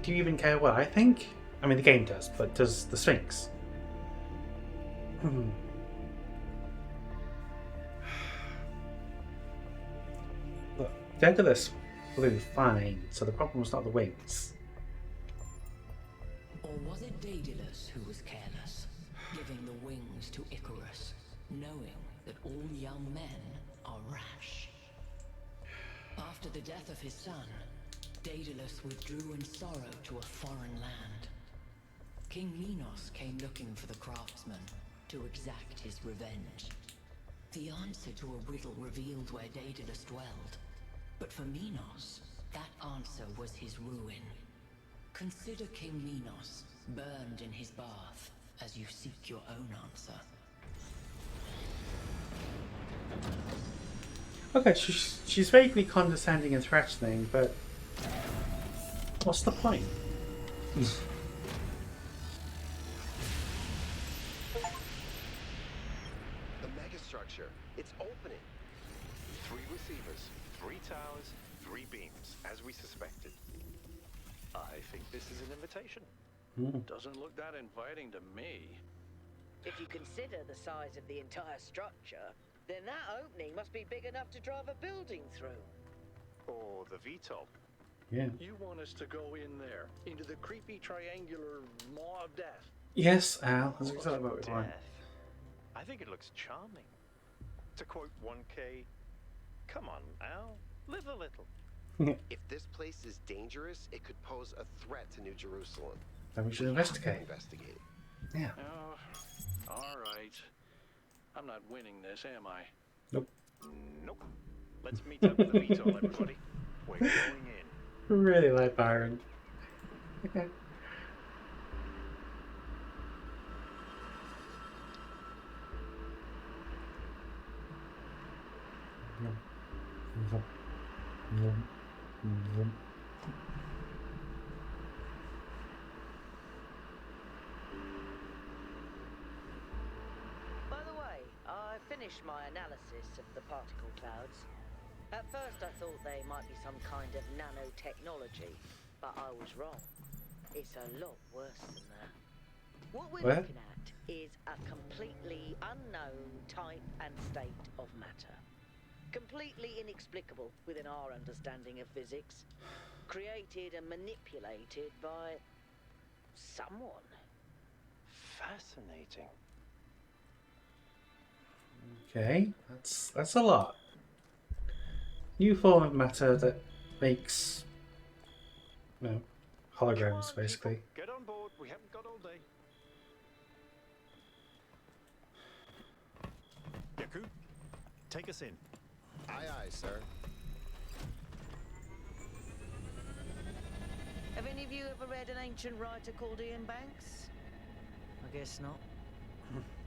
even care what I think? I mean, the game does, but does the Sphinx? Look, Daedalus flew fine, so the problem was not the wings. Or was it Daedalus who was careless, giving the wings to Icarus, knowing that all young men are rash? After the death of his son, Daedalus withdrew in sorrow to a foreign land. King Minos came looking for the craftsman to exact his revenge. The answer to a riddle revealed where Daedalus dwelled, but for Minos, that answer was his ruin. Consider King Minos, burned in his bath, as you seek your own answer. Okay, she's vaguely condescending and threatening, but what's the point? The megastructure. It's opening. 3 receivers, 3 towers, 3 beams, as we suspected. I think this is an invitation. Doesn't look that inviting to me. If you consider the size of the entire structure, then that opening must be big enough to drive a building through. Or the VTOL. Yeah. You want us to go in there, into the creepy triangular maw of death? Yes, Al. That's exactly what we want. Death. I think it looks charming. To quote 1K, come on, Al, live a little. If this place is dangerous, it could pose a threat to New Jerusalem. Then we should We have to investigate. investigate. Yeah. Oh, all right. I'm not winning this, am I? Nope. Nope. Let's meet up with the VTOL, everybody. We're going in. Really like Byron. Okay. By the way, I finished my analysis of the particle clouds. At first I thought they might be some kind of nanotechnology, but I was wrong. It's a lot worse than that. What we're looking at is a completely unknown type and state of matter. Completely inexplicable within our understanding of physics. Created and manipulated by someone. Fascinating. Okay, that's a lot. New form of matter that makes, you know, holograms, basically. People, get on board. We haven't got all day. Yaku, take us in. Aye, aye, sir. Have any of you ever read an ancient writer called Ian Banks? I guess not.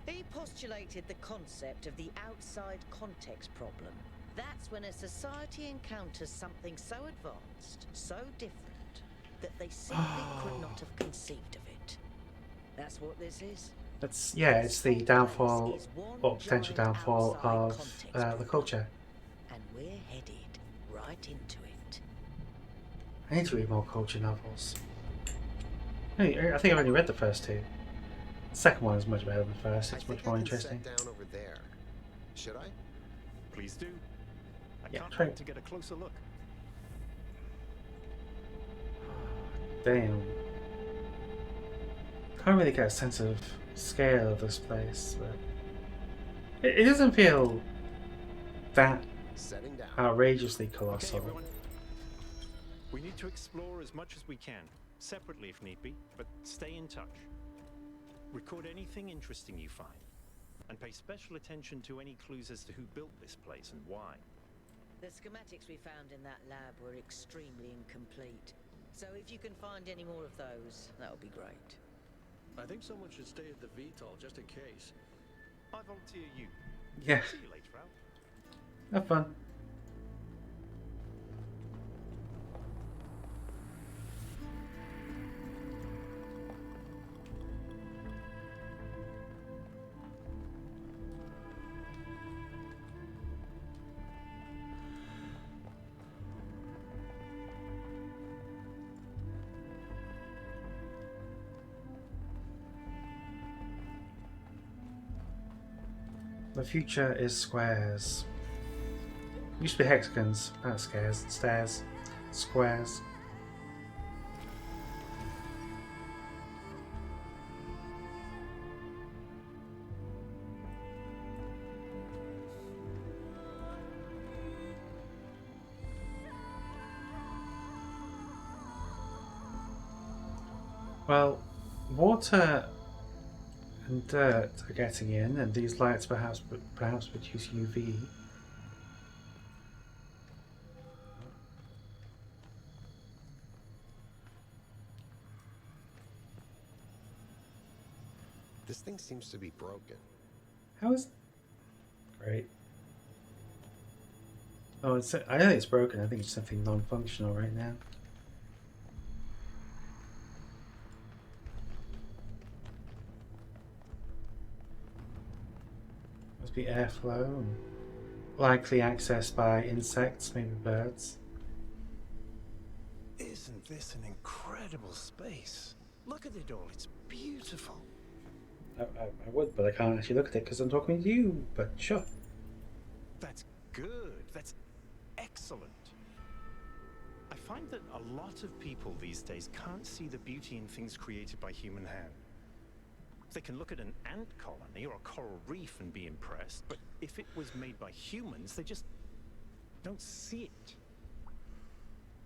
He postulated the concept of the outside context problem. That's when a society encounters something so advanced, so different, that they simply could not have conceived of it. That's what this is. It's it's the downfall or potential downfall of the culture. And we're headed right into it. I need to read more culture novels. I think I've only read the first 2. The second one is much better than the first. It's much more interesting. Sit down over there. Should I? Please do. I Yeah, can't try. wait to get a closer look. Damn. Can't really get a sense of scale of this place, but it doesn't feel that Setting down. outrageously Okay, colossal. everyone. We need to explore as much as we can. separately if need be, but stay in touch. Record anything interesting you find, and pay special attention to any clues as to who built this place and why. The schematics we found in that lab were extremely incomplete. So if you can find any more of those, that would be great. I think someone should stay at the VTOL just in case. I volunteer you. Yeah. See you later, Al. Have fun. The future is squares. Used to be hexagons, not squares. Stairs. Squares. Well, water and dirt are getting in, and these lights perhaps produce UV. This thing seems to be broken. How is... Great. Oh, I don't think it's broken. I think it's something non-functional right now. Must be airflow, and likely accessed by insects, maybe birds. Isn't this an incredible space? Look at it all, it's beautiful. I would, but I can't actually look at it because I'm talking to you, but sure. That's good. That's excellent. I find that a lot of people these days can't see the beauty in things created by human hand. They can look at an ant colony or a coral reef and be impressed, but if it was made by humans, they just don't see it.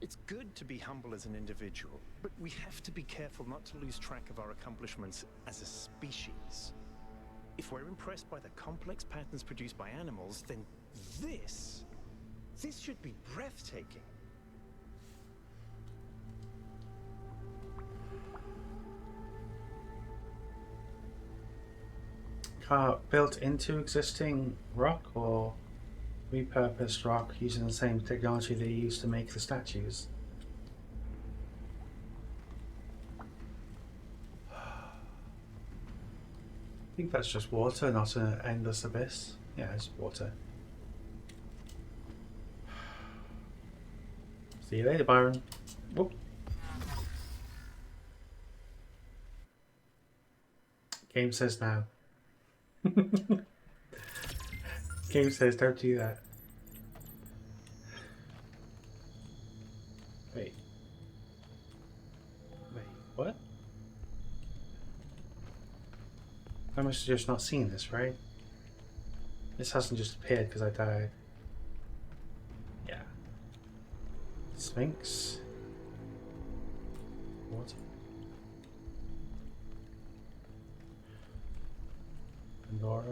It's good to be humble as an individual, but we have to be careful not to lose track of our accomplishments as a species. If we're impressed by the complex patterns produced by animals, then this should be breathtaking. Car built into existing rock or repurposed rock using the same technology they used to make the statues? I think that's just water, not an endless abyss. Yeah, it's water. See you later, Byron. Whoop. Game says now. Game says don't do that. Wait, what? I must have just not seen this, right? This hasn't just appeared because I died. Yeah. Sphinx. What? Pandora.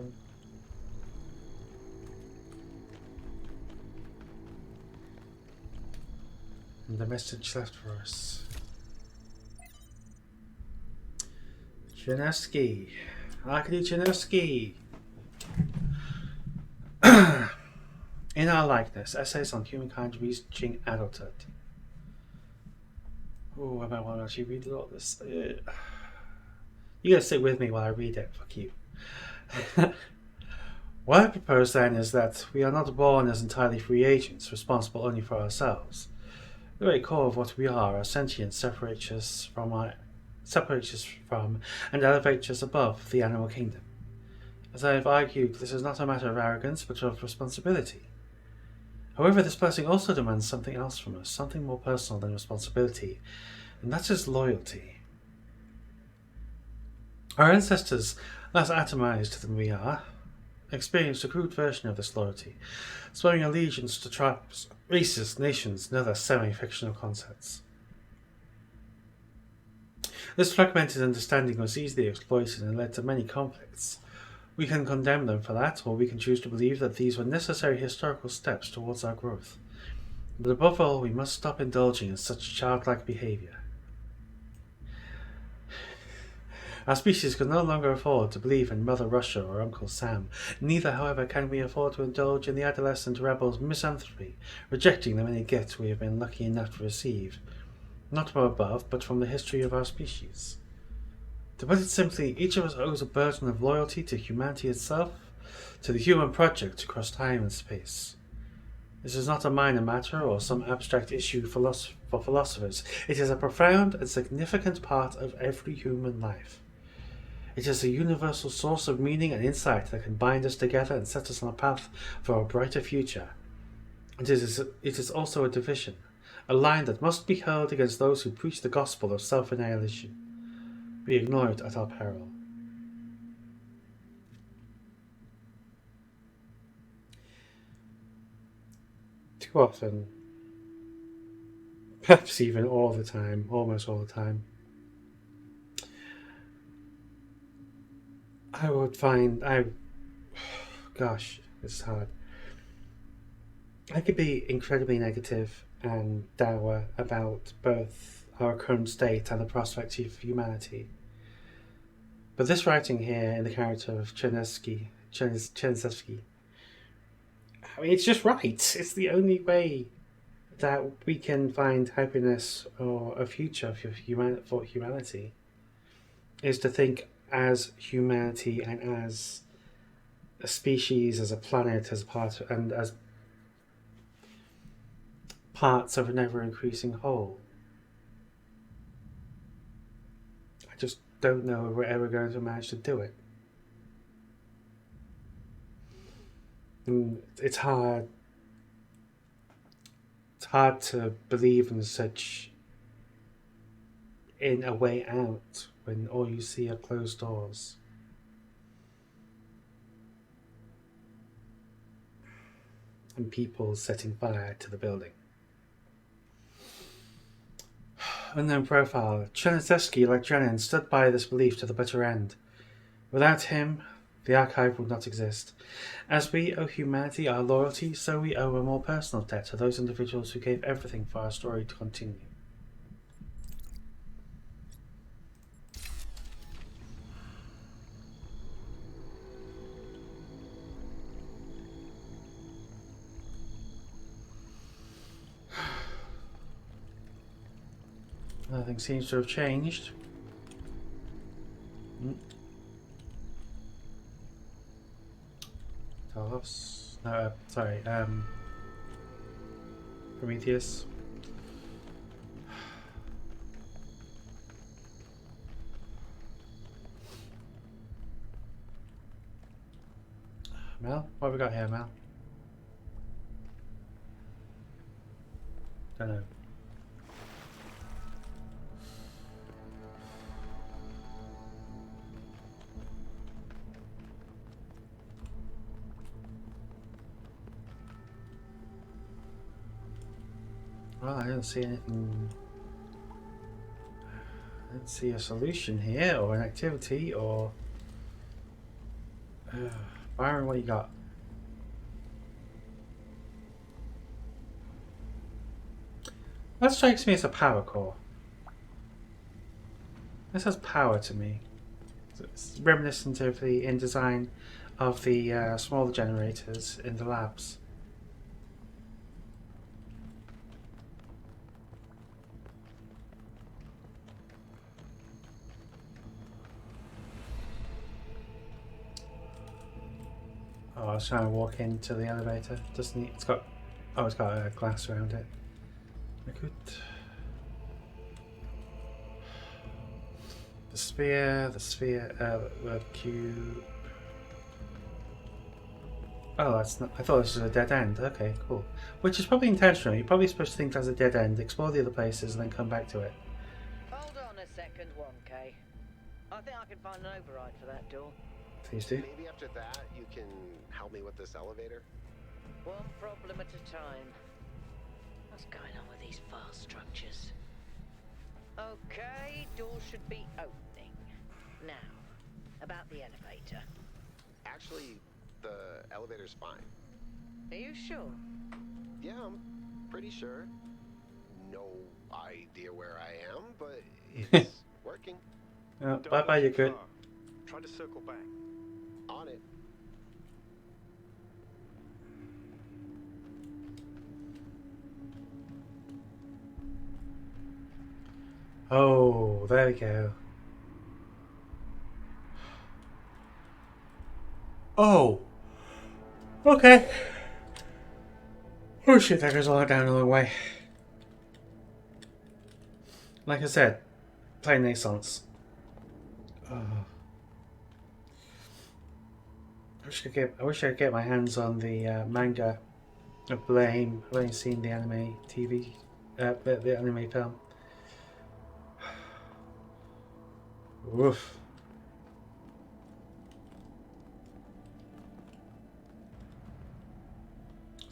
And the message left for us. Chinesky. Arkady Chinesky. In Our Likeness, Essays on Humankind Reaching Adulthood. Oh, I might want to actually read all this. You gotta sit with me while I read it. Fuck you. What I propose then is that we are not born as entirely free agents, responsible only for ourselves. The very core of what we are, our sentience separates us from and elevates us above the animal kingdom. As I have argued, this is not a matter of arrogance, but of responsibility. However, this blessing also demands something else from us, something more personal than responsibility, and that is loyalty. Our ancestors, less atomized than we are, experienced a crude version of this loyalty, swearing allegiance to tribes, races, nations, and other semi-fictional concepts. This fragmented understanding was easily exploited and led to many conflicts. We can condemn them for that, or we can choose to believe that these were necessary historical steps towards our growth. But above all, we must stop indulging in such childlike behavior. Our species can no longer afford to believe in Mother Russia or Uncle Sam. Neither, however, can we afford to indulge in the adolescent rebels' misanthropy, rejecting the many gifts we have been lucky enough to receive, not from above, but from the history of our species. To put it simply, each of us owes a burden of loyalty to humanity itself, to the human project across time and space. This is not a minor matter or some abstract issue for philosophers. It is a profound and significant part of every human life. It is a universal source of meaning and insight that can bind us together and set us on a path for a brighter future. It is also a division, a line that must be held against those who preach the gospel of self-annihilation. We ignore it at our peril. Too often, perhaps even all the time, almost all the time, I would find gosh, it's hard. I could be incredibly negative and dour about both our current state and the prospects of humanity. But this writing here in the character of Chernyshevsky, I mean, it's just right. It's the only way that we can find happiness or a future for humanity, is to think as humanity and as a species, as a planet, as part and as parts of an ever-increasing whole. I just don't know if we're ever going to manage to do it. And it's hard. It's hard to believe in a way out when all you see are closed doors. And people setting fire to the building. Unknown profile. Chernyshevsky, like Drennan, stood by this belief to the bitter end. Without him, the archive would not exist. As we owe humanity our loyalty, so we owe a more personal debt to those individuals who gave everything for our story to continue. Nothing seems to have changed. Talos. No, sorry. Prometheus. Mel? What have we got here, Mel? Don't know. Well, I don't see anything. I don't see a solution here, or an activity, or. Byron, what you got? That strikes me as a power core. This has power to me. It's reminiscent of the InDesign of the smaller generators in the labs. Oh, I was trying to walk into the elevator. Doesn't it? It's got a glass around it. I could. The sphere, the cube. Oh, that's not. I thought this was a dead end. Okay, cool. Which is probably intentional. You're probably supposed to think that's a dead end, explore the other places, and then come back to it. Hold on a second, 1K. I think I can find an override for that door. Please do. Maybe after that, you can help me with this elevator? One problem at a time. What's going on with these vast structures? Okay, door should be opening. Now, about the elevator. Actually, the elevator's fine. Are you sure? Yeah, I'm pretty sure. No idea where I am, but it's working. Bye bye, you're good. Try to circle back. On it. Oh, there we go. Oh! Okay. Oh shit, that goes all down a long way. Like I said, plain Naissance. Oh. I wish I could get my hands on the manga of Blame. I've only seen the anime TV, the anime film. Woof.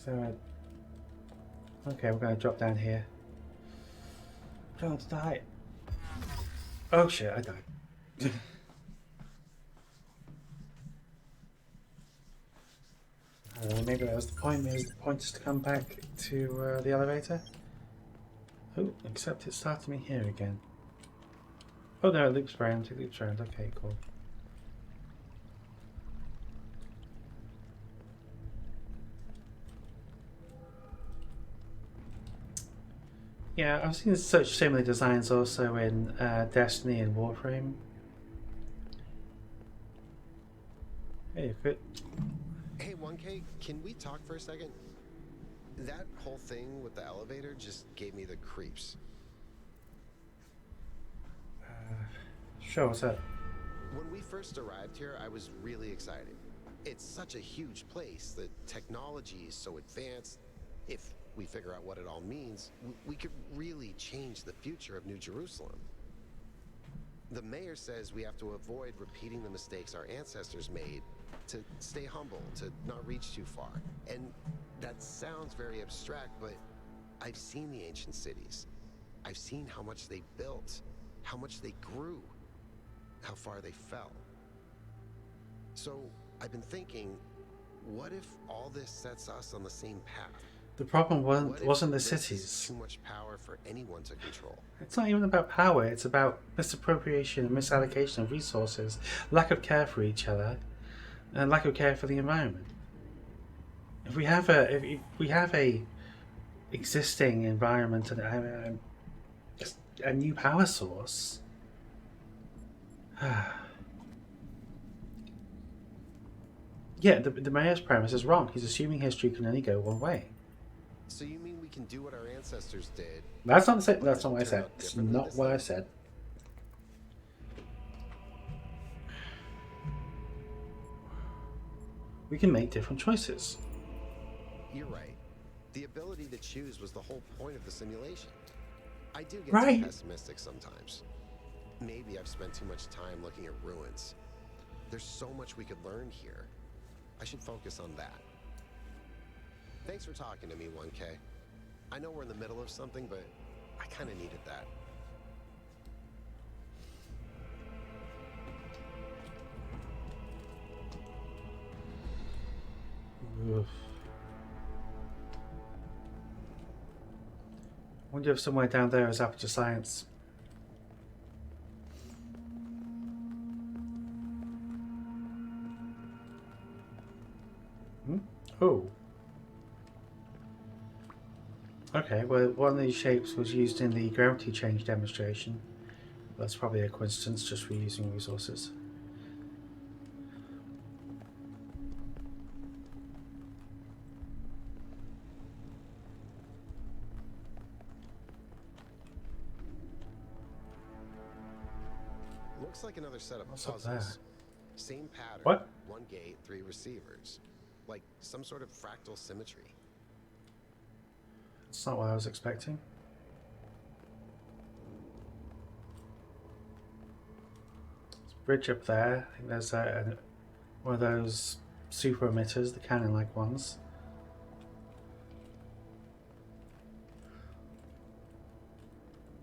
So, okay, we're going to drop down here. Don't die. Oh shit, I died. Maybe that was the point. Maybe the point is to come back to the elevator. Oh, except it started me here again. Oh no, it loops around. It loops around. Okay, cool. Yeah, I've seen such similar designs also in Destiny and Warframe. Hey, good. Hey, 1K, can we talk for a second? That whole thing with the elevator just gave me the creeps. Sure, what's up? When we first arrived here, I was really excited. It's such a huge place. The technology is so advanced. If we figure out what it all means, we could really change the future of New Jerusalem. The mayor says we have to avoid repeating the mistakes our ancestors made, to stay humble, to not reach too far. And that sounds very abstract, but I've seen the ancient cities. I've seen how much they built, how much they grew, how far they fell. So I've been thinking, what if all this sets us on the same path? The problem wasn't the cities. Is too much power for anyone to control. It's not even about power. It's about misappropriation and misallocation of resources, lack of care for each other, and lack of care for the environment. If we have a existing environment and a new power source, yeah, the mayor's premise is wrong. He's assuming history can only go one way. So you mean we can do what our ancestors did? That's not what I said. It's not what I said. We can make different choices. You're right. The ability to choose was the whole point of the simulation. I do get too pessimistic sometimes. Maybe I've spent too much time looking at ruins. There's so much we could learn here. I should focus on that. Thanks for talking to me, 1K. I know we're in the middle of something, but I kind of needed that. Oof. I wonder if somewhere down there is Aperture Science. Oh. Okay, well, one of these shapes was used in the gravity change demonstration. That's probably a coincidence, just reusing resources. Looks like another set of What's up puzzles. there? Same pattern. What? 1 gate, 3 receivers. Like some sort of fractal symmetry. That's not what I was expecting. There's a bridge up there. I think there's one of those super emitters, the cannon-like ones.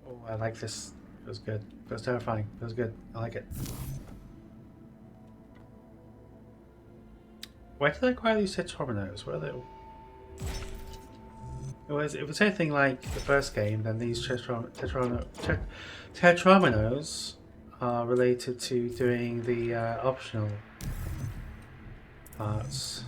Oh, I like this Feels good. Feels terrifying. Feels good. I like it. Why did I acquire these tetrominoes? What are they? If it's anything like the first game, then these tetrominoes are related to doing the optional parts.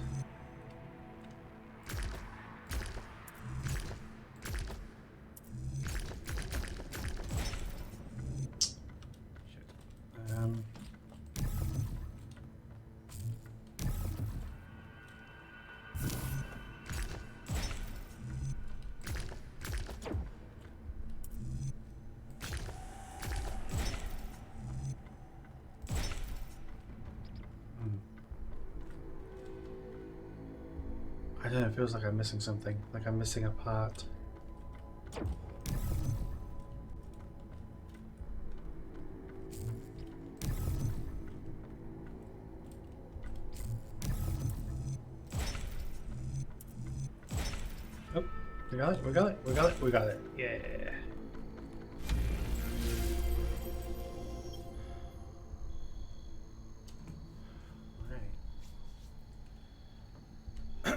I don't know, it feels like I'm missing something, like I'm missing a part. Oh, we got it, we got it, we got it, we got it, yeah.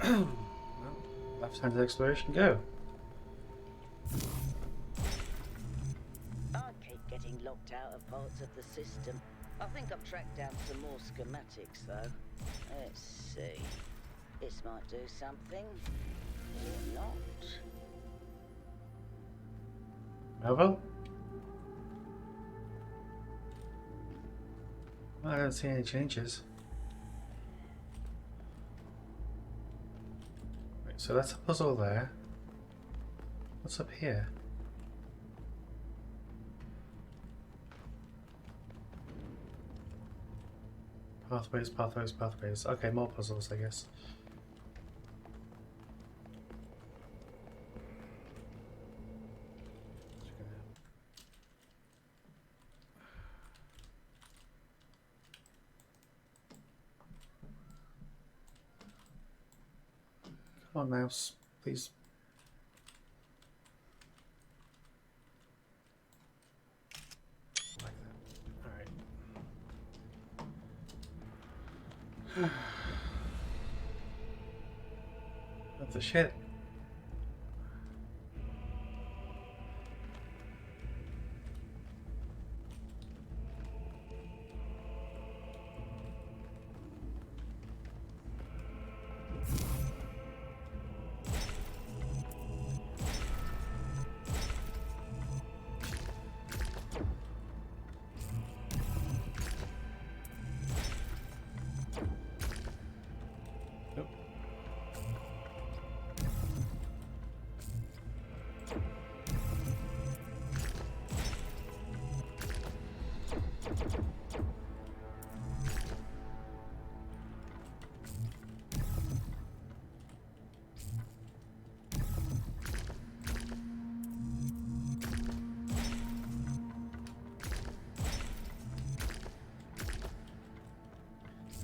Well, left-handed exploration, go. I keep getting locked out of parts of the system. I think I've tracked down some more schematics, though. Let's see. This might do something. Or not. Melville? Well, I don't see any changes. Right, so that's a puzzle there. What's up here? Pathways, pathways, pathways. Okay, more puzzles, I guess. Come on, mouse, please. Like that. Alright. What the shit?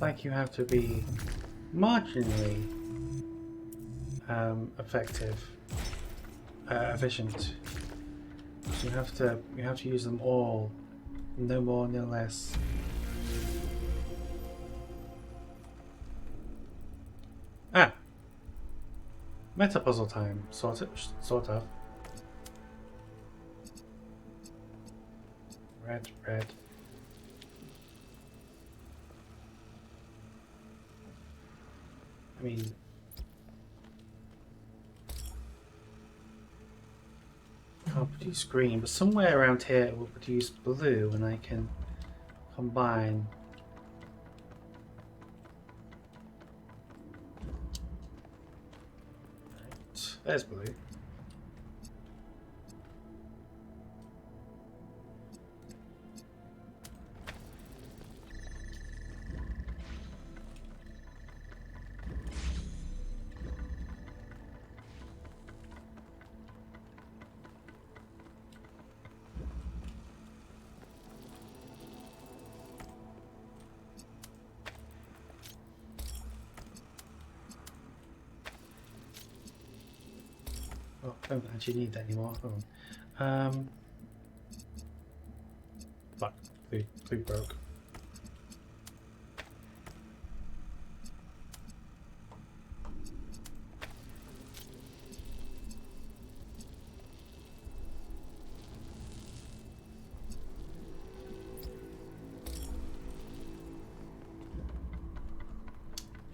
Like you have to be marginally efficient. So you have to use them all, no more, no less. Ah, meta puzzle time, sort of. Red, red. I mean, can't produce green, but somewhere around here it will produce blue, and I can combine. Right, there's blue. Oh, I don't actually need that anymore. Hold on. Like, blue broke.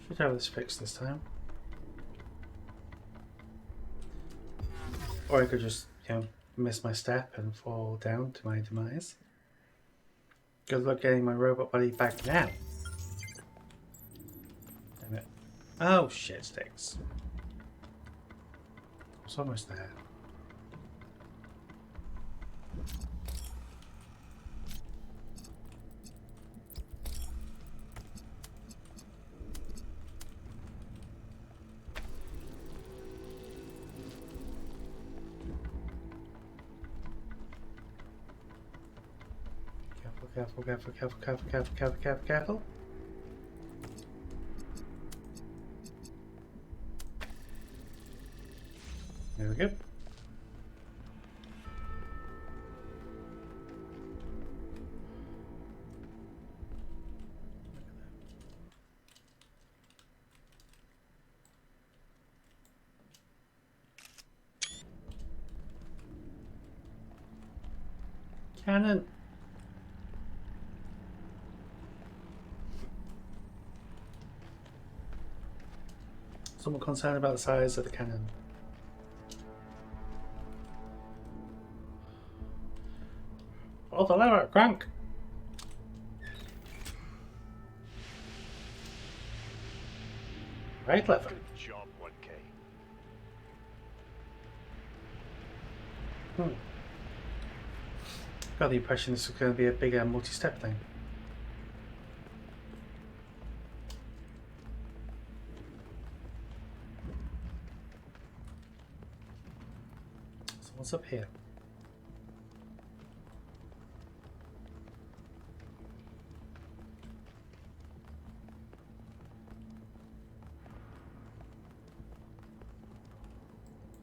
Should have this fixed this time. Or I could just, you know, miss my step and fall down to my demise. Good luck getting my robot buddy back now. Damn it. Oh shit sticks. It's almost there. Careful, careful, careful, careful, careful, careful, careful, careful. There we go. Cannon. Someone concerned about the size of the cannon. Oh, the lever, crank! Right lever. Good job, 1K. Got the impression this was going to be a bigger multi-step thing. So what's up here?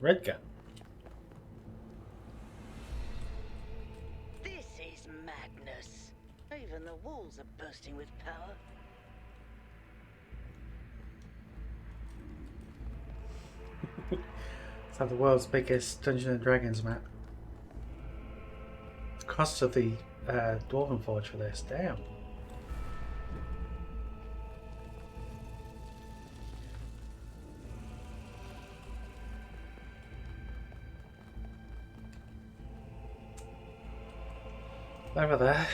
Red gun. This is madness. Even the walls are bursting with power. It's like the world's biggest Dungeons and Dragons map. The cost of the Dwarven Forge for this, damn. Over there.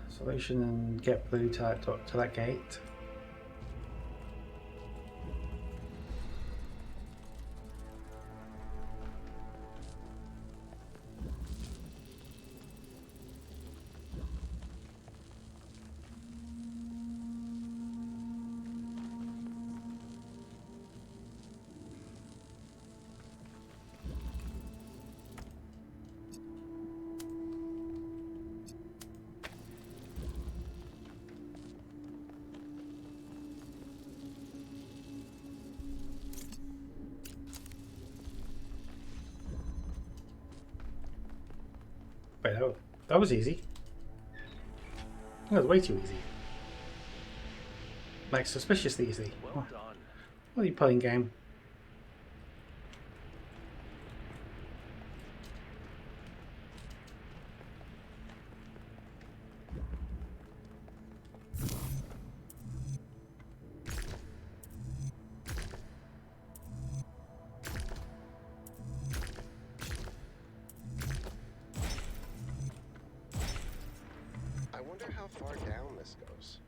Solution and get blue to that gate. Wait, that was easy. That was way too easy. Like, suspiciously easy. Well done. What are you playing, game? How far down this goes?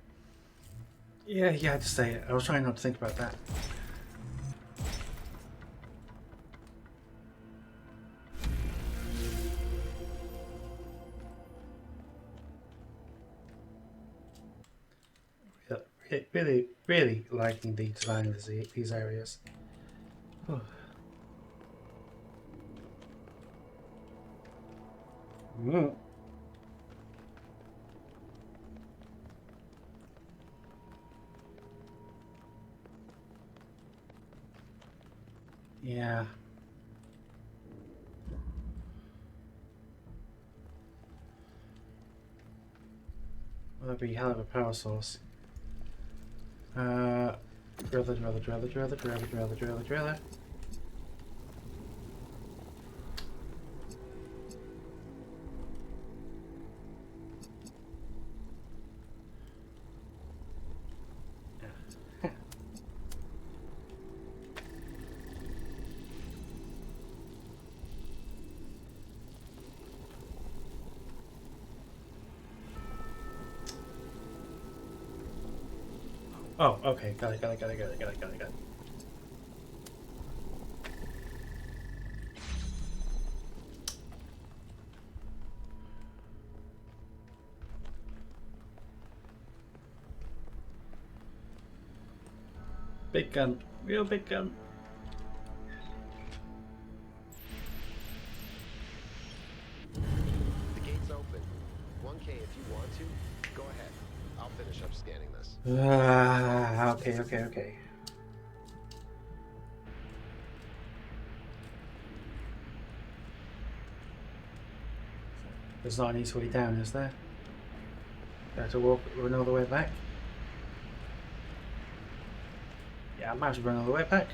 Yeah, you had to say it. I was trying not to think about that. Really liking the design of these areas. Yeah. That'd be a hell of a power source. Driller. Oh, okay. Got it. Big gun. Real big gun. The gate's open. 1K if you want to. Go ahead. I'll finish up scanning this. Okay. There's not an easy way down, is there? You have to run all the way back? Yeah, I might have to run all the way back.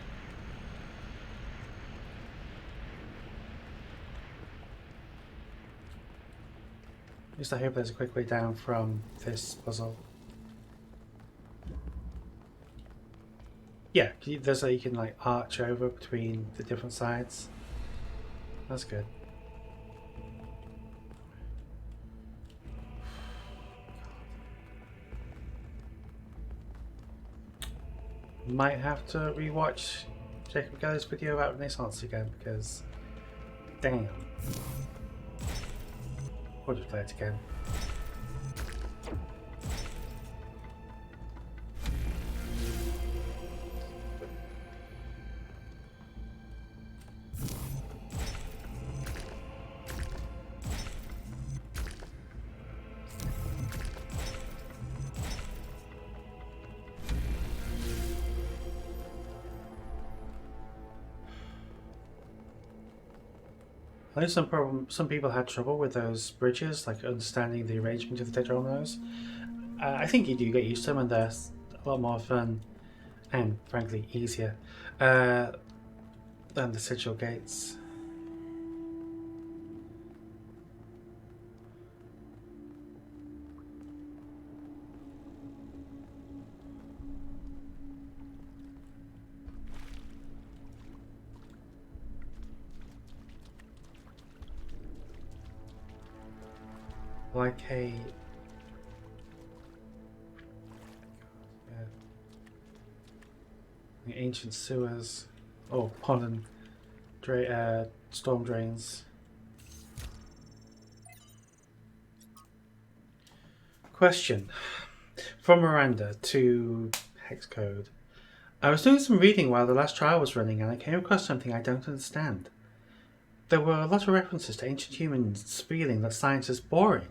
At least I hope there's a quick way down from this puzzle. Yeah, there's like you can like arch over between the different sides. That's good. Might have to rewatch Jacob Geller's video about Renaissance again because damn. Or just play it again. I know some people had trouble with those bridges, like understanding the arrangement of the dominoes. I think you do get used to them, and they're a lot more fun and, frankly, easier than the sigil gates. Like the ancient sewers, or pond and storm drains. Question from Miranda to hex code. I was doing some reading while the last trial was running, and I came across something I don't understand. There were a lot of references to ancient humans feeling that science is boring.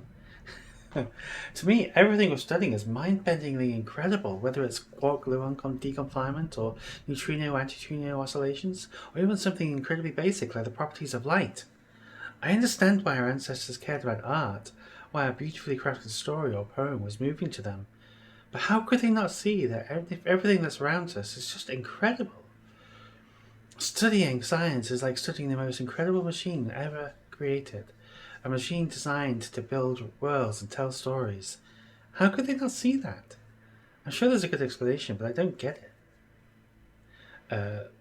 To me, everything we're studying is mind-bendingly incredible, whether it's quark-gluon deconfinement, or neutrino-antineutrino oscillations, or even something incredibly basic like the properties of light. I understand why our ancestors cared about art, why a beautifully crafted story or poem was moving to them, but how could they not see that everything that's around us is just incredible? Studying science is like studying the most incredible machine ever created. A machine designed to build worlds and tell stories. How could they not see that? I'm sure there's a good explanation, but I don't get it.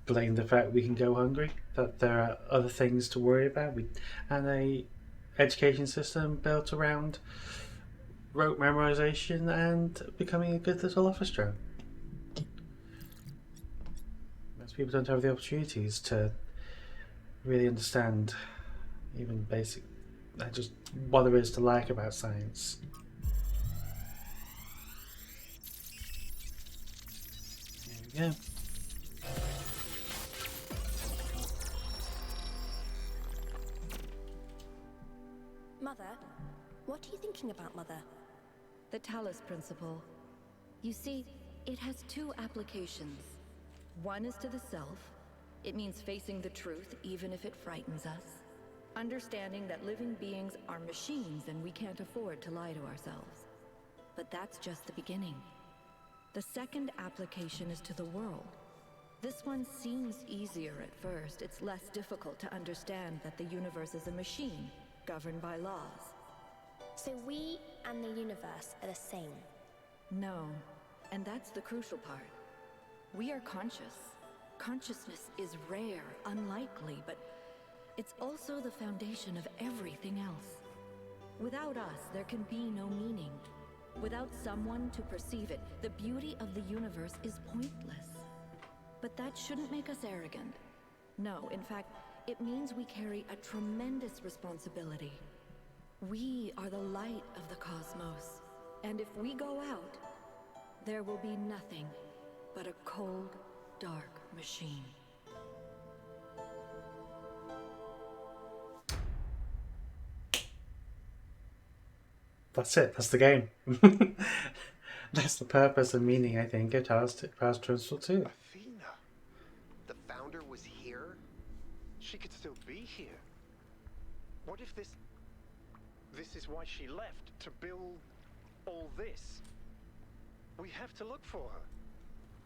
Blame the fact we can go hungry, that there are other things to worry about, and a education system built around rote memorization and becoming a good little office drone. Most people don't have the opportunities to really understand even basic, just what there is to like about science. There we go. Mother, what are you thinking about, Mother? The Talos Principle. You see, it has two applications. One is to the self. It means facing the truth even if it frightens us. Understanding that living beings are machines and we can't afford to lie to ourselves. But that's just the beginning. The second application is to the world. This one seems easier at first. It's less difficult to understand that the universe is a machine, governed by laws. So we and the universe are the same. No, and that's the crucial part. We are conscious. Consciousness is rare, unlikely, but it's also the foundation of everything else. Without us, there can be no meaning. Without someone to perceive it, the beauty of the universe is pointless. But that shouldn't make us arrogant. No, in fact, it means we carry a tremendous responsibility. We are the light of the cosmos. And if we go out, there will be nothing but a cold, dark machine. That's it. That's the game. That's the purpose and meaning, I think, of Talos Principle II. Athena, the founder was here? She could still be here. What if this is why she left, to build all this? We have to look for her.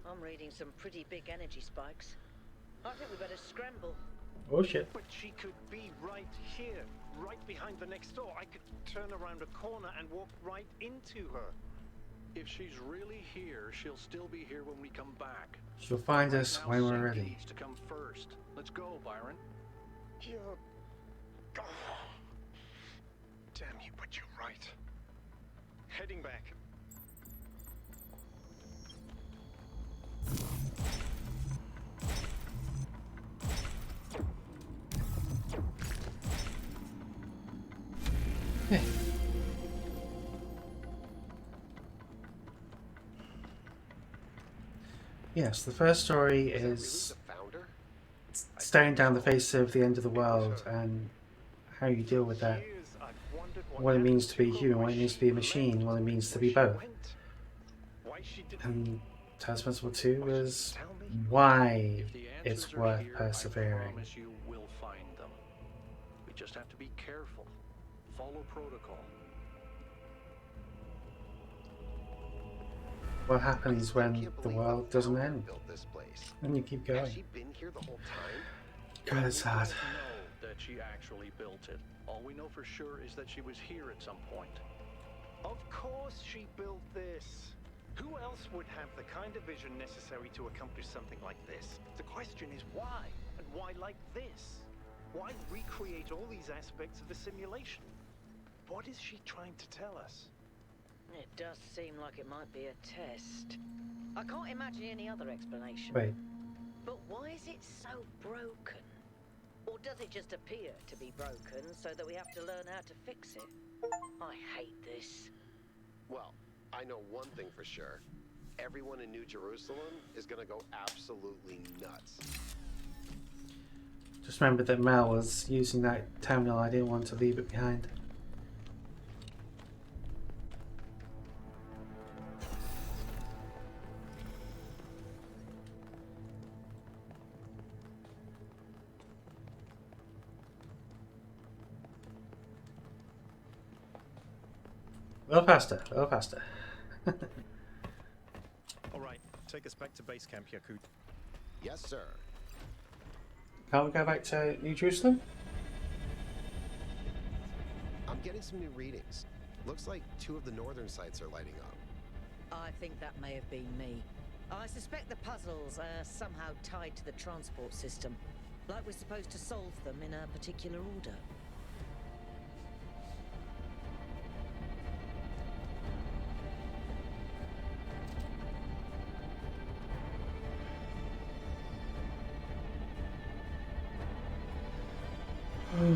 I'm reading some pretty big energy spikes. I think we better scramble. Oh shit. But she could be right here, right behind the next door. I could turn around a corner and walk right into her. If she's really here, she'll still be here when we come back. She'll find us Now when we're safety ready. needs to come first. Let's go, Byron. You're... Oh. Damn you, but you're right. Heading back. Yeah. Yes, the first story is staring down the face of the end of the world and how you deal with that. What it means to be human, what it means to be a machine, what it means to be both. And Talos Principle II is why it's worth persevering. I promise you we'll find them. We just have to be careful. Follow protocol. What happens when the world doesn't end? And you keep going. God, it's hard. Know that she actually built it. All we know for sure is that she was here at some point. Of course she built this. Who else would have the kind of vision necessary to accomplish something like this? The question is why? And why like this? Why recreate all these aspects of the simulation? What is she trying to tell us? It does seem like it might be a test. I can't imagine any other explanation. Wait. But why is it so broken? Or does it just appear to be broken so that we have to learn how to fix it? I hate this. Well, I know one thing for sure. Everyone in New Jerusalem is gonna go absolutely nuts. Just remember that Mel was using that terminal. I didn't want to leave it behind. A little faster, a little faster. All right, take us back to base camp, Yakut. Yes, sir. Can't we go back to New Jerusalem? I'm getting some new readings. Looks like 2 of the northern sites are lighting up. I think that may have been me. I suspect the puzzles are somehow tied to the transport system. Like we're supposed to solve them in a particular order. Oh. All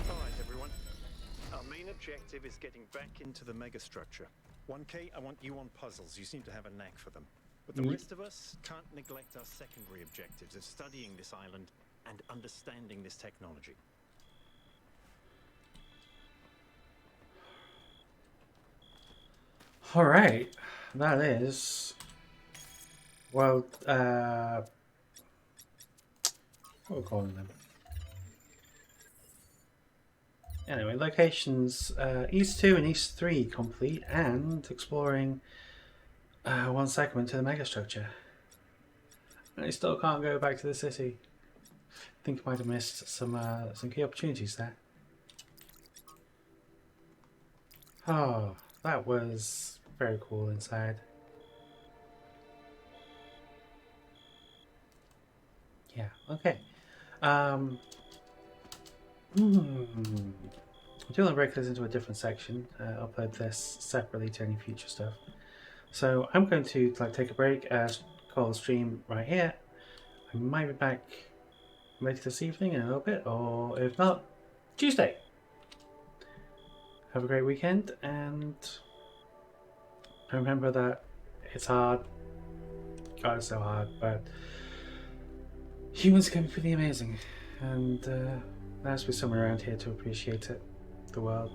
right, everyone. Our main objective is getting back into the megastructure. 1K, I want you on puzzles. You seem to have a knack for them. But the rest of us can't neglect our secondary objectives of studying this island and understanding this technology. Alright, that is... Well, what are we calling them? Anyway, locations East 2 and East 3 complete, and exploring one segment to the megastructure. And I still can't go back to the city. I think I might have missed some key opportunities there. Oh, that was very cool inside. Yeah, okay. I'm going to break this into a different section. Upload this separately to any future stuff. So I'm going to take a break, call the stream right here. I might be back later this evening in a little bit, or if not, Tuesday. Have a great weekend, and remember that it's hard. God, it's so hard, but humans can be pretty amazing, and there has to be someone around here to appreciate it, the world.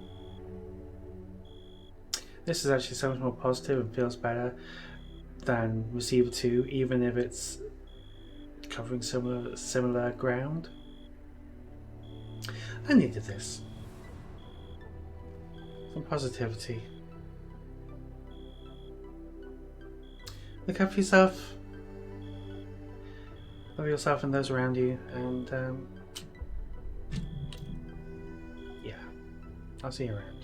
This is actually so much more positive and feels better than Receiver 2, even if it's covering similar ground. I needed this. Some positivity. Look out for yourself. Love yourself and those around you, and yeah, I'll see you around.